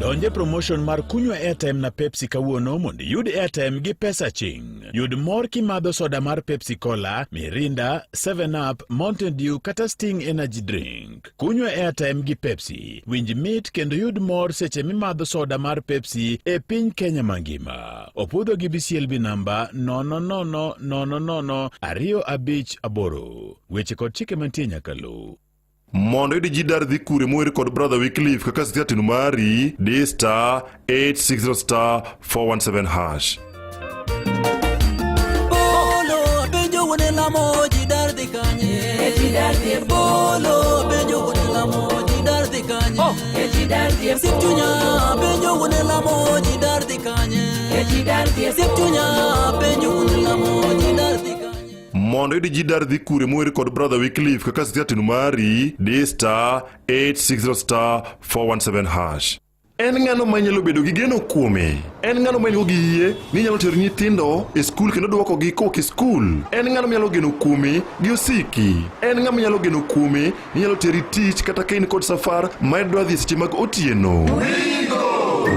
Donje promotion mar kunywa airtime na Pepsi kawuono mondo yud airtime gi pesa ching. Yud mor kimadho soda mar Pepsi Cola, Mirinda, 7up, Mountain Dew kata Sting Energy Drink. Kunywa airtime gi Pepsi. Winj mit kendo yud mor seche mimadho soda mar Pepsi e piny Kenya mangima. Opudho gi BCLB namba 00025 Weche kod chike mantie nyaka lu. Mondo yudi ji dar dhi kure mwere kod Brother Wycliffe kaka sitiatinu mari D star 860 417 hash. Bolo bejo wone la moji dar dhi kanye Eji dar dhi bolo bejo wone la moji dar dhi kanye Eji dar dhi Siptunya bejo wone la moji dar dhi kanye Eji dar dhi Siptunya bejo wone la moji dar dhi kanye Mondo yudi ji dar dhi kure mwere kod Brother Wycliffe kaka sitiatinu mari D star 860 417 hash. En ng'ano manyalo bedo gi geno kuome. En ng'ano manyalo gi yie ni nyalo tero nyithindo e skul kendo duoko gi koke skul. En ng'ano manyalo geno kuome gi osiki. En ng'ama nyalo geno kuome ni nyalo teri tich kata kain kod safar ma idwa dhi seche mag otieno.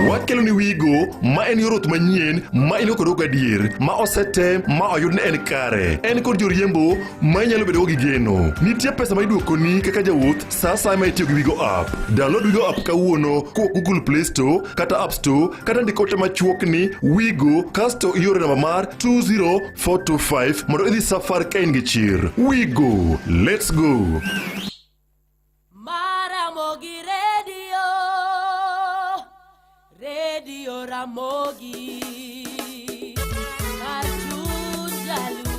Wakelo ni Wigo ma en yorot manyien ma in kod adier ma osete ma oyud ni en kare. En kod joriembo ma nyalo bedo gi geno. Nitie pesa ma iduoko ni kaka jawuoth sa sa ma itiyo gi Wigo app. Download Wigo app kawuono ko Google Play Store kata App Store kata ndiko te machuok ni Wigo kasto iore namba mar 20425 mondo idhi safar ka in gi chir. Wigo, let's go. Ramogi Radio Ramogi Arjun Jaluo.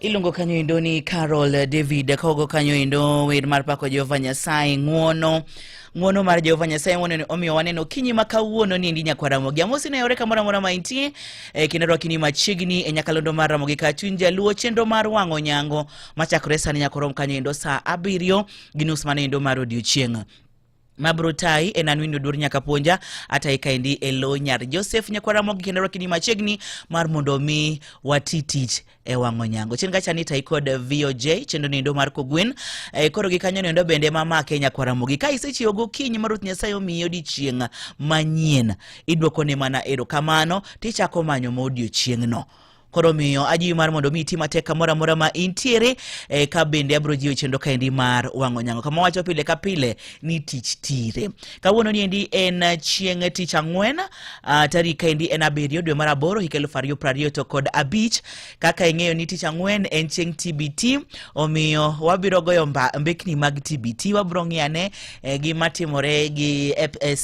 Ilungo kanyo indo ni Carol David kogo kanyo indo wer mar pako Jehova Nyasaye ng'uono mar Jehova Nyasaye ng'uono ni omiyo waneno kinyi makawuono ni ndi nyakwaramogi amosi na yore kamora mora maintie kinero kini machiegni nyakalondo mar Ramogi ka chuny jaluo chenro mar wang'o nyango machakore sani nyakorom kanyo indo saa 7:30 mane indo mar odiochieng' Mabrotai enanwino dur nyaka ponja ata ikaindi elo nyar Joseph nyakwaramogi kendero kini machiegni mar mondo mi watitich wang'o nyango chen gacha ni tai kod VOJ chendo nindo mar Kogwen koro gi kanyo nindo bende mama Kenya Kwaramogi ka isechiwo go kinyi maruth Nyasaye omiyo odiochieng' manyien idwoko ne mana erokamano tichako manyo modiochieng' no koro miyo aji mar mondo mi tima teka mora mora ma intiere ka bende abro jiwo chendo kaendi mar wang'o nyango kama wacho pile ka pile ni tich tire kawuono ni endi en chieng' tich ang'wen tarik kaendi en 7 dwe mar 8 higa 2020 to kod abich kaka ing'eyo ni tich ang'wen en chieng' TBT omiyo wabiro goyo mbekni mag TBT wabro ng'iane gima timore gi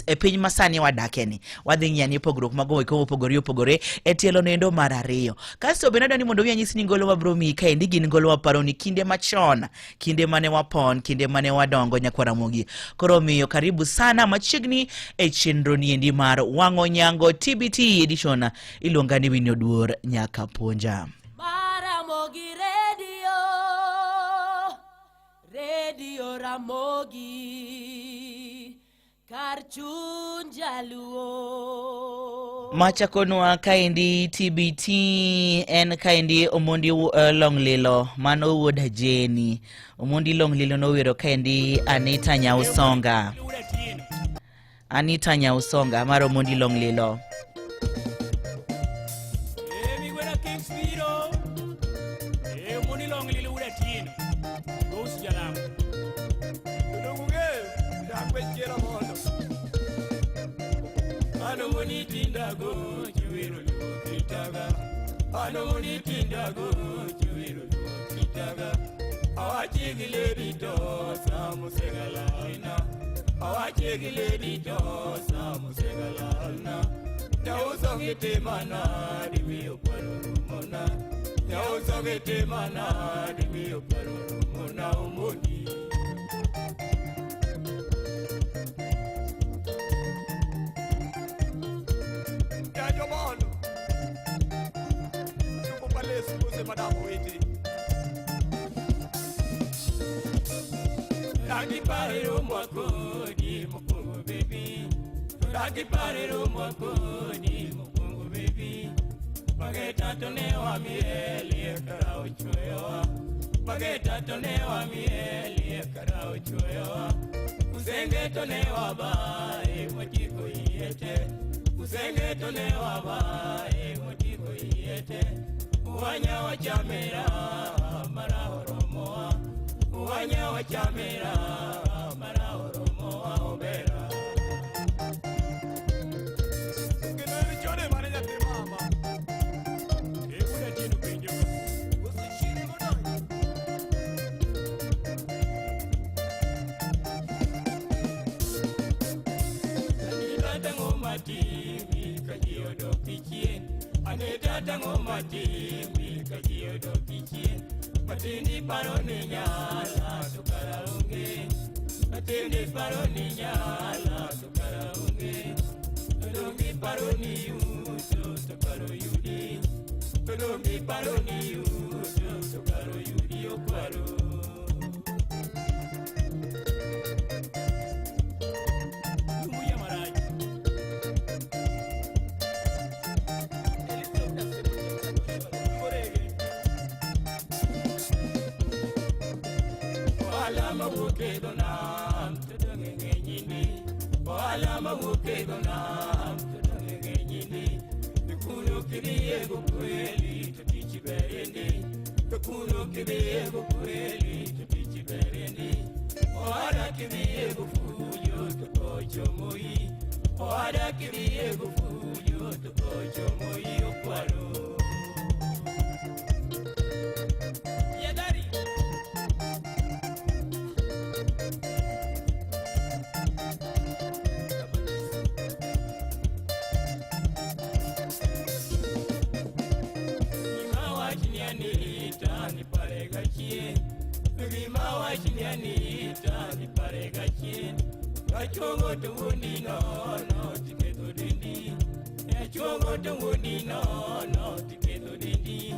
e piny masani wadakeni wadhi ng'iane pogruok mago ko opogore e tielo nendo mar 2 kasto benado ni mondo wianyisi ni ngolo wabro mi kaendi gin ngolo waparo ni kinde machon kinde mane wapon kinde mane wadongo Nyakwaramogi koro miyo karibu sana machiegni e chenro ni endi mar wang'o nyango TBT edition iluonga ni winyo duor nyaka ponja Ramogi Radio Ramogi Karchun Jaluo machakonwa kaendi TBT en kaendi Omondi Longlilo mano wuod Jeni Omondi Longlilo no wero kaendi Anita Nyausonga mar Omondi Longlilo Aneta ngoma timbi kajio do kichien. Matindi paro ni nyala tukara unge. Matindi paro ni nyala tukara unge. Tolongi paro ni uso tukaro yudi. Tolongi paro ni uso tukaro yudi okwaro. Alama wuke donam tudunge ngenyini. Alama wuke donam tudunge ngenyini. Tukuno kidiye kweli tutichi berendi. Tukuno kidiye kweli tutichi berendi. Oara kidiye kufujo tukocho moi. Oara kidiye kufujo tukocho moi okwaro. Yadari. Ni parega chien, Rima wa chiniani ni parega chien. Achongo tunguni no tiketo dindi. Achongo tunguni no tiketo dindi.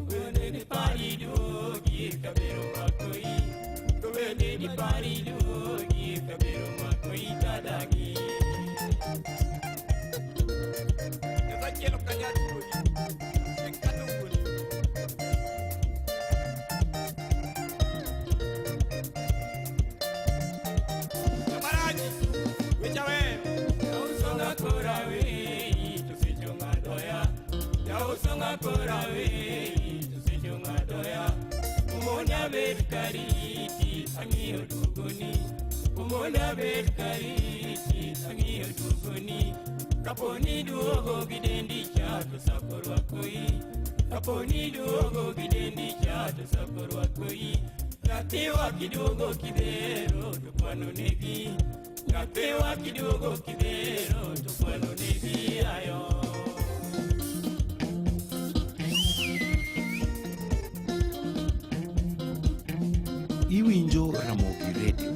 Wene ni parido gi kabero makoi. Wene ni parido gi kabero makoi tadagi. Eva quiero callar tu. Songa korawe tusichunga doya umona berkariti angio dugoni umona berkariti angio dugoni kaponi duogo gidendi chato sakorwa koi kaponi duogo gidendi chato sakorwa koi natewa kidogo kibero tukwano negi natewa kidogo kibero tukwano negi ayo. Iwinjo Ramogi Radio.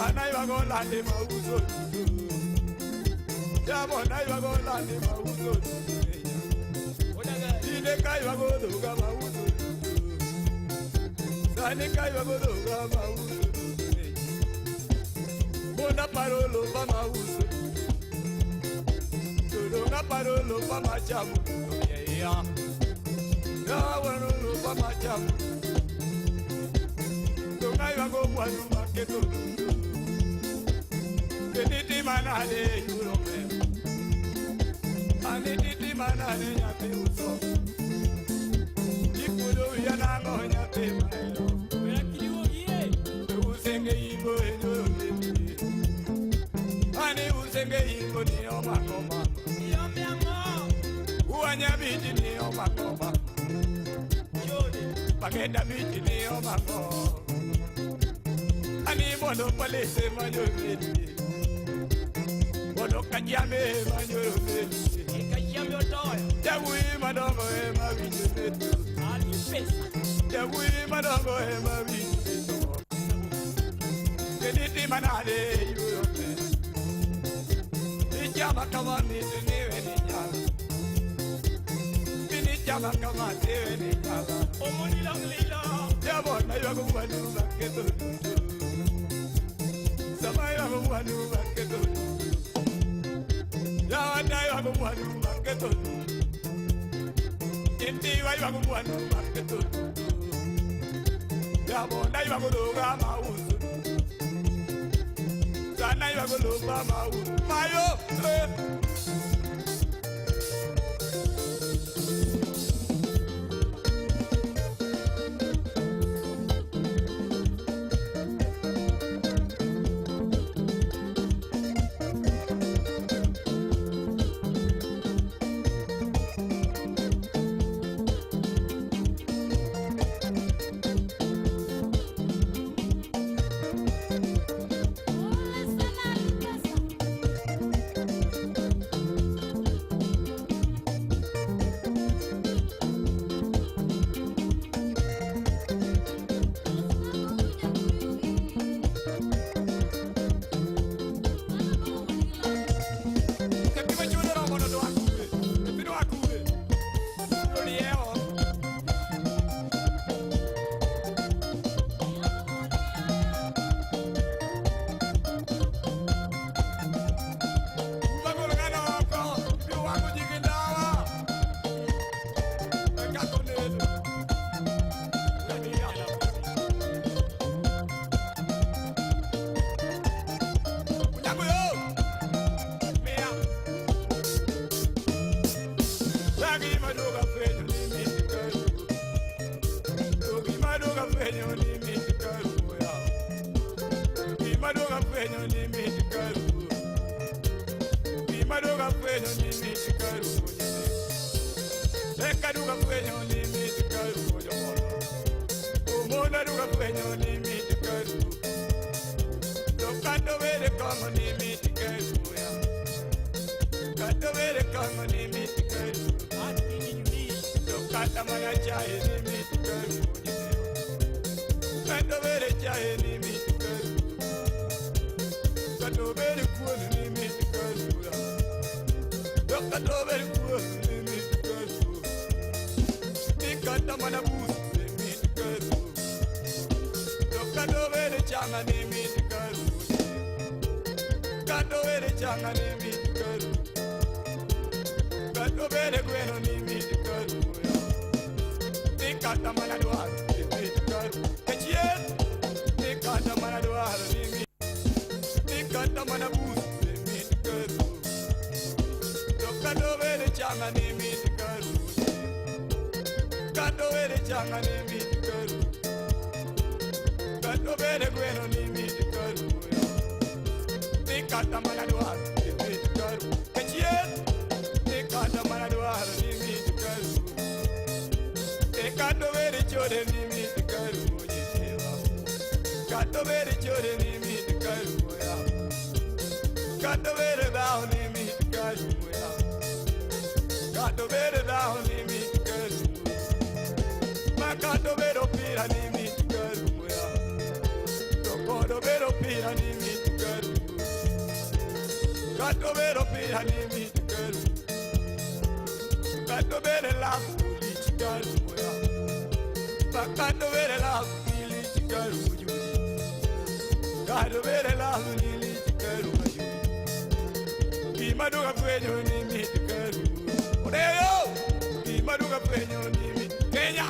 Sana iba golande mauzo. Jabona iba golande mauzo. Ine kai iba godoga mauzo. Sani kai iba godoga mauzo. Bona parolo pa mauzo. Tudonga parolo pa machamu. Yeah. Ya wanolo pa machamu. Tunga iba go wanu maketo. Keniti manade yurome. Aniti manade nyate uso. Ikudo yanango nyate maelo. Usenge ibo enyurome. Ani usenge ibo ni omakoma. Uanya biti ni omakoma. Pagenda biti ni omakoma. Ani mono palese manyorome. Mono kanyame manyorome. Kanyame otoya. Dewi madongo ema vinyeto. Ali pesa. Dewi madongo ema vinyeto. Keniti manade yurome. Ijama kama niwe ni nyala. Ijama kama niwe ni nyala. Omoni lang lila. Jabona yago wanu maketo. Samaya yago wanu maketo. Yawana yago wanu maketo. Intiwa yago wanu maketo. Jabona yago doga mauzo. Sana yago doga mauzo. Mayo. Pira ni mi Gato vero pia ni mi tikaru. Gato vere la kuli tikaru ya. Gato vere la kuli tikaru juri. Gato vere la kuli tikaru juri. Kimaduka kwenyo ni mi tikaru. Odeyo. Kimaduka kwenyo ni mi Kenya.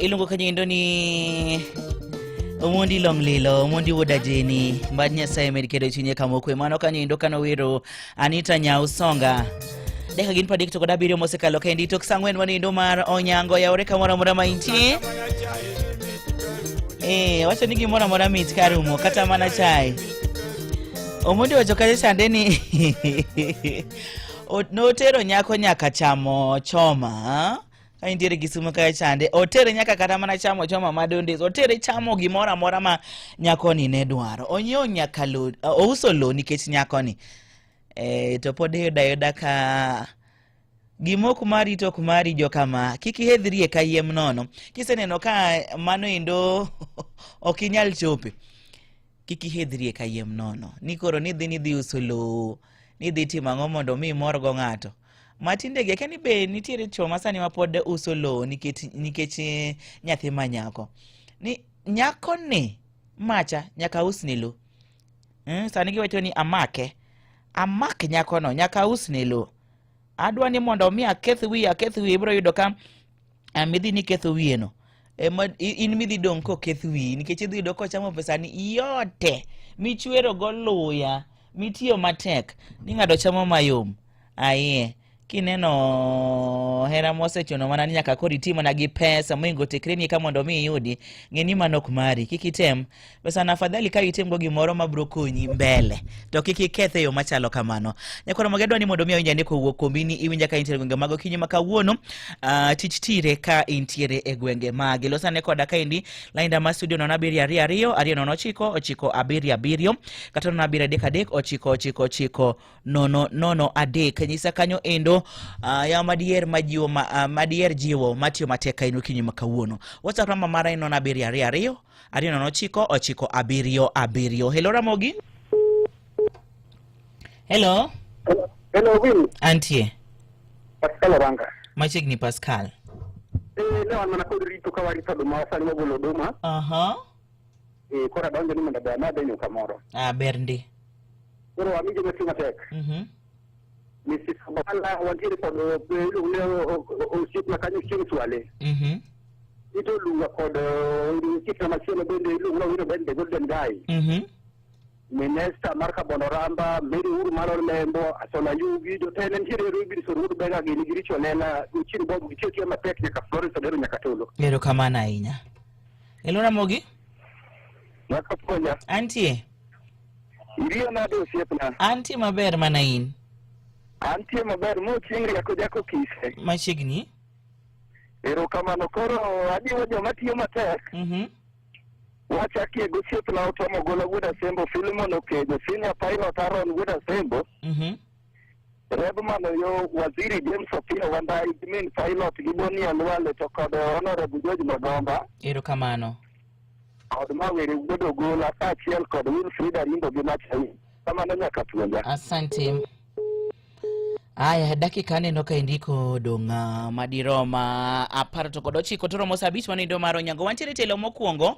Ilungo kanyindo ni Omondi Longlilo, Omondi Wodajeni, Mbad Nyasaye medikedo chunye kamokwe. Mano kanyindo kano wiro Anita Nyausonga. Deka gin padik toko dabiri mosekalo kendi tok sangwen wanindo mar onyango ya oreka mora mora mainti. Wacho nigi mora mora mit karumo kata mana chai. Omondi wachokale sande ni notero nyako nyaka chamo choma. Aindiere gisumo kaya chande otere nyaka kata mana chamo choma madonde otere chamo gimora mora ma nyakoni ne dwaro onyo nyaka lo ouso lo nikech nyakoni to pod yuda ka gimoko mari to kumari jo kama kiki hedhrie kayem nono kiseneno ka mano indo okinyal chope kiki hedhrie kayem nono nikoro nidhi uso lo nidhi timango mondo mi morgo ngato matinde ge keni be nitiere choma sani ma pod uso lo nikech nyathi manyako ni nyako ni macha nyaka usni lo sani giwacho ni amak nyako no nyaka usni lo adwa ni mondo mi aketh wi bro yudo ka midhi ni ketho wiye no in midhi dong ko keth wi nikech idhi yudo ko chamo pesa ni yote michwero go luya mitiyo matek ni ngado chamo mayom aye kineno hera mosechono mana ni nyaka kori timo na gi pesa mwingo tekreni kama mondo mi yudi ngeni manok mari kikitem pesa na afadhali ka item go gimoro mabro konyi mbele to kikikethe yo machalo kamano nyakoro magedwa ni mondo mi oyanje ko wuok kombini iwinja ka intiere gwenge mago kinyi makawuono tich tire ka intiere e gwenge mage losane koda ka indi lainda ma studio no nabiri ariyo no ochiko abiriyo kata no nabiri adek nono adek nyisa kanyo endo ya madier majiwo madier jiwo matiyo mateka ino kinyi makawuono WhatsApp namba mara ino nabiri ariyo no ochiko abiriyo. Hello Ramogi. Hello Will Antie Pascal Ranga Machigni Pascal leo ana kodi rito ka warita do masani mogolo doma kora donjo ni manda na denyo kamoro berndi koro amije metinga tek Mrs. Bala wajiri kodo usip na kanyo swale ito lunga kodo kita machelo bende lunga wino bende golden guy Minister Marka Bonoramba Mary Uru Malor Membo Asola Yugi do tenen hire rubi so rubi bega gini giricho nena uchini bobu gichio matek nyaka Florence odero nyaka tolo lero kamana inya Hello Ramogi Nyaka ponya Antie Iriyo na do siepna Antie maber mana in Antie maber mo chingri yako jako kise Machigni Ero kamano koro adiwo joma tiyo matek Wachaki gosiep na utomo gola wuda sembo Filimon Okejo senior pilot Aaron wuda sembo Rebman yo waziri James Opio wanda admin pilot Giboni Alwale to kod honorable George Magomba Ero kamano kod mawere godo gola achiel kod Wilfried Arindo gi machai kamano nyaka tuonja asante Aya dakika neno ka indiko donga madiroma apara to kod ochiko toro mosabich manindo mar onyango wantiere telo mokwongo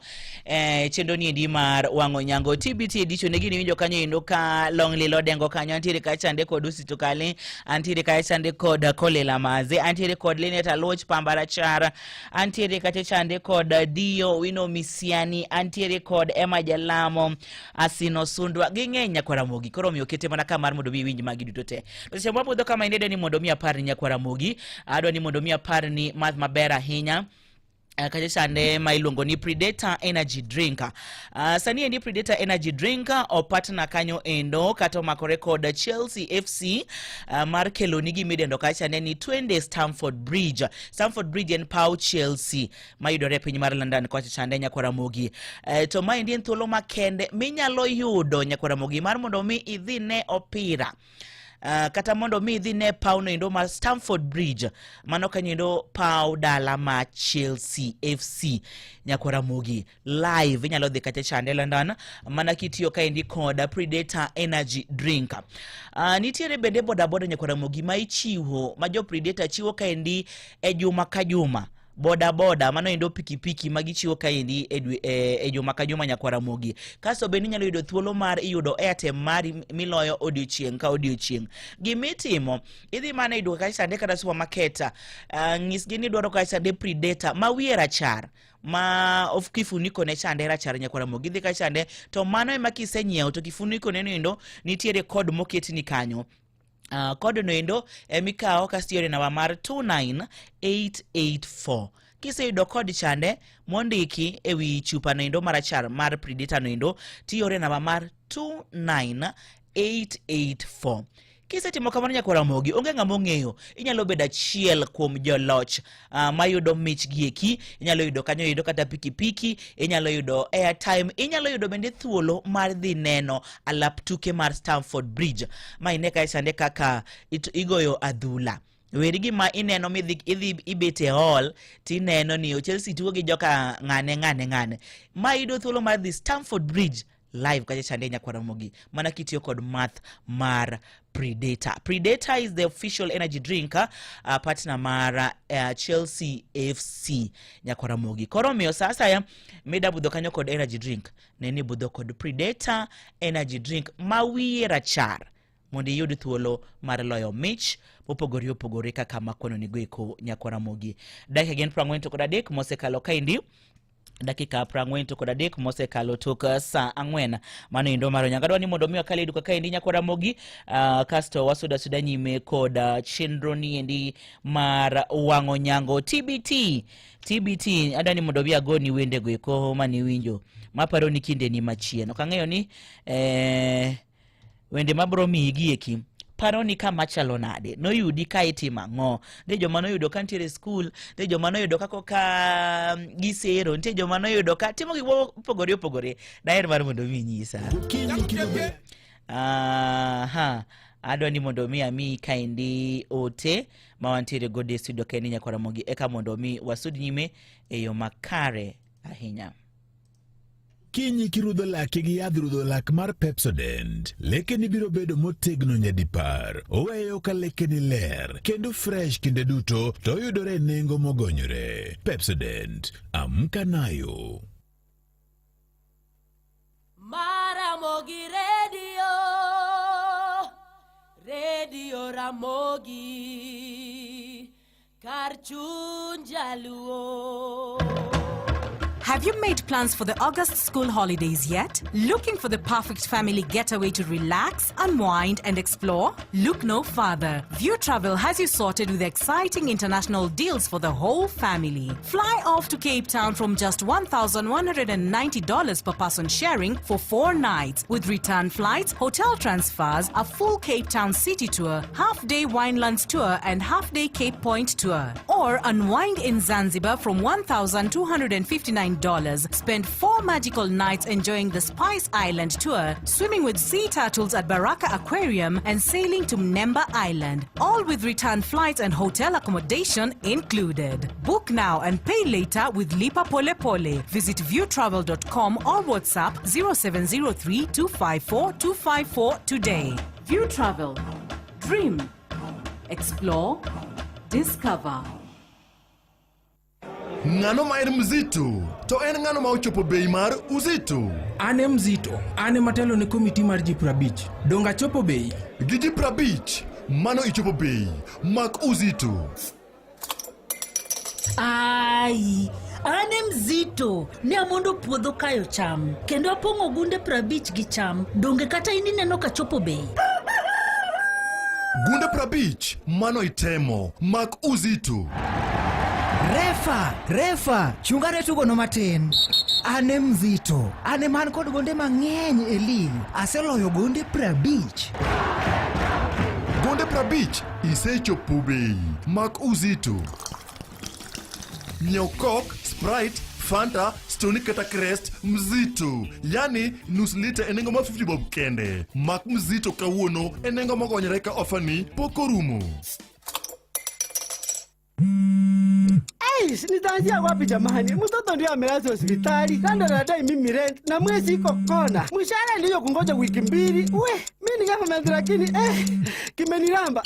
chendo ni ndi mar wango nyango TBT edition negi ni winjo kanyo indo ka long lilo dengo kanyo antiere ka chande kod usito kale antiere ka chande kod kolela maze antiere kod Leneta Loch Pambara Chara antiere ka chande kod Dio Wino Misiani antiere kod Emma Jalamo Asino Sundwa gingenya kwa Ramogi koro mi okete mana kamar mondo bi winji magi dutote to sembo kama indedo ni mondo mi apar ni nyakwara Mogi adwa ni mondo mi apar ni math mabera hinya kacha chande ma iluongo ni Predator Energy Drink. Sani endi Predator Energy Drink opatna kanyo endo kata omakore kod Chelsea FC mar kelo nigi midendo kacha ni 20 Stamford Bridge. Stamford Bridge en paw Chelsea ma yudore piny mar London kacha chande Nyakwaramogi. To ma endi en thuolo makende minyalo yudo Nyakwaramogi mar mondo mi idhi ne opira. Kata mondo mi idhi ne paw no endo mar Stamford Bridge, mano kanyo endo paw dala ma Chelsea FC Nyakwaramogi. Live inyalo dhi kacha chande London mana kitiyo ka endi kod Predator Energy Drink. Nitiere bende boda Nyakwaramogi ma ichiwo, ma jo Predator chiwo ka endi e juma ka juma. Boda mano endo pikipiki magichiwo kaendi e juma ka juma Nyakwaramogi. Kaso bende nyalo yudo thuolo mar yudo airtime mari miloyo odiochieng' ka odiochieng'. Gimitimo idhi mana yudo kacha chande kata supermarket, ngisgi ni dwaro kacha chande Predator ma wiye rachar ma of kifuniko ne chande rachar Nyakwaramogi. Idhi kacha chande to mano ema kisenyiewo to kifuniko ne endo nitiere code moketni kanyo. Kod no endo emikao kastiore na mar 29884. Kise yudo kod chande mondiki ewi chupa no endo marachar mar Predator no endo tiore na mar 29884. Kise timo kamano Nyakwaramogi, onge ng'ama ong'eyo, inyalo bedo achiel kuom joloch mayudo mich gieki. Inyalo yudo kanyo yudo kata pikipiki, inyalo yudo airtime, inyalo yudo bende thuolo mar dhi neno alap tuke mar Stamford Bridge ma ine kae chande kaka igoyo adhula. Weri gima ineno idhi ibete hall tineno ni Chelsea tugo gi joka ng'ane ma yudo thuolo mar dhi Stamford Bridge live kacha chande Nyakwaramogi mana kitiyo kod math mar Predator. Predator is the official energy drink partner mar Chelsea FC Nyakwaramogi. Koro miyo sasa ya meda budho kanyo kod energy drink neni budho kod Predator energy drink ma wiye rachar mondi yudi thuolo mar loyo mich opogore kaka makono ni goeko Nyakwaramogi. Dakika gen 43 mosekalo kaindi. Dakika 43 mosekalo tok saa 4 mano endo maro nyangadwa ni mondo miwa kale duka kaendi Nyakwaramogi. Kasto wasuda nyime kod chenro ni endi mar wang'o nyango TBT adani mondo bia goni wende goeko mani winjo maparo ni kinde ni machien. Okang'eyo ni wende mabro migi eki paro ni kama chalo nade no yudi ka itima ngo de joma no yudo kantiere school, de joma no yudo kako ka gisero, nte joma no yudo ka timo gibo opogore daher mar mondo mi nyisa. Adwa ni mondo mi ami kaendi ote ma wantiere gode studio kaendi Nyakwaramogi eka mondo mi wasud nyime e yo makare ahinya. Kinyi kirudho laki gi yadh rudho lak mar Pepsodent, lekeni biro bedo motegno nyadipar. Oweyo ka lekeni ler kendo fresh kinde duto to yudore nengo mogonyore. Pepsodent, amka nayo. Maramogi Radio Ramogi Karchun Jaluo. Have you made plans for the August school holidays yet? Looking for the perfect family getaway to relax, unwind, and explore? Look no further. View Travel has you sorted with exciting international deals for the whole family. Fly off to Cape Town from just $1,190 per person sharing for 4 nights with return flights, hotel transfers, a full Cape Town city tour, half-day Winelands tour, and half-day Cape Point tour. Or unwind in Zanzibar from $1,259. Spend 4 magical nights enjoying the Spice Island tour, swimming with sea turtles at Baraka Aquarium, and sailing to Mnemba Island. All with return flights and hotel accommodation included. Book now and pay later with Lipa Pole Pole. Visit viewtravel.com or WhatsApp 0703 254 254 today. View Travel. Dream. Explore. Discover. Ng'ano ma en mzito to en ng'ano ma ochopo bei mar uzito. Ane mzito, ane matelo ne komiti mar ji 50. Donga chopo bei. Gi ji 50, mano ichopo bei. Mak uzito. Ai, ane mzito, ne amondo puodho kayo cham. Kendo apongo gunde 50 gi cham. Donge kata ini neno ka chopo bei. Gunde 50, mano itemo. Mak uzito. Refa, chungare tugo no matin. Ane mzito, ane man kod gonde mang'eny e lig. Aseloyo gonde 50. Gonde 50 isechopo bei. Mak uzito. Nyiew Coke, Sprite, Fanta, Stony kata Crest, mzito. Yani nus lita enengo ma 50 bob kende. Mak mzito kawuono enengo mogonyre ka ofani poko rumo. Nitaanzia wapi jamani? Mtoto ndio amelazwa hospitali, kando anadai mimi rent na mwezi iko kona. Mshahara ndio kungoja wiki 2. Mimi ni kama lakini kimeniramba.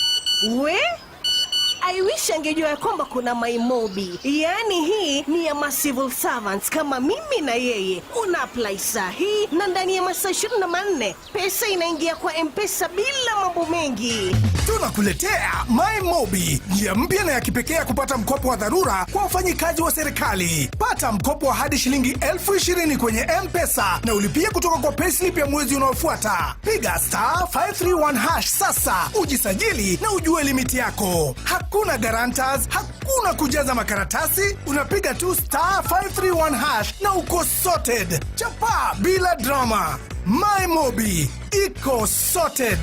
I wish angejua kwamba kuna MyMobi. Yaani hii ni ya civil servants kama mimi na yeye. Una apply sahi na ndani ya masaa 24 pesa inaingia kwa M-Pesa bila mambo mengi. Tunakuletea MyMobi, njia mpya na ya kipekee ya kupata mkopo wa dharura kwa wafanyikazi wa serikali. Pata mkopo wa hadi shilingi 20,000 kwenye M-Pesa na ulipie kutoka kwa payslip ya mwezi unaofuata. Piga *531# sasa, ujisajili na ujue limiti yako. Hakuna guarantors, hakuna kujaza makaratasi, unapiga tu *531# na uko sorted. Chapa bila drama. MyMobi, iko sorted.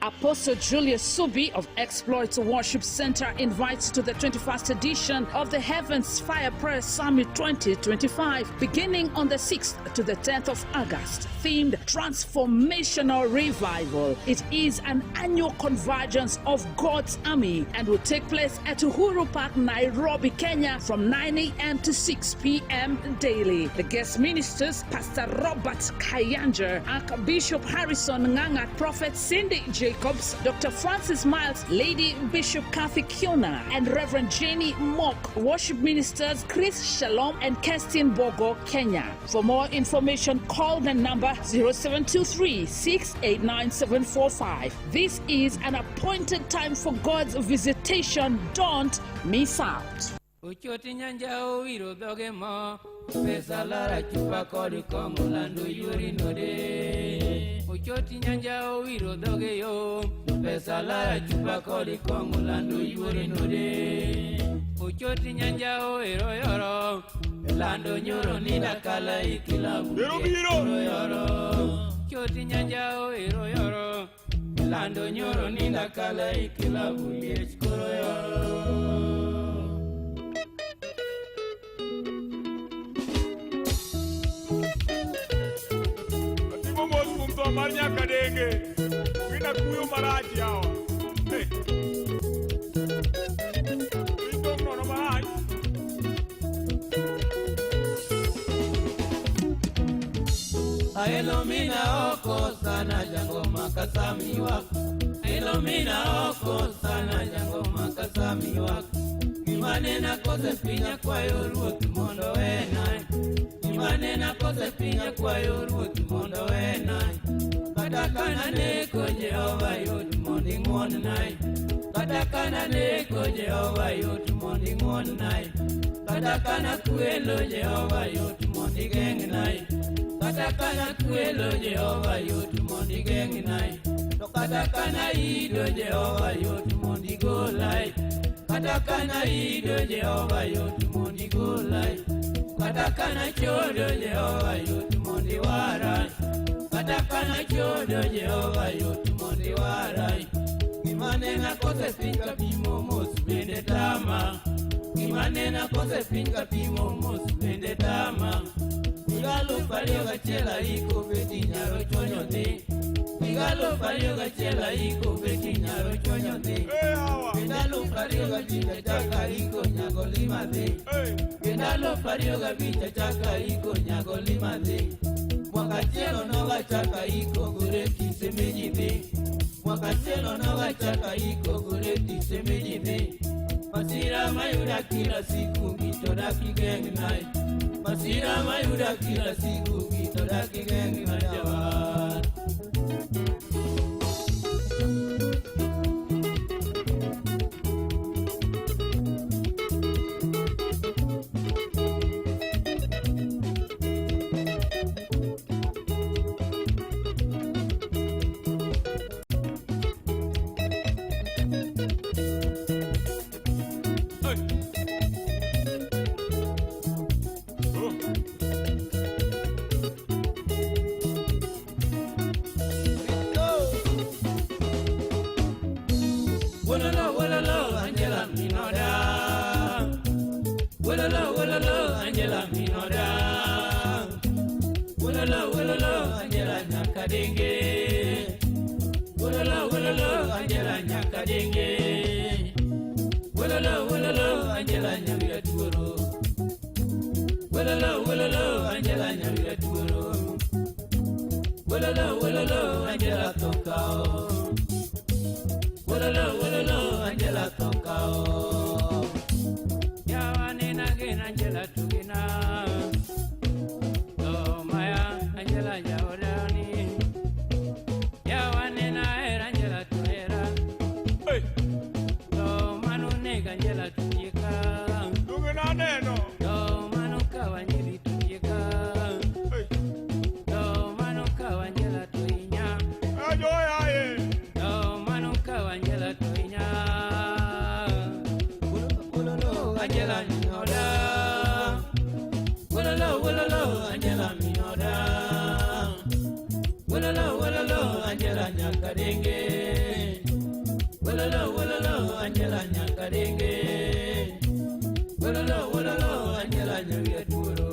Apostle Julius Subi of Exploits Worship Center invites to the 21st edition of the Heavens Fire Prayer Summit 2025, beginning on the 6th to the 10th of August, themed Transformational Revival. It is an annual convergence of God's army and will take place at Uhuru Park, Nairobi, Kenya from 9 a.m. to 6 p.m. daily. The guest ministers, Pastor Robert Kayanja, Archbishop Harrison Nganga, Prophet Cindy Jacobs, Dr. Francis Miles, Lady Bishop Kathy Kiona, and Reverend Jenny Mock. Worship ministers Chris Shalom and Kestin Bogo, Kenya. For more information, call the number 0723-689-745. This is an appointed time for God's visitation. Don't miss out. Uchoti nyanja owiro dhoge mo, pesa lara chupa kod kongo lando yuri node. Uchoti nyanja owiro dhoge yo, pesa lara chupa kod kongo lando yuri node. Uchoti nyanja owiro yoro, lando nyoro nida kala ikilabu yoro. Uchoti nyanja owiro yoro, lando nyoro nida kala ikilabu yoro. Marnya kadenge wina kuyo maraji hawa wito mnono maraji Aelomina oko sana jango makasami wako Aelomina oko sana jango makasami wako Imanena kose pinya kwa yoruot mondo enai Imanena kose pinya kwa yoruot mondo enai Katakana neko Jehova yot mondi ngwon nai Katakana neko Jehova yot mondi ngwon nai Katakana kuelo Jehova yot mondi geng nai Katakana kuelo Jehova yot mondi geng nai To katakana ido Jehova yot mondi golai Katakana ido Jehova yot mondi golai Katakana chodo Jehova yot mondi warai Katakana chodo Jehova yot mondi warai Imanena kose pinka pimo mos bende tama Imanena kose pinka pimo mos bende tama Igalo pario gachela iko beti nyaro chonyo de Igalo pario gachela iko beti nyaro chonyo de Igalo pario gachita chaka iko nyago lima de Igalo pario gachita chaka iko nyago lima de Mwakachelo noga chaka iko gure kisemeji de Mwakachelo noga chaka iko gure kisemeji de Masira mayuda kila siku mitoda kigengi nai Masira mayuda kila siku mitoda kigengi majawan Wololo, Angela Minoda. Wololo, Angela Nyakadenge. Wololo, Angela Nyakadenge. Wololo, Angela Nyawira Tuoro. Wololo, Angela Nyawira Tuoro. Wololo, Angela Tokao. Wololo, Angela Tokao. Yawane nagin Angela Tugina. Oh Maya, Angela Yawadani. Yawane na Angela Tuera. Hey. Oh Manu nega Angela Tujika. Tugina neno. Oh Manu kawanyiri Tujika. Hey. Oh Manu kawanyela Tuinya. Ajoya ye. Oh Manu kawanyela Tuinya. Angela Minoda. Wololo, Angela Minoda. Wololo, Angela Nyakadenge. Wololo, Angela Nyakadenge. Wololo, Angela Nyawira Tuoro.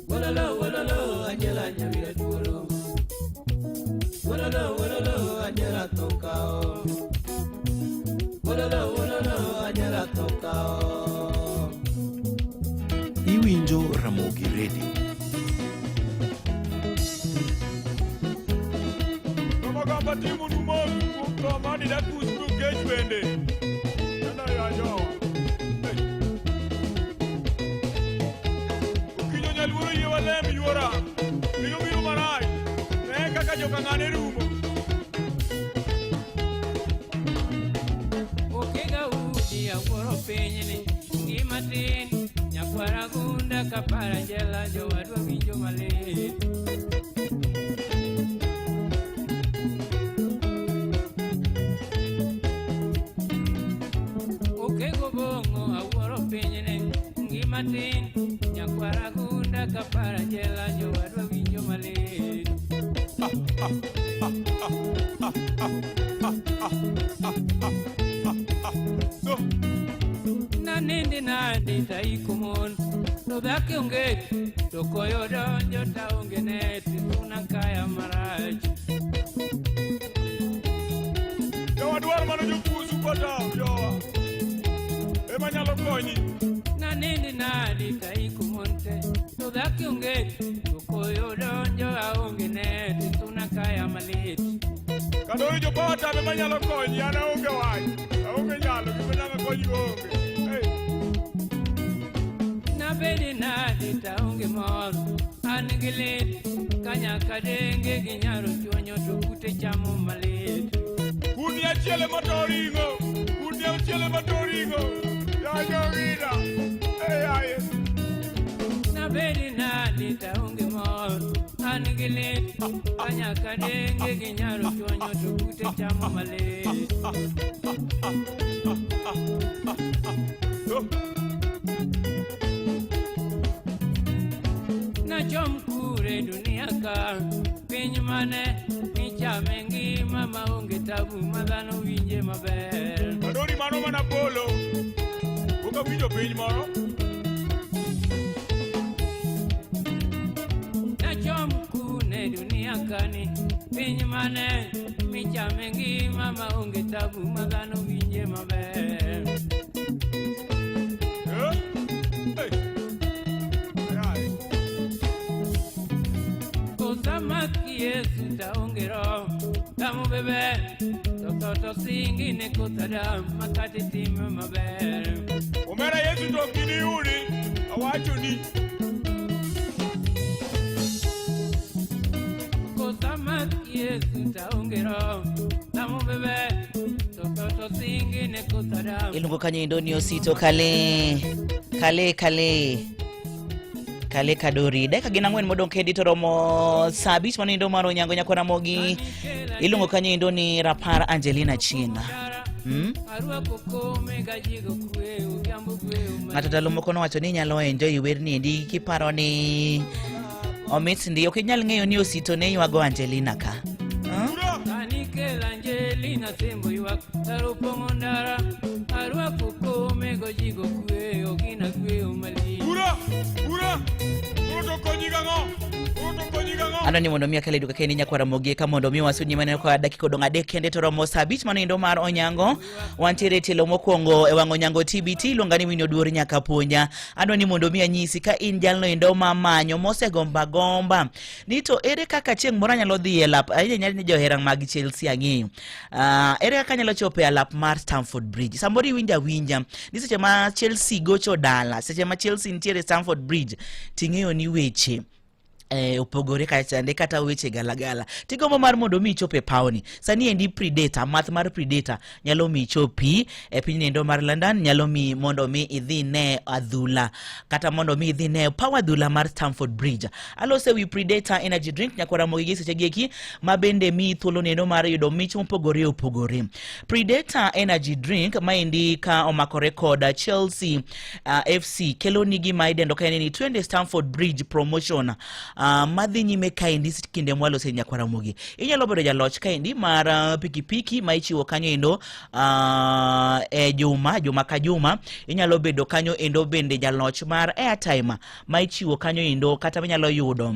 Wololo, Angela Nyawira Tuoro. Wololo, Angela Tokao. Wololo, Angela Tokao. Iwinjo Ramogi Radio. Nomagamba timu numogi kumtomani da kusku kejwende. Nana ya jawa. Ukinyo nyalwuru yewalemi yuora. Miru marai. Neka kajoka ngane rumo. Okega uji ya woro penyini. Ngimatin. Nyakwara kapara jela jo wadwa winjo malit. Okego bongo awuoro pinyne ngimatin. Nyakwara gunda kapara jela jo wadwa winjo malit. Nandi taikumon no dake onge to koyo donjo ta onge net una kaya maraj yo adwar mano jokusu kota yo ema nyalo konyi nandi taikumon te no dake onge to koyo donjo onge net una kaya malit kadori jo pata ema nyalo konyi ana onge wany onge nyalo gimanyalo konyi onge Bedi nadi taonge mor angilit kanya kadenge ginyaro chonyo to kute chamo malit Kuni achiele matoringo ya nyawira aye Na bedi nadi taonge mor angilit kanya kadenge ginyaro chonyo to kute chamo malit Chom kure dunia ka piny mane ichame ngima maonge tabu madhano winje maber Adori mano mana polo Uka winjo piny moro Na chom kune dunia kani piny mane ichame ngima maonge tabu madhano winje maber Yesu taongero tamu bebe toto singi ne kotada makati timu maber Omera Yesu to kini uri awacho ni Kosama Yesu taongero tamu bebe toto singi ne kotada Ilungo kanye indoni osito kale kadori deka gina ngwen modong kedi toromo sabich manindo maro nyango nyakora mogi ilungo kanye indoni rapar Angelina Chinga Natadalo mokono wacho ni nyalo enjoy werni ndi kiparo ni omit ndi okinyal ng'eyo ni osito ne ywago Angelina ka Angelina sembo ywak taro pongo ndara arwa kukome onego jigo kwe ogina kwe omali Ura to konyi gango Ano ni mondo mi akele duka keni nyakwara mogeka mondo mi wasunyi maneno kwa dakika odong' adek kende to romo saa abich manindo mar onyango wantiere tielo mokwongo e wang' onyango TBT iluonga ni Winnie Oduor nyaka puonja. Ano ni mondo mi anyisi ka in jalno endo mamanyo mosegomba ni to ere kaka chieng' moro anyalo dhi e lap ahinya ni johera mag Chelsea ang'eyo ere kaka anyalo chopo e lap mar Stamford Bridge. Samoro winja ni seche ma Chelsea gocho dala, seche ma Chelsea nitiere Stamford Bridge ting'eyo ni weche opogore kachande kata weche galagala tigombo mar mondo mi chope pauni sani endi Predator math mar Predator nyalo mi chopi e piny endo mar London nyalo mi mondo mi idhi ne adhula kata mondo mi idhi ne power adhula mar Stamford Bridge. Alose wi Predator energy drink nyakwara mogigi seche gieki mabende mi thuolo nendo mar yudo mich opogore. Predator energy drink maendi ka omakore kod Chelsea FC kelo nigi maidendo kaeni ni 20 Stamford Bridge promotion madhi nyime kaendi kinde mwalo se nyakwara mogi inyalo bedo jaloch kaendi mar pikipiki ma ichiwo kanyo endo juma ka juma inyalo bedo kanyo endo bende jaloch mar airtime ma ichiwo kanyo endo kata inyalo yudo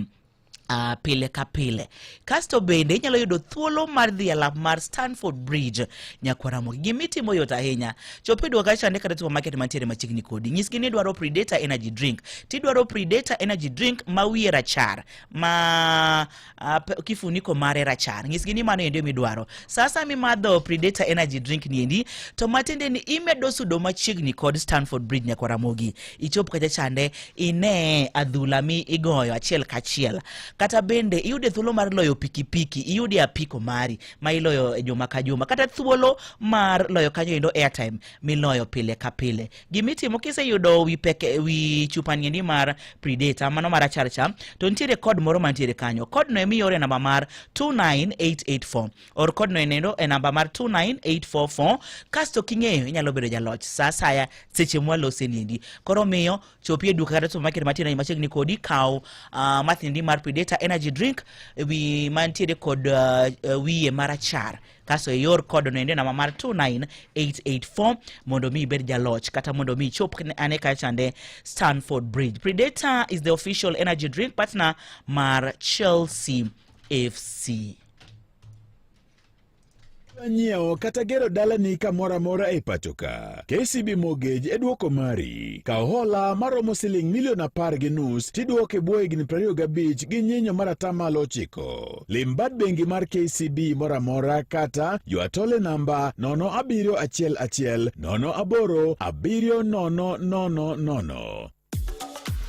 pile ka pile. Kasto bende inyalo yudo thuolo mar dhi e lap mar Stamford Bridge nyakwara mogi gimitimo yot ahinya chopo dwaka chande kata supermarket mantiere machiegni kodi nyisgi ni dwaro Predator energy drink tidwaro Predator energy drink ma wiye rachar ma kifuniko mare rachar nyisgi ni mano endo midwaro sasa mi madho Predator energy drink ni endi to matende ni imedo sudo machiegni kod Stamford Bridge nyakwara mogi ichop kacha chande ine adhula mi igoyo achiel kachiel kata bende iyude thuolo mar loyo pikipiki iyude apiko mari ma iloyo juma ka juma kata thuolo mar loyo kanyo endo airtime miloyo pile ka pile. Gimitimo kiseyudo wi chupani endi mar Predator mano mar acharcha to nitiere kod moro mantiere kanyo kod no emiyore namba mar 29884 or kod no enendo e namba mar 29844 kasto king'eyo inyalo bedo jaloch sa saya seche mwalose niendi koro miyo chopie duka kata supermarket matina machiegni kodi kaw mathindi mar Predator energy drink wi mantiere kod wiye marachar kaso e yor kod no ende namba mar 29884 mondo mi ibed jaloch kata mondo mi chop ane kachande Stamford Bridge. Predator is the official energy drink partner mar Chelsea FC. Nyiewo kata gero dalani kamoro amora e pachoka. KCB Mortgage e duoko mari. Kao hola maromo siling $1.5 tiduoke bwo higni 25 gi nyinyo mar atamalo 9. Lim bad bengi mar KCB mora mora kata yuatole namba 0711 08 700.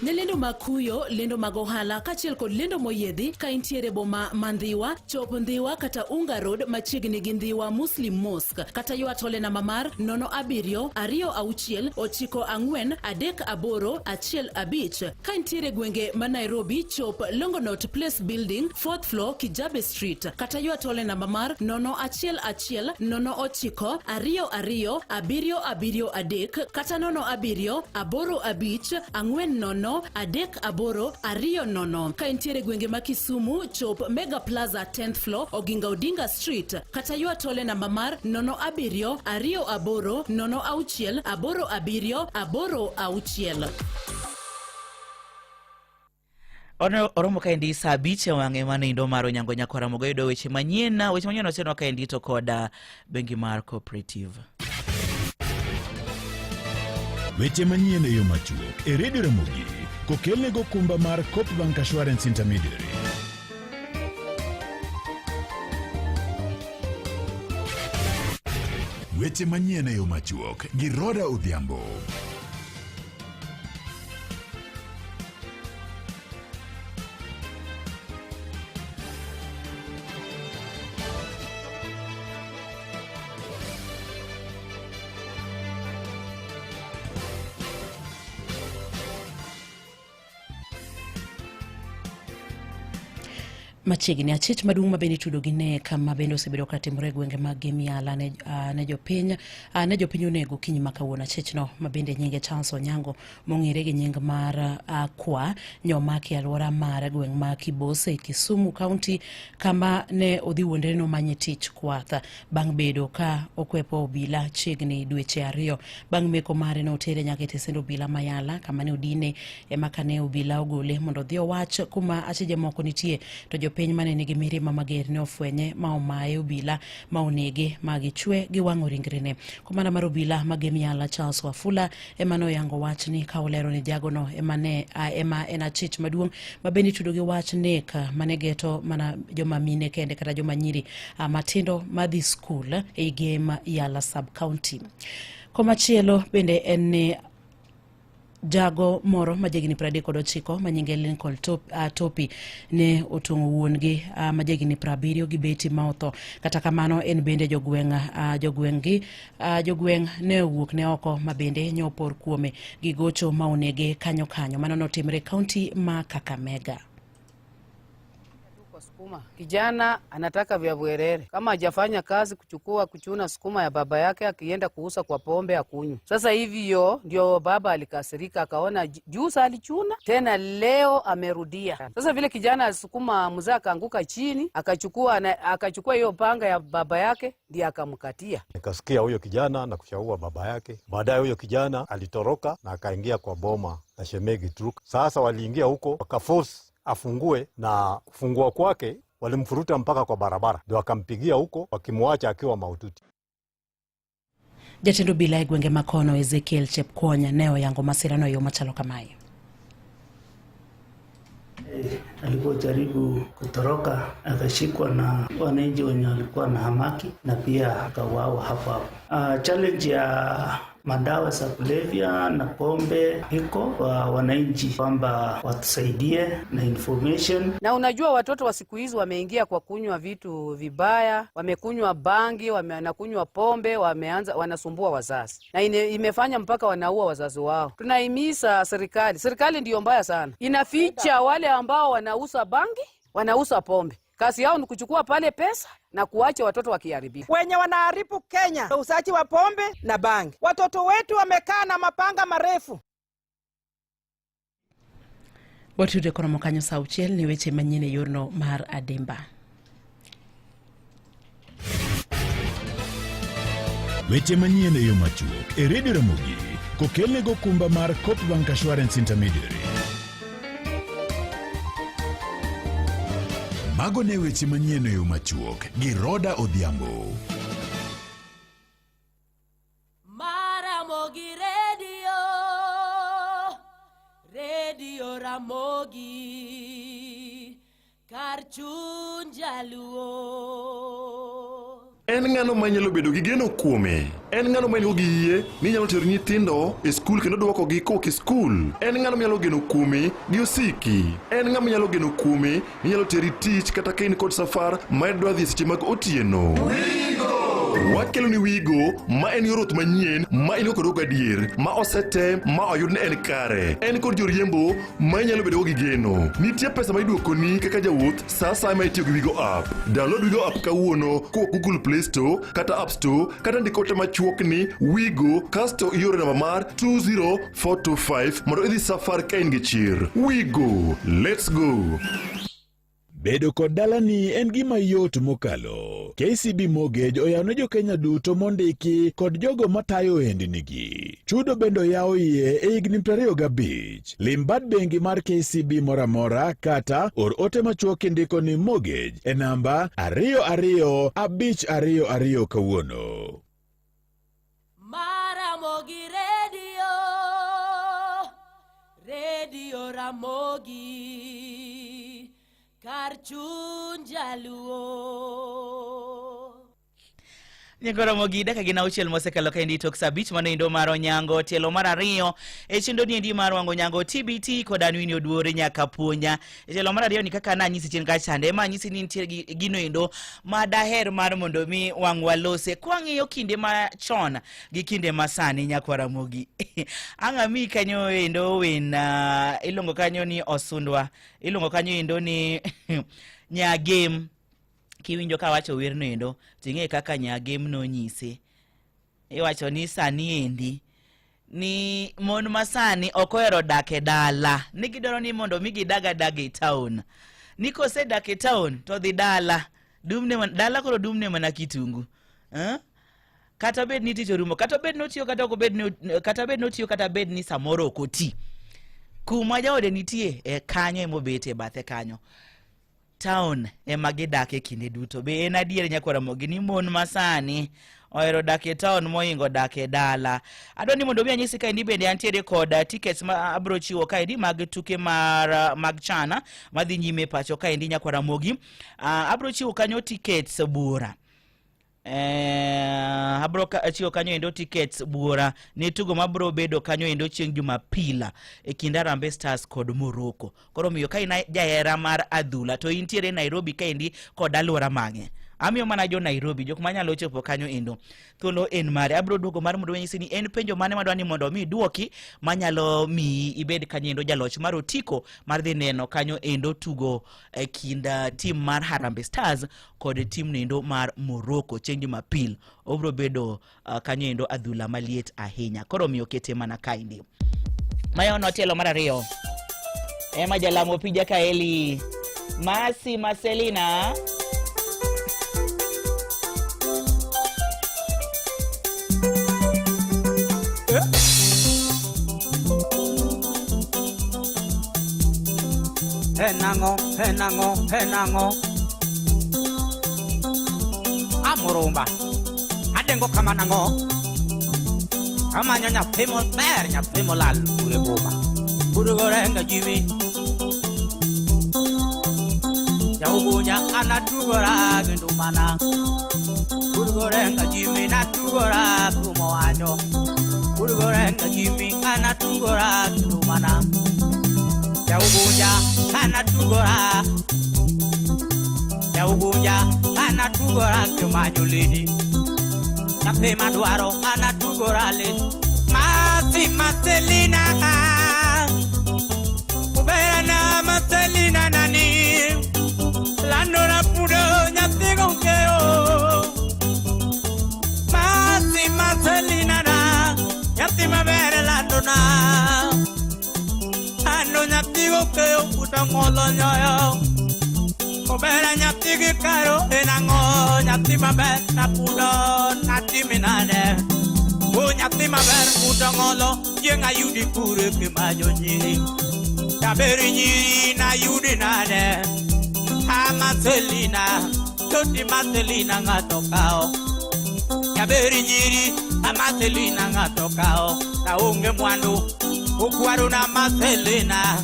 Ne lendo makuyo, lendo mag ohala kachiel kod lendo moyedhi ka intiere boma mandhiwa, chop ndhiwa kata Unga Road machiegni gi ndhiwa Muslim Mosque kata yuatole namba mar 0726943815 ka intiere gwenge ma Nairobi chop Longonot Place Building 4th floor Kijabe Street kata yuatole namba mar 01109927273 kata 0788540 380 ka intiere gwenge ma Kisumu chop Mega Plaza 10th floor Oginga Odinga Street kata yuatole namba mar 0728086 Oromo kaendi saa abich wang'e manindo mar onyango nyakwara mogo yudo weche manyien osenwa kaendi to koda bengi mar Cooperative. Weche manyien e yo machuok e Radio Ramogi kokelne go kumba mar Coop Bank Assurance Intermediary. Weche manyien e yo machuok gi Roda Odhiambo. Machiegni achich maduong' ma bende tudo gi nek ma bende osebedo ka timore gwenge mag Gemiala ne jopiny onego kiny ma kawuono. Achichno ma bende nyinge Charles Onyango mong'ere gi nying mar Kwa nyomaki alwora mar gweng' ma Kibose Kisumu County kama ne odhi wuondre no manye tich kwath bang' bedo ka okwepo obila chiegni dweche 2 bang' meko mare no tere nyaka tesendo obila Mayala kama ne odine ema kane obila ogole mondo dhi owach kuma achije moko nitie to piny mane nigi mirima mager ne ofwenye ma omaye obila ma onege ma gichwe gi wang'o ringrene. Komanda mar obila ma Gemiala Charles Wafula ema no yango wach ni ka olero ni jagono ema en achich maduong' ma bende tudo gi wach nek mane geto mana joma mine kende kata joma nyiri matindo madhi skul e Gemiala sub county. Komachielo bende en ni jago moro majegini 39 manyinge Lincoln Topi ne otong'o wuongi majegini 70 gi beti ma otho. Kata kamano en bende jogweng' ne owuok ne oko ma bende nyopor kuome gi gocho ma onege kanyo mano notimre kaunti ma Kakamega. Kijana anataka vya bwerere, kama hajafanya kazi kuchuna sukuma ya baba yake akienda kuuza kwa pombe akunywe. Sasa hivyo ndio baba alikasirika, akaona jusa alichuna tena leo amerudia. Sasa vile kijana sukuma mzee akaanguka chini, akachukua hiyo panga ya baba yake ndiye akamkatia. Nikasikia huyo kijana na kushaua baba yake. Baadaye huyo kijana alitoroka na akaingia kwa boma na Shemegi Truk. Sasa waliingia huko wakaforce afungue, na kufungua kwake walimfuruta mpaka kwa barabara, ndio akampigia huko wakimwacha akiwa mahututi. Jatendo bila igwenge Makono Ezekiel Chepkonya neo yango masirano yo machalo kamayo. Alipojaribu kutoroka akashikwa na wananchi wenye walikuwa na hamaki na pia akauawa hapo. Challenge ya madawa za kulevya na pombe iko kwa wananchi kwamba watusaidie na information. Na unajua watoto wa siku hizi wameingia kwa kunywa vitu vibaya, wamekunywa bangi, wanakunywa pombe, wanasumbua wazazi. Na imefanya mpaka wanaua wazazi wao. Tunahimiza serikali ndiyo mbaya sana. Inaficha wale ambao wanauza bangi, wanauza pombe. Kazi yao ni kuchukua pale pesa na kuacha watoto wakiharibika. Wenye wanaharibu Kenya usachi wa pombe na bangi. Watoto wetu wamekaa na mapanga marefu. Watude kono mokanyo sauchiel ni weche manyine yorno mar Ademba. Weche manyien e yo machuok e Radio Ramogi kokelne go kumba mar Copbank Assurance Intermediary. Mago ne weche manyien e yo machuok gi Roda Odhiambo. Ramogi Radio Ramogi kar chuny jaluo. En ng'ano manyalo bedo gi geno kuome. En ng'ano manyalo gi yie ni nyalo tero nyithindo e skul kendo duoko gi koki skul. En ng'ano manyalo geno kuome gi osiki. En ng'ama nyalo geno kuome ni nyalo teri tich kata kain kod safar ma idwa dhi seche mag otieno. Wakelo ni Wigo ma en yorot manyien ma ino kod ogadier ma osete ma oyud ne en kare. En kod joriembo ma inyalo bedo gi geno. Nitie pesa ma iduoko ni kaka jawuoth sa ma itiyo gi Wigo app. Download Wigo app kawuono ko Google Play Store kata App Store kata ndiko te machuok ni Wigo kasto iore namba mar 20425 mondo idhi safar ka in gi chir. Wigo, let's go. Bedo kod dalani en gima yot mokalo. KCB Mortgage oyawne jo Kenya duto mondiki kod jogo matayo ohendnigi. Chudo bende oyaw iye e higni 25. Lim bad bengi mar KCB moramora kata or ote machuok indiko ni mortgage e namba 225222 kawuono. Ramogi Radio Ramogi kar chuny jaluo. Nyakora mogida kagina uchiel mosekalo kaendi tok sabich mano indo maro nyango tielo mar ariyo e chendo ni endi maro wango nyango TBT koda nwini oduore nyaka puonya e tielo mar ariyo ni kaka na nyisi chien ka chande ma nyisi ni nitie gino indo ma daher mar mondo mi wangwa lose kwang'iyo kinde ma chon gi kinde ma sani nyakwara mogi anga mi kanyo indo win ilongo kanyo ni osundwa ilongo kanyo indo ni nya game kiwinjo ka wacho wer nendo tinge kaka nya game no nyise iwacho ni sani endi ni mon masani okoero dake dala nigidoro ni mondo migi daga e town niko se dake e town to dhi dala dumne dala koro dumne mana kitungu kata bed ni ticho rumo kata bed notiyo kata ko bed kata bed notiyo kata bed ni samoro okoti kuma jaode nitie kanyo emobete bathe kanyo town emagidake kinde duto be en adier nyakwara mogi ni mon masani oero dake town moingo dake dala adoni mondo mi anyisi ka indi bende antiere kod tickets ma abro chiwo ka indi mag tuke mag chana madhi nyime pacho ka indi nyakwara mogi abro chiwo kanyo tickets bura abro chiwo kanyo endo tickets bura ni tugo mabro bedo kanyo endo chieng' Jumapili e kind Harambee Stars kod Morocco koro miyo ka ina jahera mar adhula to intiere Nairobi ka endi kod alwora mang'e amiyo mana jo Nairobi jok manyalo chopo kanyo endo thuolo en mare abro duogo mar mondo wenyisi ni en penjo mane madwani mondo mi duoki manyalo mi ibed kanyo endo jaloch mar otiko mar dhi neno kanyo endo tugo kind team mar Harambee Stars kod team nendo mar Morocco chieng' Jumapili obro bedo kanyo endo adhula maliet ahinya koro miyo kete mana kaindi mayo notelo mar ariyo ema jalamo pija kaeli Masi Marcelina Henango Amurumba Adengo kamanango Amanya nyapimo ber nyapimo lal ure boma Burugorenga jimi Yaubunya anatugora gendumana Burugorenga jimi natugora kumoanyo Burugorenga jimi anatugora gendumana Yaubunya anatugora kumanyulini Napema duaro anatugora le Masi Marcelina Uberana Marcelina nani Landora pudo nyatigo keo Masi Marcelina na Yatima bere landona Ano nyatigo keo utangolo nyoyo Obera nyatigi karo enango Nyatima ber na pudo natiminane O nyatima ber utangolo Yenga yudi kure kimajo nyiri Taberi nyiri na yudi nane Marcelina Toti Marcelina ngatokao Taberi nyiri Marcelina ngatokao Na unge mwandu Ukwaru na Marcelina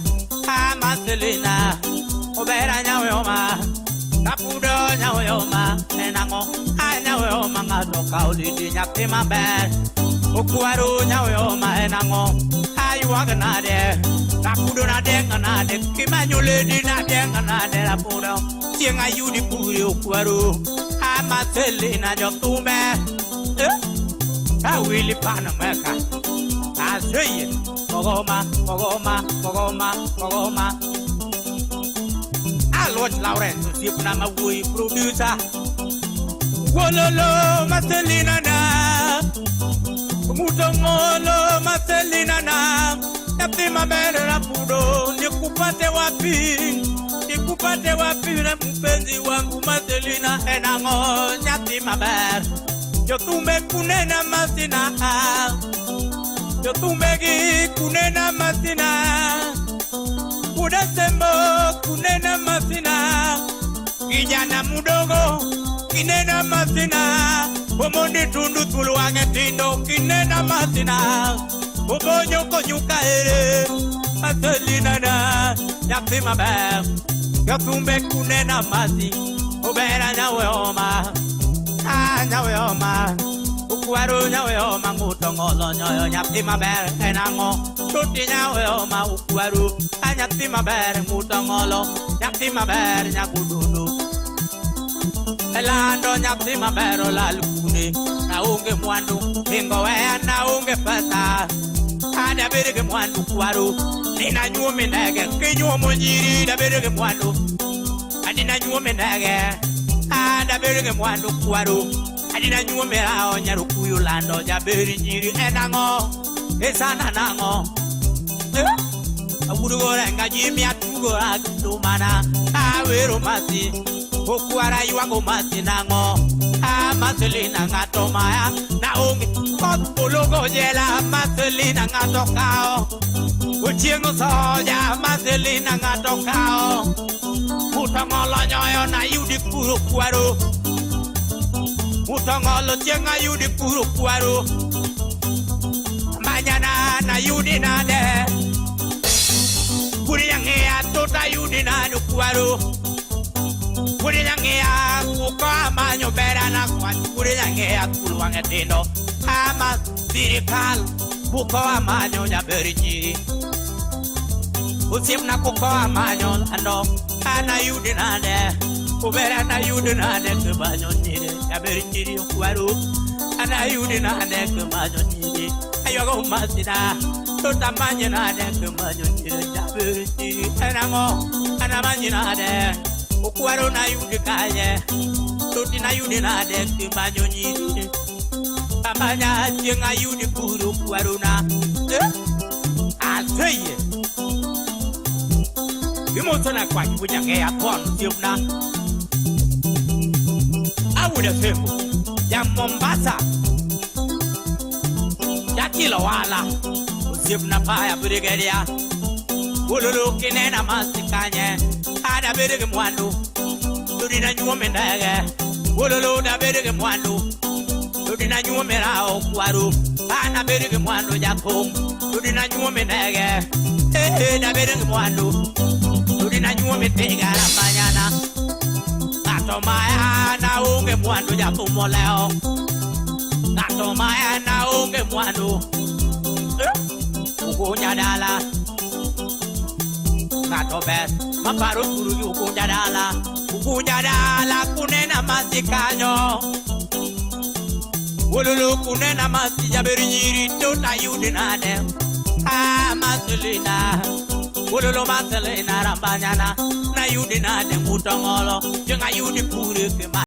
Marcelina Obera nyaweyoma Kapudo nyaweyoma Enango nyaweyoma ngatokao Lidi nyatima ber Ukwaru nyaweyoma enango Ayuwaganade Kapudo na denganade Kimanyuledi na denganade Rapudo Tienga yudi puri ukwaru Marcelina jotume Awili Panameka Azeye Pogoma Alwat Lawrence Sipna mawui producer Wololo Marcelina na Mutongolo Marcelina na Yapima bere Rapudo Nikupate wapi na mpenzi wangu Marcelina enango Nyatima bere Jotume kunena masina Jotumegi kunena masina Udasembo kunena masina Kijana mudogo kinena masina Omondi tundu tuluwange tindo kinena masina Obonyo konyuka ere Marcelina na Nyatima ber Jotumbe kunena masi Obera nyawe oma nyawe oma ukwaru nyawe oma ngutongolo nyoyo nyathi maber enango tuti nyawe oma ukwaru nyathi maber ngutongolo nyathi maber nyagududu elando nyathi maber olalkune na unge mwandu mingo wea na unge pesa ada berege mwandu kwaru nina nyume nege kinyumo nyiri da berege mwandu adina nyume nege ada berege mwandu kwaru adina nyume rao nyarukuyu lando ja beri nyiri enango esana nango awurugora ngaji atugora dumana awero masi okwara yuago masi nango maselina ngatomaya na unge kotulugo jela maselina ngatokao uchiengo soja maselina ngatokao utongolo nyoyo na yudi kuro kwaro utongolo chenga yudi kuro kwaro mañana na yudi nade kuri yangea tota yudi nade kwaro kuri yangea uko amanyo berana kwa kuri yangea kuluwange tino ama sirikal uko amanyo ya berichi usim na kuko amanyo ando ana yudi nade ubera na yudi nade kubanyo nire ya berichi kwaru ana yudi nade kubanyo nire ayogo masina tota manye nade kubanyo nire ya berichi enango ana manye nade ukwaru na yudi kaye toti na yudi nade kubanyo nire amanya jenga yudi kuru kwaru na aseye imotona kwa kujange ya kon siumna awude femo ya Mombasa ya Kilowala siumna pa ya brigeria ululu kinena masikanye ada berege mwandu tudina nyume ndege ululu da berege mwandu tudina nyume rao kwaru ana berege mwandu jakom tudina nyume ndege da berege mwandu tudina nyume tegara mañana ngatomaya na unge mwandu jakumo leo ngatomaya na unge mwandu ukunya dala ngatobet maparo kuru ukunya dala kunena masikanyo ululu kunena masija berinyiri tota yudi nane maselina ululu maselina rambanyana na yudi nane mutongolo jenga yudi pure kema